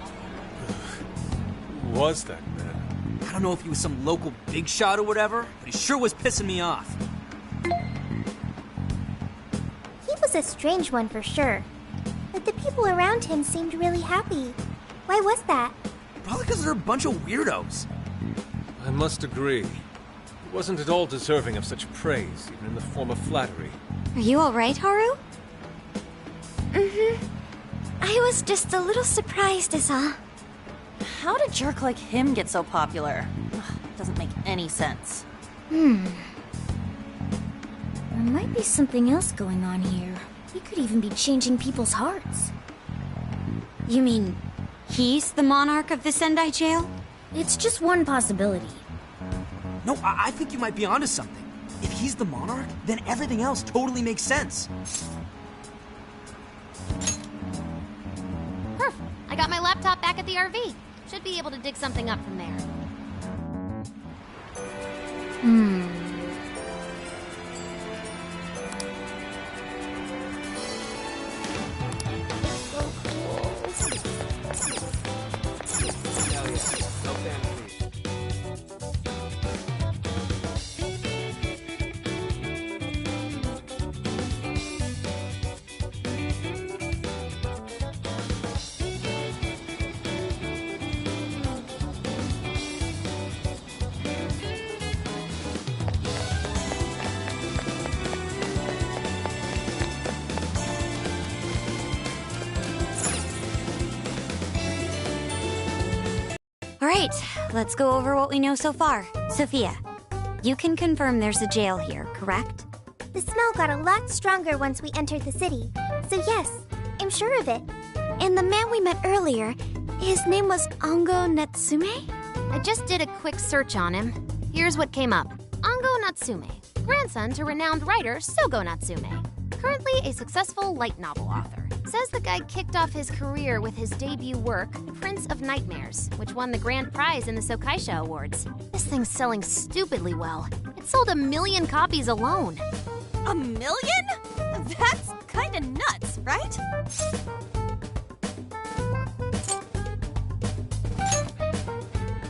Who was that man?
I don't know if he was some local big shot or whatever, but he sure was pissing me off.
He was a strange one for sure. But the people around him seemed really happy. Why was that?
Probably because they're a bunch of weirdos.
I must agree. He wasn't at all deserving of such praise, even in the form of flattery.
Are you alright, Haru?
I was just a little surprised is all.
How did a jerk like him get so popular? Ugh, doesn't make any sense.
There might be something else going on here. He could even be changing people's hearts.
You mean he's the monarch of the Sendai jail?
It's just one possibility.
No, I think you might be onto something. If he's the monarch, then everything else totally makes sense.
Perf! I got my laptop back at the RV. Should be able to dig something up from there.
Alright, let's go over what we know so far. Sophia, you can confirm there's a jail here, correct?
The smell got a lot stronger once we entered the city. So yes, I'm sure of it.
And the man we met earlier, his name was Ango Natsume?
I just did a quick search on him. Here's what came up. Ango Natsume, grandson to renowned writer Sogo Natsume. Currently a successful light novel author. Says the guy kicked off his career with his debut work, Prince of Nightmares, which won the grand prize in the Sokaisha Awards. This thing's selling stupidly well. It sold 1 million copies alone.
1 million? That's kinda nuts, right?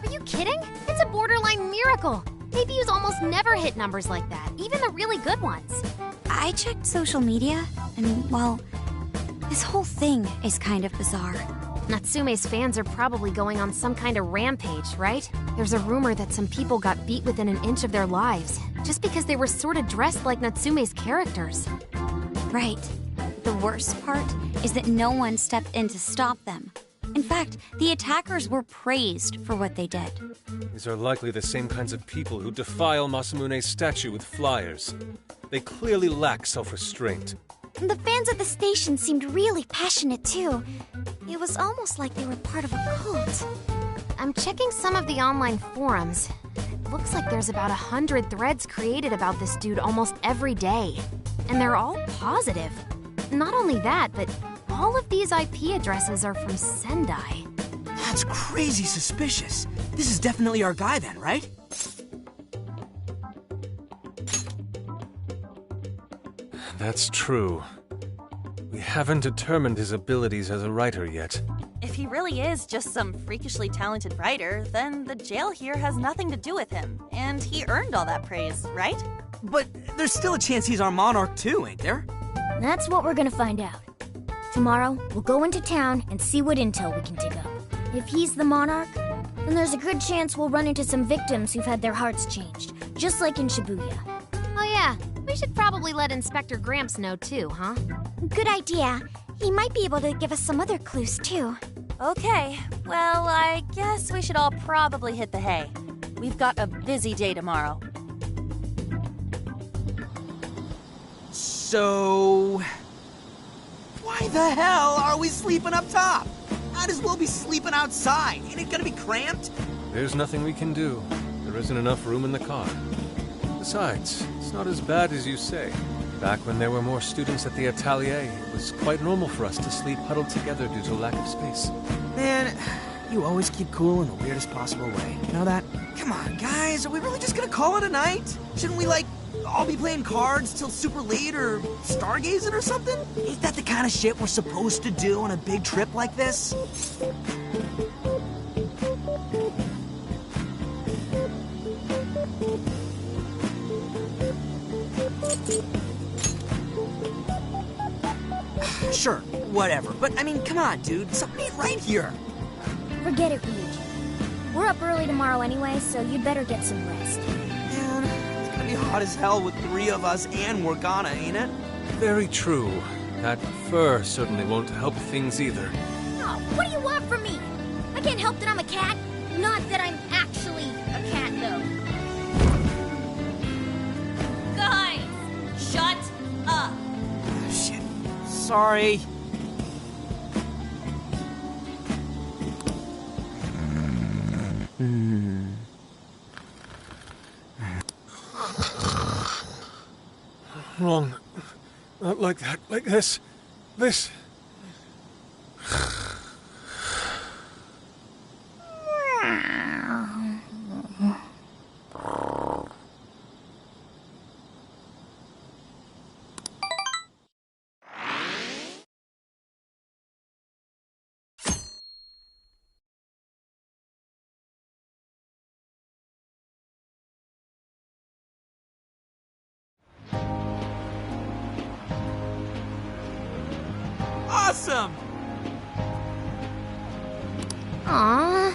Are you kidding? It's a borderline miracle. Debuts almost never hit numbers like that, even the really good ones.
I checked social media, and, well, this whole thing is kind of bizarre.
Natsume's fans are probably going on some kind of rampage, right? There's a rumor that some people got beat within an inch of their lives, just because they were sort of dressed like Natsume's characters.
Right. The worst part is that no one stepped in to stop them. In fact, the attackers were praised for what they did.
These are likely the same kinds of people who defile Masamune's statue with flyers. They clearly lack self-restraint.
The fans at the station seemed really passionate too. It was almost like they were part of a cult.
I'm checking some of the online forums. It looks like there's about 100 threads created about this dude almost every day. And they're all positive. Not only that, but all of these IP addresses are from Sendai.
That's crazy suspicious. This is definitely our guy then, right?
That's true. We haven't determined his abilities as a writer yet.
If he really is just some freakishly talented writer, then the jail here has nothing to do with him, and he earned all that praise, right?
But there's still a chance he's our monarch too, ain't there?
That's what we're gonna find out. Tomorrow, we'll go into town and see what intel we can dig up. If he's the monarch, then there's a good chance we'll run into some victims who've had their hearts changed, just like in Shibuya.
Oh yeah, we should probably let Inspector Gramps know too, huh?
Good idea. He might be able to give us some other clues too.
Okay, well, I guess we should all probably hit the hay. We've got a busy day tomorrow.
So... why the hell are we sleeping up top? Might as well be sleeping outside. Ain't it gonna be cramped?
There's nothing we can do. There isn't enough room in the car. Besides, it's not as bad as you say. Back when there were more students at the atelier, it was quite normal for us to sleep huddled together due to lack of space.
Man, you always keep cool in the weirdest possible way. You know that? Come on, guys, are we really just gonna call it a night? Shouldn't we, like, all be playing cards till super late or stargazing or something? Ain't that the kind of shit we're supposed to do on a big trip like this? Sure, whatever. But, I mean, come on, dude. Something ain't right here.
Forget it, Ryuji. We're up early tomorrow anyway, so you'd better get some rest.
Man, it's gonna be hot as hell with 3 of us and Morgana, ain't it?
Very true. That fur certainly won't help things either.
Oh, what do you want from me? I can't help that I'm a cat. Not that I'm actually a cat, though.
Guys, shut up.
Shit. Sorry.
Wrong. Not like that. Like this. This.
Awesome!
Aww.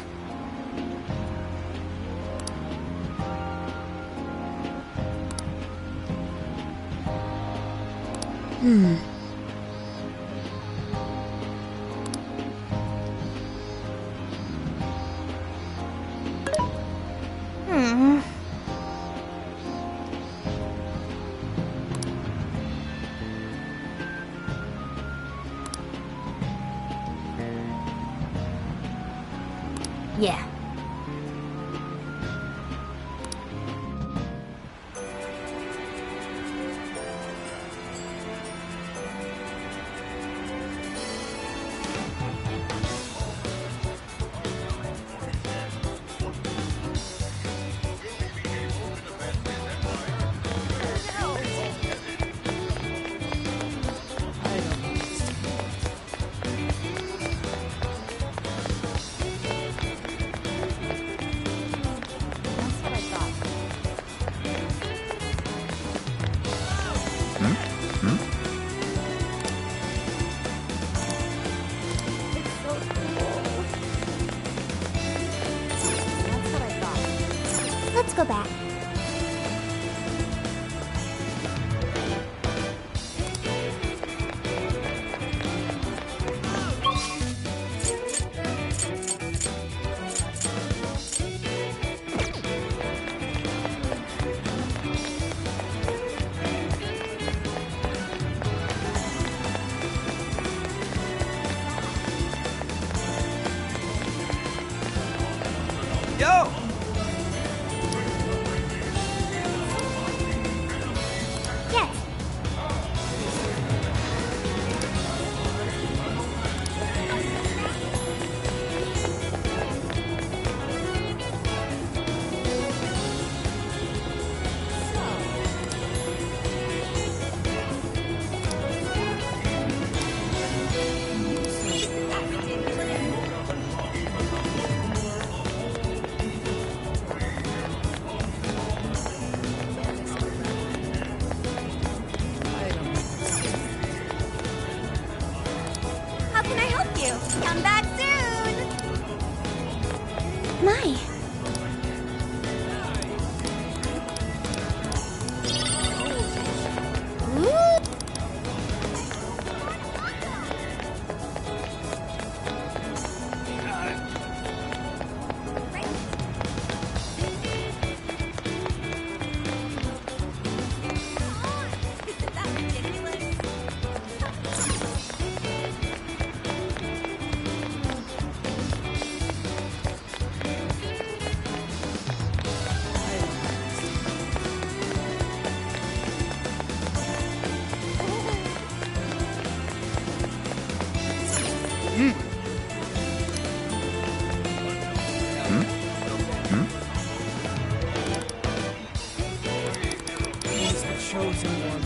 chosen one.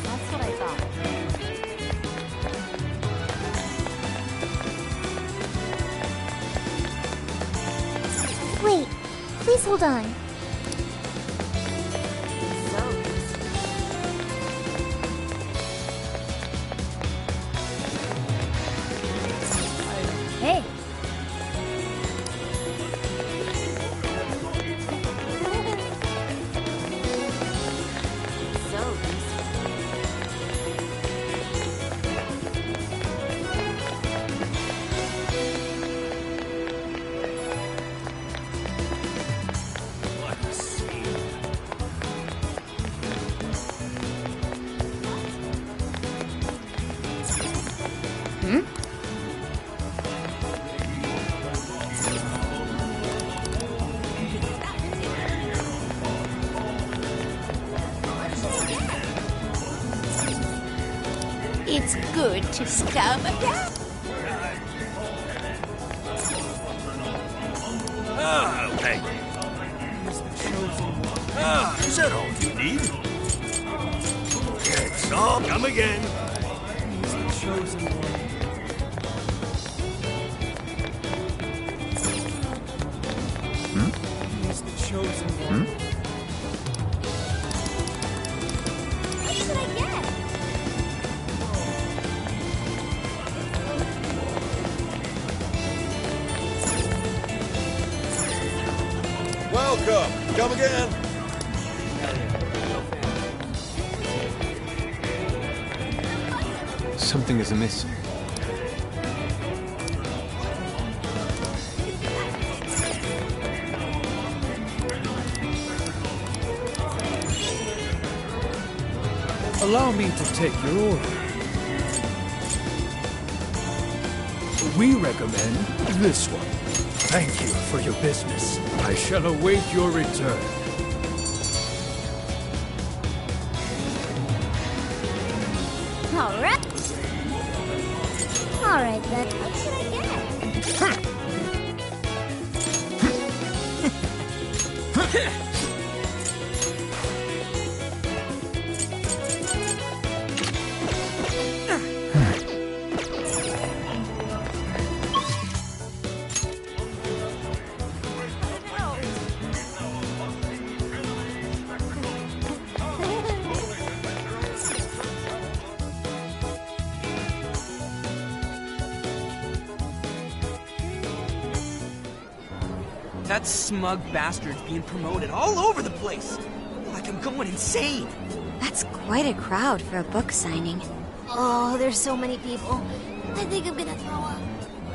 That's what I thought.
Wait, please hold on. Hey.
It's good to scum again.
Ah, thank you. Ah, is that all you need? It's all come again.
He's the chosen one. He's the chosen one.
What should I get?
Welcome. Come again.
Something is amiss.
Allow me to take your order. We recommend this one. Thank you for your business. I shall await your return.
Alright. Alright then. What should I get?
That smug bastard's being promoted all over the place. Like I'm going insane.
That's quite a crowd for a book signing.
Oh, there's so many people. I think I'm gonna throw up.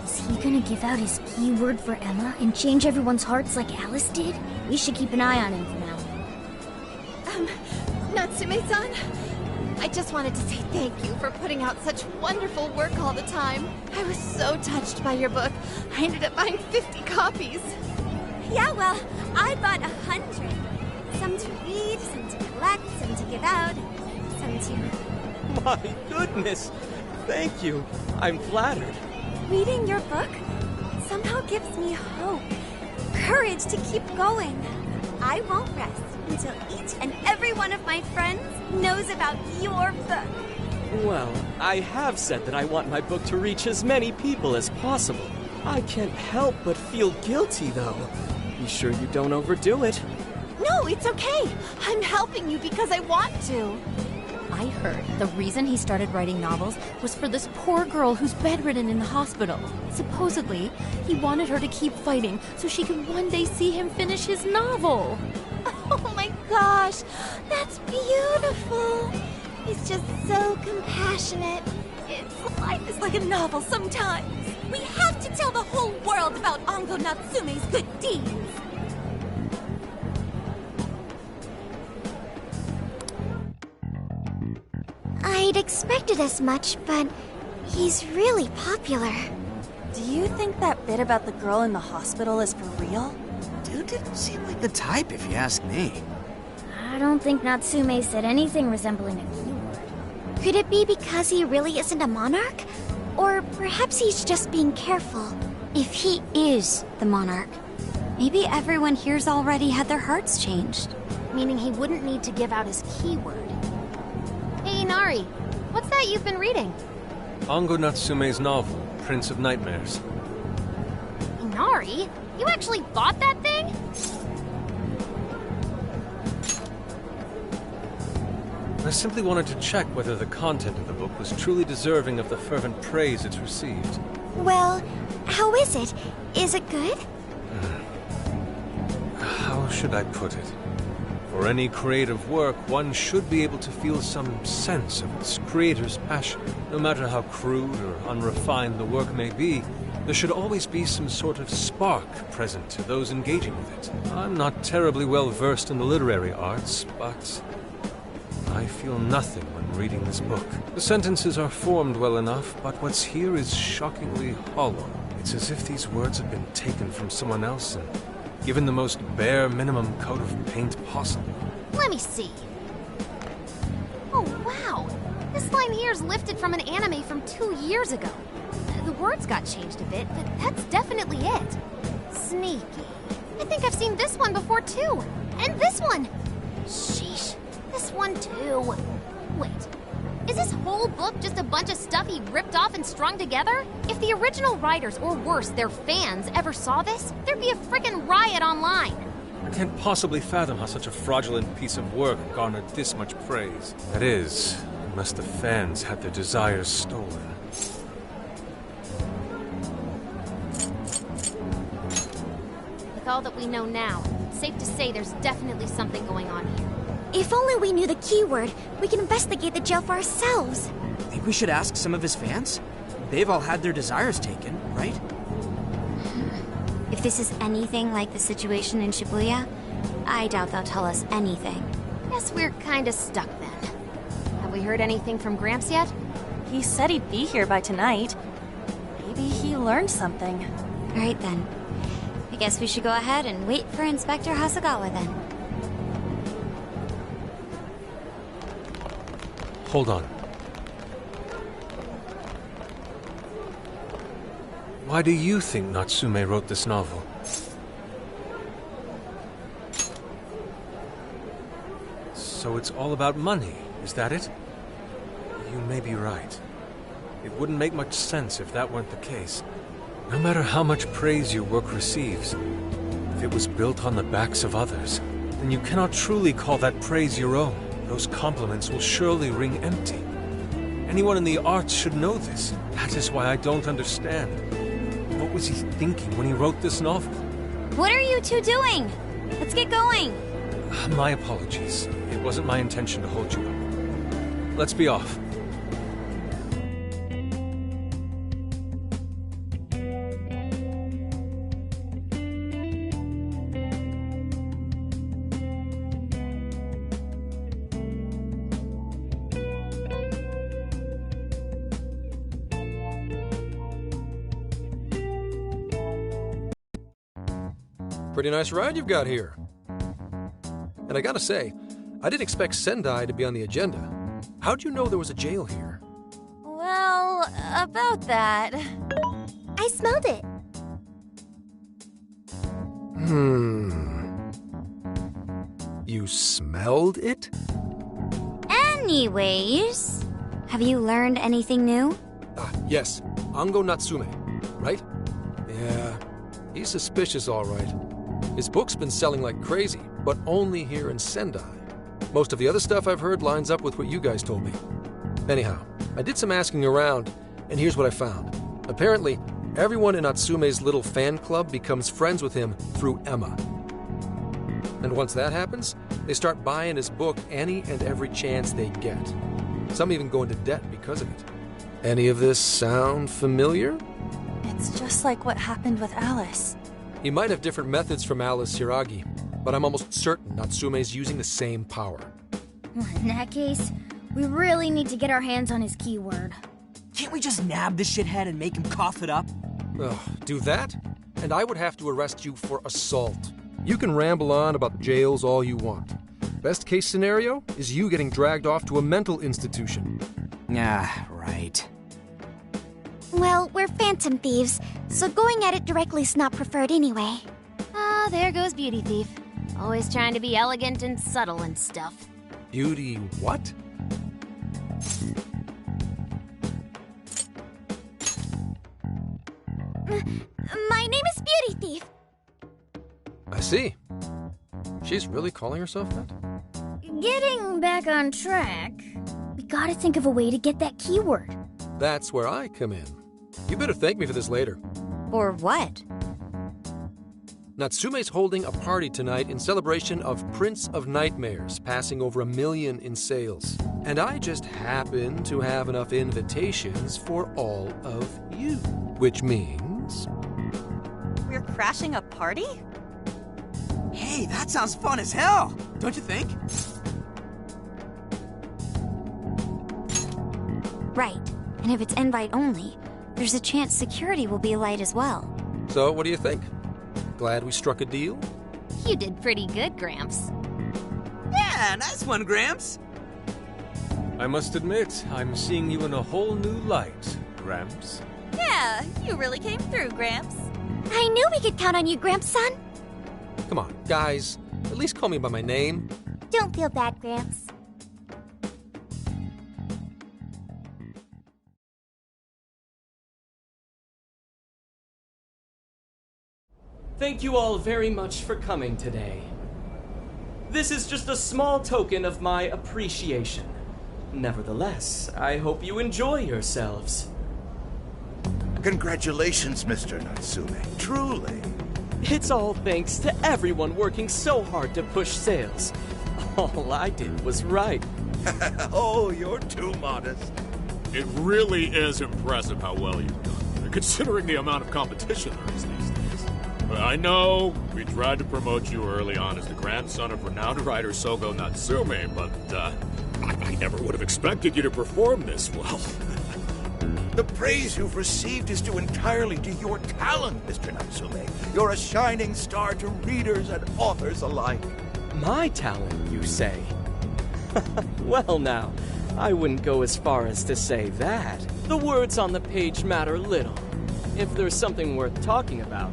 Is he gonna give out his keyword for Emma and change everyone's hearts like Alice did? We should keep an eye on him for now.
Natsume-san, I just wanted to say thank you for putting out such wonderful work all the time. I was so touched by your book. I ended up buying 50 copies.
Yeah, well, I bought 100. Some to read, some to collect, some to give out, some to...
My goodness! Thank you. I'm flattered.
Reading your book somehow gives me hope, courage to keep going. I won't rest until each and every one of my friends knows about your book.
Well, I have said that I want my book to reach as many people as possible. I can't help but feel guilty, though. Be sure you don't overdo it.
No, it's okay. I'm helping you because I want to.
I heard the reason he started writing novels was for this poor girl who's bedridden in the hospital. Supposedly, he wanted her to keep fighting so she could one day see him finish his novel.
Oh my gosh, that's beautiful. He's just so compassionate. Life is like a novel sometimes.
We have to tell the whole world about Ango Natsume's good deeds.
I'd expected as much, but he's really popular.
Do you think that bit about the girl in the hospital is for real?
Dude didn't seem like the type, if you ask me.
I don't think Natsume said anything resembling a keyword.
Could it be because he really isn't a monarch?
Or perhaps he's just being careful. If he is the monarch, maybe everyone here's already had their hearts changed.
Meaning he wouldn't need to give out his keyword. Hey, Inari, what's that you've been reading?
Ango Natsume's novel, Prince of Nightmares.
Inari? You actually bought that thing?
I simply wanted to check whether the content of the book was truly deserving of the fervent praise it's received.
Well, how is it? Is it good?
How should I put it? For any creative work, one should be able to feel some sense of its creator's passion. No matter how crude or unrefined the work may be, there should always be some sort of spark present to those engaging with it. I'm not terribly well versed in the literary arts, but I feel nothing when reading this book. The sentences are formed well enough, but what's here is shockingly hollow. It's as if these words have been taken from someone else and given the most bare minimum coat of paint possible.
Let me see. Oh, wow. This line here is lifted from an anime from 2 years ago. The words got changed a bit, but that's definitely it. Sneaky. I think I've seen this one before, too. And this one. Sheesh. This one, too. Wait. Is this whole book just a bunch of stuff he ripped off and strung together? If the original writers, or worse, their fans, ever saw this, there'd be a frickin' riot online.
I can't possibly fathom how such a fraudulent piece of work garnered this much praise. That is, unless the fans had their desires stolen.
With all that we know now, it's safe to say there's definitely something going on here.
If only we knew the keyword, we can investigate the jail for ourselves.
Think we should ask some of his fans? They've all had their desires taken, right?
If this is anything like the situation in Shibuya, I doubt they'll tell us anything.
Guess we're kinda stuck then. Have we heard anything from Gramps yet?
He said he'd be here by tonight. Maybe he learned something.
All right then. I guess we should go ahead and wait for Inspector Hasagawa then.
Hold on. Why do you think Natsume wrote this novel? So it's all about money, is that it? You may be right. It wouldn't make much sense if that weren't the case. No matter how much praise your work receives, if it was built on the backs of others, then you cannot truly call that praise your own. Those compliments will surely ring empty. Anyone in the arts should know this. That is why I don't understand. What was he thinking when he wrote this novel?
What are you two doing? Let's get going.
My apologies. It wasn't my intention to hold you up. Let's be off.
Pretty nice ride you've got here. And I gotta say, I didn't expect Sendai to be on the agenda. How'd you know there was a jail here?
Well, about that.
I smelled it.
You smelled it?
Anyways, have you learned anything new?
Yes. Ango Natsume, right? Yeah, he's suspicious, all right. His book's been selling like crazy, but only here in Sendai. Most of the other stuff I've heard lines up with what you guys told me. Anyhow, I did some asking around, and here's what I found. Apparently, everyone in Natsume's little fan club becomes friends with him through Emma. And once that happens, they start buying his book any and every chance they get. Some even go into debt because of it. Any of this sound familiar?
It's just like what happened with Alice.
He might have different methods from Alice Hiragi, but I'm almost certain Natsume's using the same power.
In that case, we really need to get our hands on his keyword.
Can't we just nab the shithead and make him cough it up?
Do that? And I would have to arrest you for assault. You can ramble on about jails all you want. Best case scenario is you getting dragged off to a mental institution.
Ah, right.
Well, we're phantom thieves, so going at it directly's not preferred anyway.
Ah, there goes Beauty Thief. Always trying to be elegant and subtle and stuff.
Beauty what?
My name is Beauty Thief.
I see. She's really calling herself that?
Getting back on track, we gotta think of a way to get that keyword.
That's where I come in. You better thank me for this later.
For what?
Natsume's holding a party tonight in celebration of Prince of Nightmares, passing over 1 million in sales. And I just happen to have enough invitations for all of you. Which means...
We're crashing a party?
Hey, that sounds fun as hell, don't you think?
Right. And if it's invite only, there's a chance security will be light as well.
So, what do you think? Glad we struck a deal?
You did pretty good, Gramps.
Yeah, nice one, Gramps.
I must admit, I'm seeing you in a whole new light, Gramps.
Yeah, you really came through, Gramps.
I knew we could count on you, Gramps-son.
Come on, guys. At least call me by my name.
Don't feel bad, Gramps.
Thank you all very much for coming today. This is just a small token of my appreciation. Nevertheless, I hope you enjoy yourselves.
Congratulations, Mr. Natsume. Truly.
It's all thanks to everyone working so hard to push sales. All I did was write.
Oh, you're too modest.
It really is impressive how well you've done, considering the amount of competition there is these days. I know we tried to promote you early on as the grandson of renowned writer Sogo Natsume, but I never would have expected you to perform this well.
The praise you've received is due entirely to your talent, Mr. Natsume. You're a shining star to readers and authors alike.
My talent, you say? Well now, I wouldn't go as far as to say that. The words on the page matter little. If there's something worth talking about,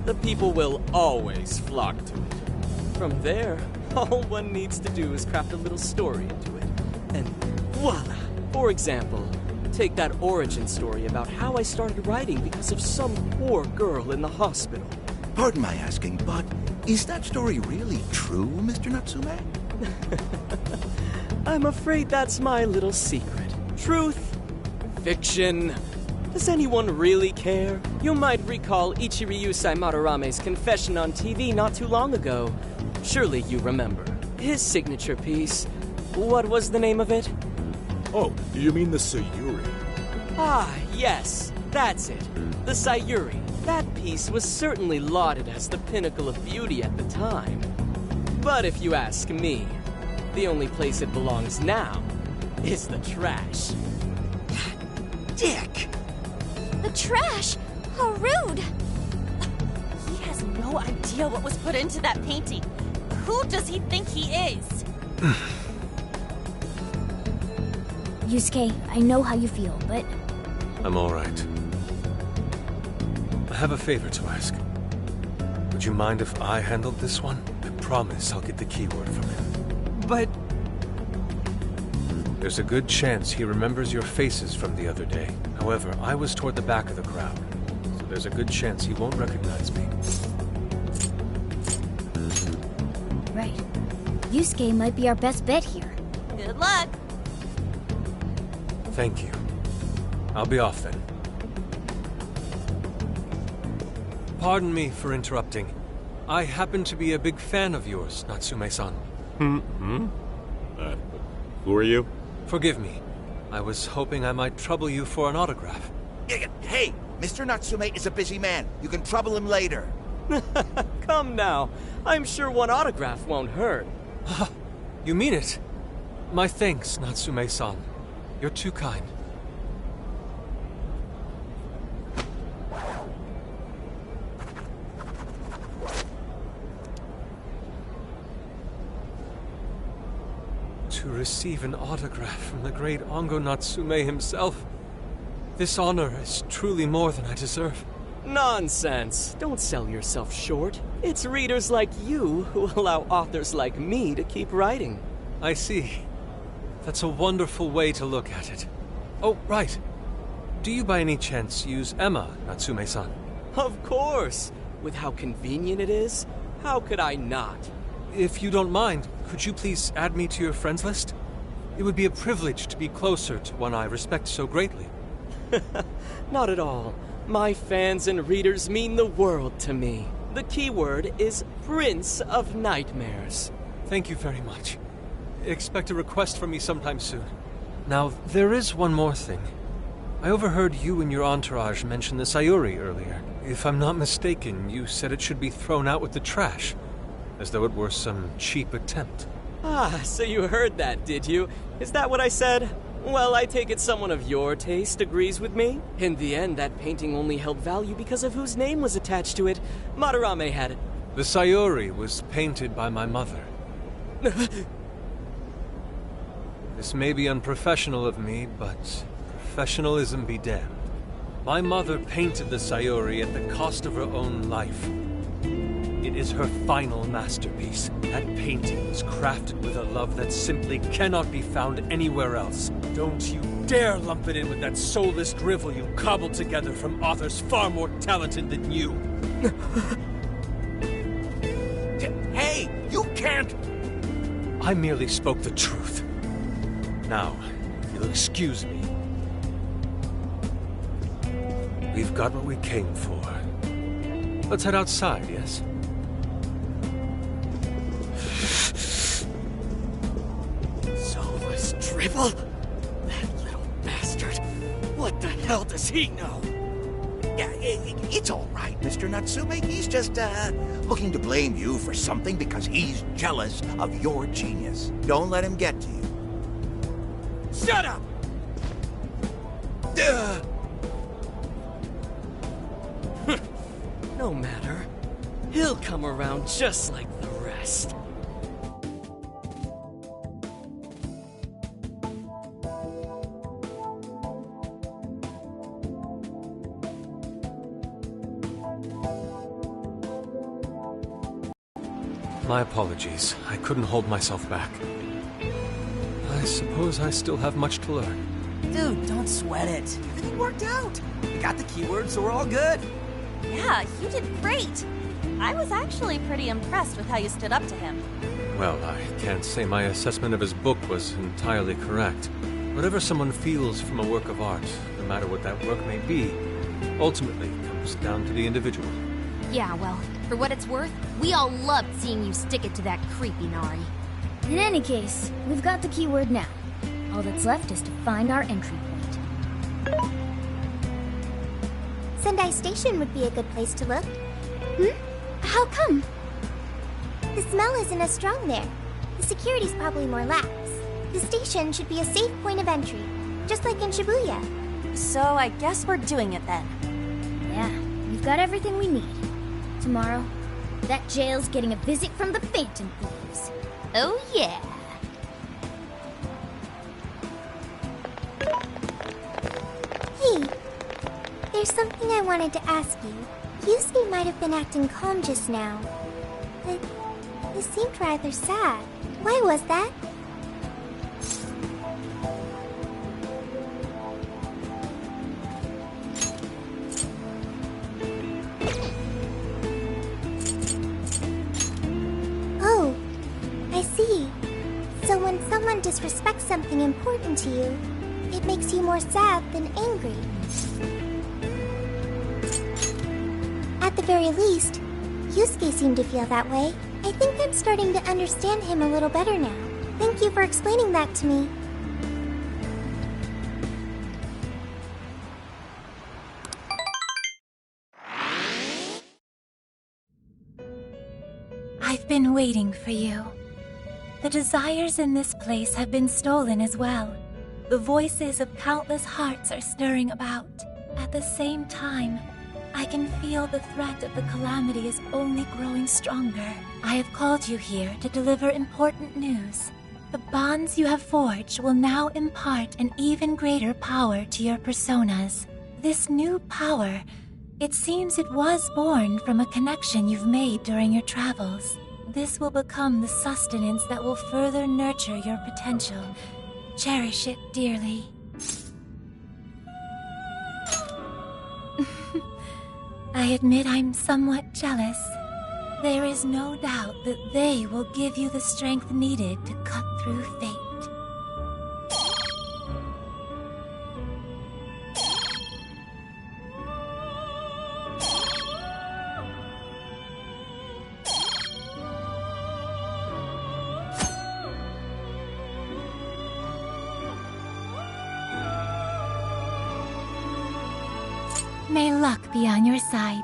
the people will always flock to it. From there, all one needs to do is craft a little story into it. And voila! For example, take that origin story about how I started writing because of some poor girl in the hospital.
Pardon my asking, but is that story really true, Mr. Natsume?
I'm afraid that's my little secret. Truth, fiction. Does anyone really care? You might recall Ichiryu Madorame's confession on TV not too long ago. Surely you remember. His signature piece. What was the name of it?
Oh, you mean the Sayuri?
Ah, yes. That's it. The Sayuri. That piece was certainly lauded as the pinnacle of beauty at the time. But if you ask me, the only place it belongs now is the trash.
Dick!
The trash? How rude! He has no idea what was put into that painting. Who does he think he is?
Yusuke, I know how you feel, but...
I'm all right. I have a favor to ask. Would you mind if I handled this one? I promise I'll get the keyword from him.
But...
There's a good chance he remembers your faces from the other day. However, I was toward the back of the crowd, so there's a good chance he won't recognize me.
Right. Yusuke might be our best bet here.
Good luck.
Thank you. I'll be off then. Pardon me for interrupting. I happen to be a big fan of yours, Natsume-san.
Who are you?
Forgive me. I was hoping I might trouble you for an autograph.
Hey, Mr. Natsume is a busy man. You can trouble him later.
Come now. I'm sure one autograph won't hurt.
You mean it? My thanks, Natsume-san. You're too kind. To receive an autograph from the great Ongo Natsume himself. This honor is truly more than I deserve.
Nonsense. Don't sell yourself short. It's readers like you who allow authors like me to keep writing.
I see. That's a wonderful way to look at it. Oh, right. Do you by any chance use Emma, Natsume-san?
Of course. With how convenient it is, how could I not?
If you don't mind, could you please add me to your friends list? It would be a privilege to be closer to one I respect so greatly.
Not at all. My fans and readers mean the world to me. The keyword is Prince of Nightmares.
Thank you very much. Expect a request from me sometime soon. Now, there is one more thing. I overheard you and your entourage mention the Sayuri earlier. If I'm not mistaken, you said it should be thrown out with the trash, as though it were some cheap attempt.
Ah, so you heard that, did you? Is that what I said? Well, I take it someone of your taste agrees with me. In the end, that painting only held value because of whose name was attached to it. Madarame had it.
The Sayuri was painted by my mother. This may be unprofessional of me, but professionalism be damned. My mother painted the Sayuri at the cost of her own life. It is her final masterpiece. That painting was crafted with a love that simply cannot be found anywhere else. Don't you dare lump it in with that soulless drivel you cobbled together from authors far more talented than you.
Hey, you can't!
I merely spoke the truth. Now, if you'll excuse me. We've got what we came for. Let's head outside, yes?
Soulless drivel? That little bastard. What the hell does he know? Yeah, it's all right, Mr. Natsume. He's just, looking to blame you for something because he's jealous of your genius. Don't let him get to you. Shut up!
No matter. He'll come around just like the rest.
My apologies. I couldn't hold myself back. I suppose I still have much to learn.
Dude, don't sweat it. Everything worked out. We got the keywords, so we're all good.
Yeah, you did great. I was actually pretty impressed with how you stood up to him.
Well, I can't say my assessment of his book was entirely correct. Whatever someone feels from a work of art, no matter what that work may be, ultimately comes down to the individual.
Yeah, well, for what it's worth, we all loved seeing you stick it to that creepy Nari.
In any case, we've got the keyword now. All that's left is to find our entry point.
Sendai Station would be a good place to look. How come? The smell isn't as strong there. The security's probably more lax. The station should be a safe point of entry, just like in Shibuya.
So I guess we're doing it then.
Yeah, we've got everything we need. Tomorrow, that jail's getting a visit from the Phantom Thieves.
Oh yeah.
Hey, there's something I wanted to ask you. Yusuke might have been acting calm just now, but he seemed rather sad. Why was that? Oh, I see. So when someone disrespects something important to you, it makes you more sad than angry. At the very least, Yusuke seemed to feel that way. I think I'm starting to understand him a little better now. Thank you for explaining that to me.
I've been waiting for you. The desires in this place have been stolen as well. The voices of countless hearts are stirring about. At the same time, I can feel the threat of the calamity is only growing stronger. I have called you here to deliver important news, The bonds you have forged will now impart an even greater power to your personas. This new power, it seems it was born from a connection you've made during your travels. This will become the sustenance that will further nurture your potential. Cherish it dearly. I admit I'm somewhat jealous. There is no doubt that they will give you the strength needed to cut through fate. May luck be on your side.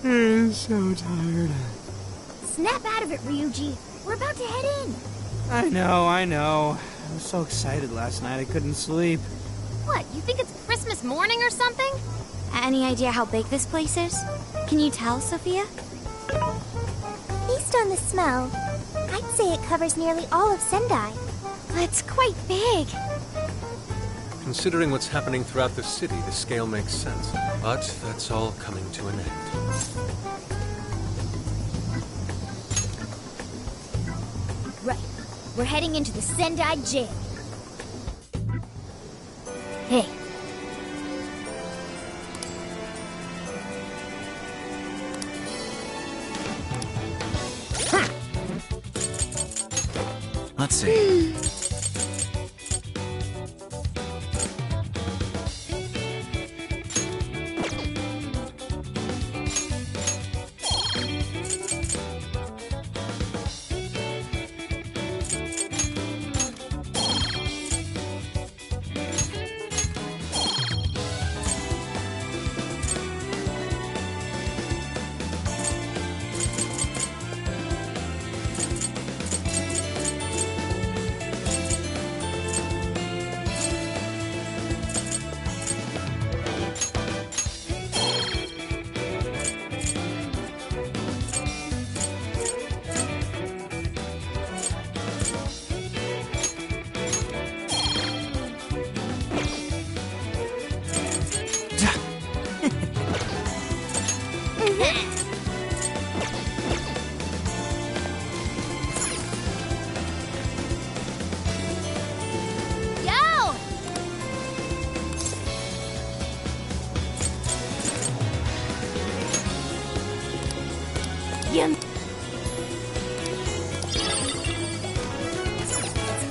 I'm so tired.
Snap out of it, Ryuji. We're about to head in.
I know. I was so excited last night I couldn't sleep.
What, you think it's Christmas morning or something?
Any idea how big this place is? Can you tell, Sophia?
Based on the smell, I'd say it covers nearly all of Sendai.
It's quite big.
Considering what's happening throughout the city, the scale makes sense. But that's all coming to an end.
Right. We're heading into the Sendai jail. Hey.
Let's see.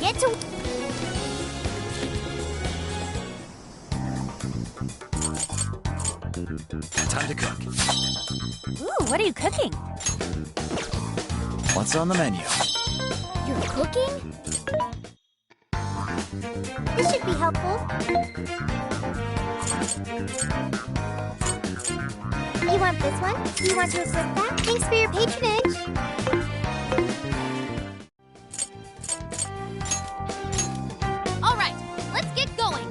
Get to...
Time to cook.
Ooh, what are you cooking?
What's on the menu?
You're cooking? This should be helpful. You want this one? Do you want to equip that? Thanks for your patronage.
All right, let's get going.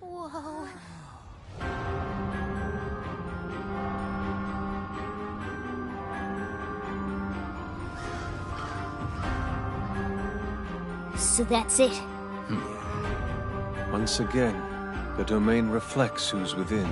Whoa.
So that's it.
Once again, the domain reflects who's within.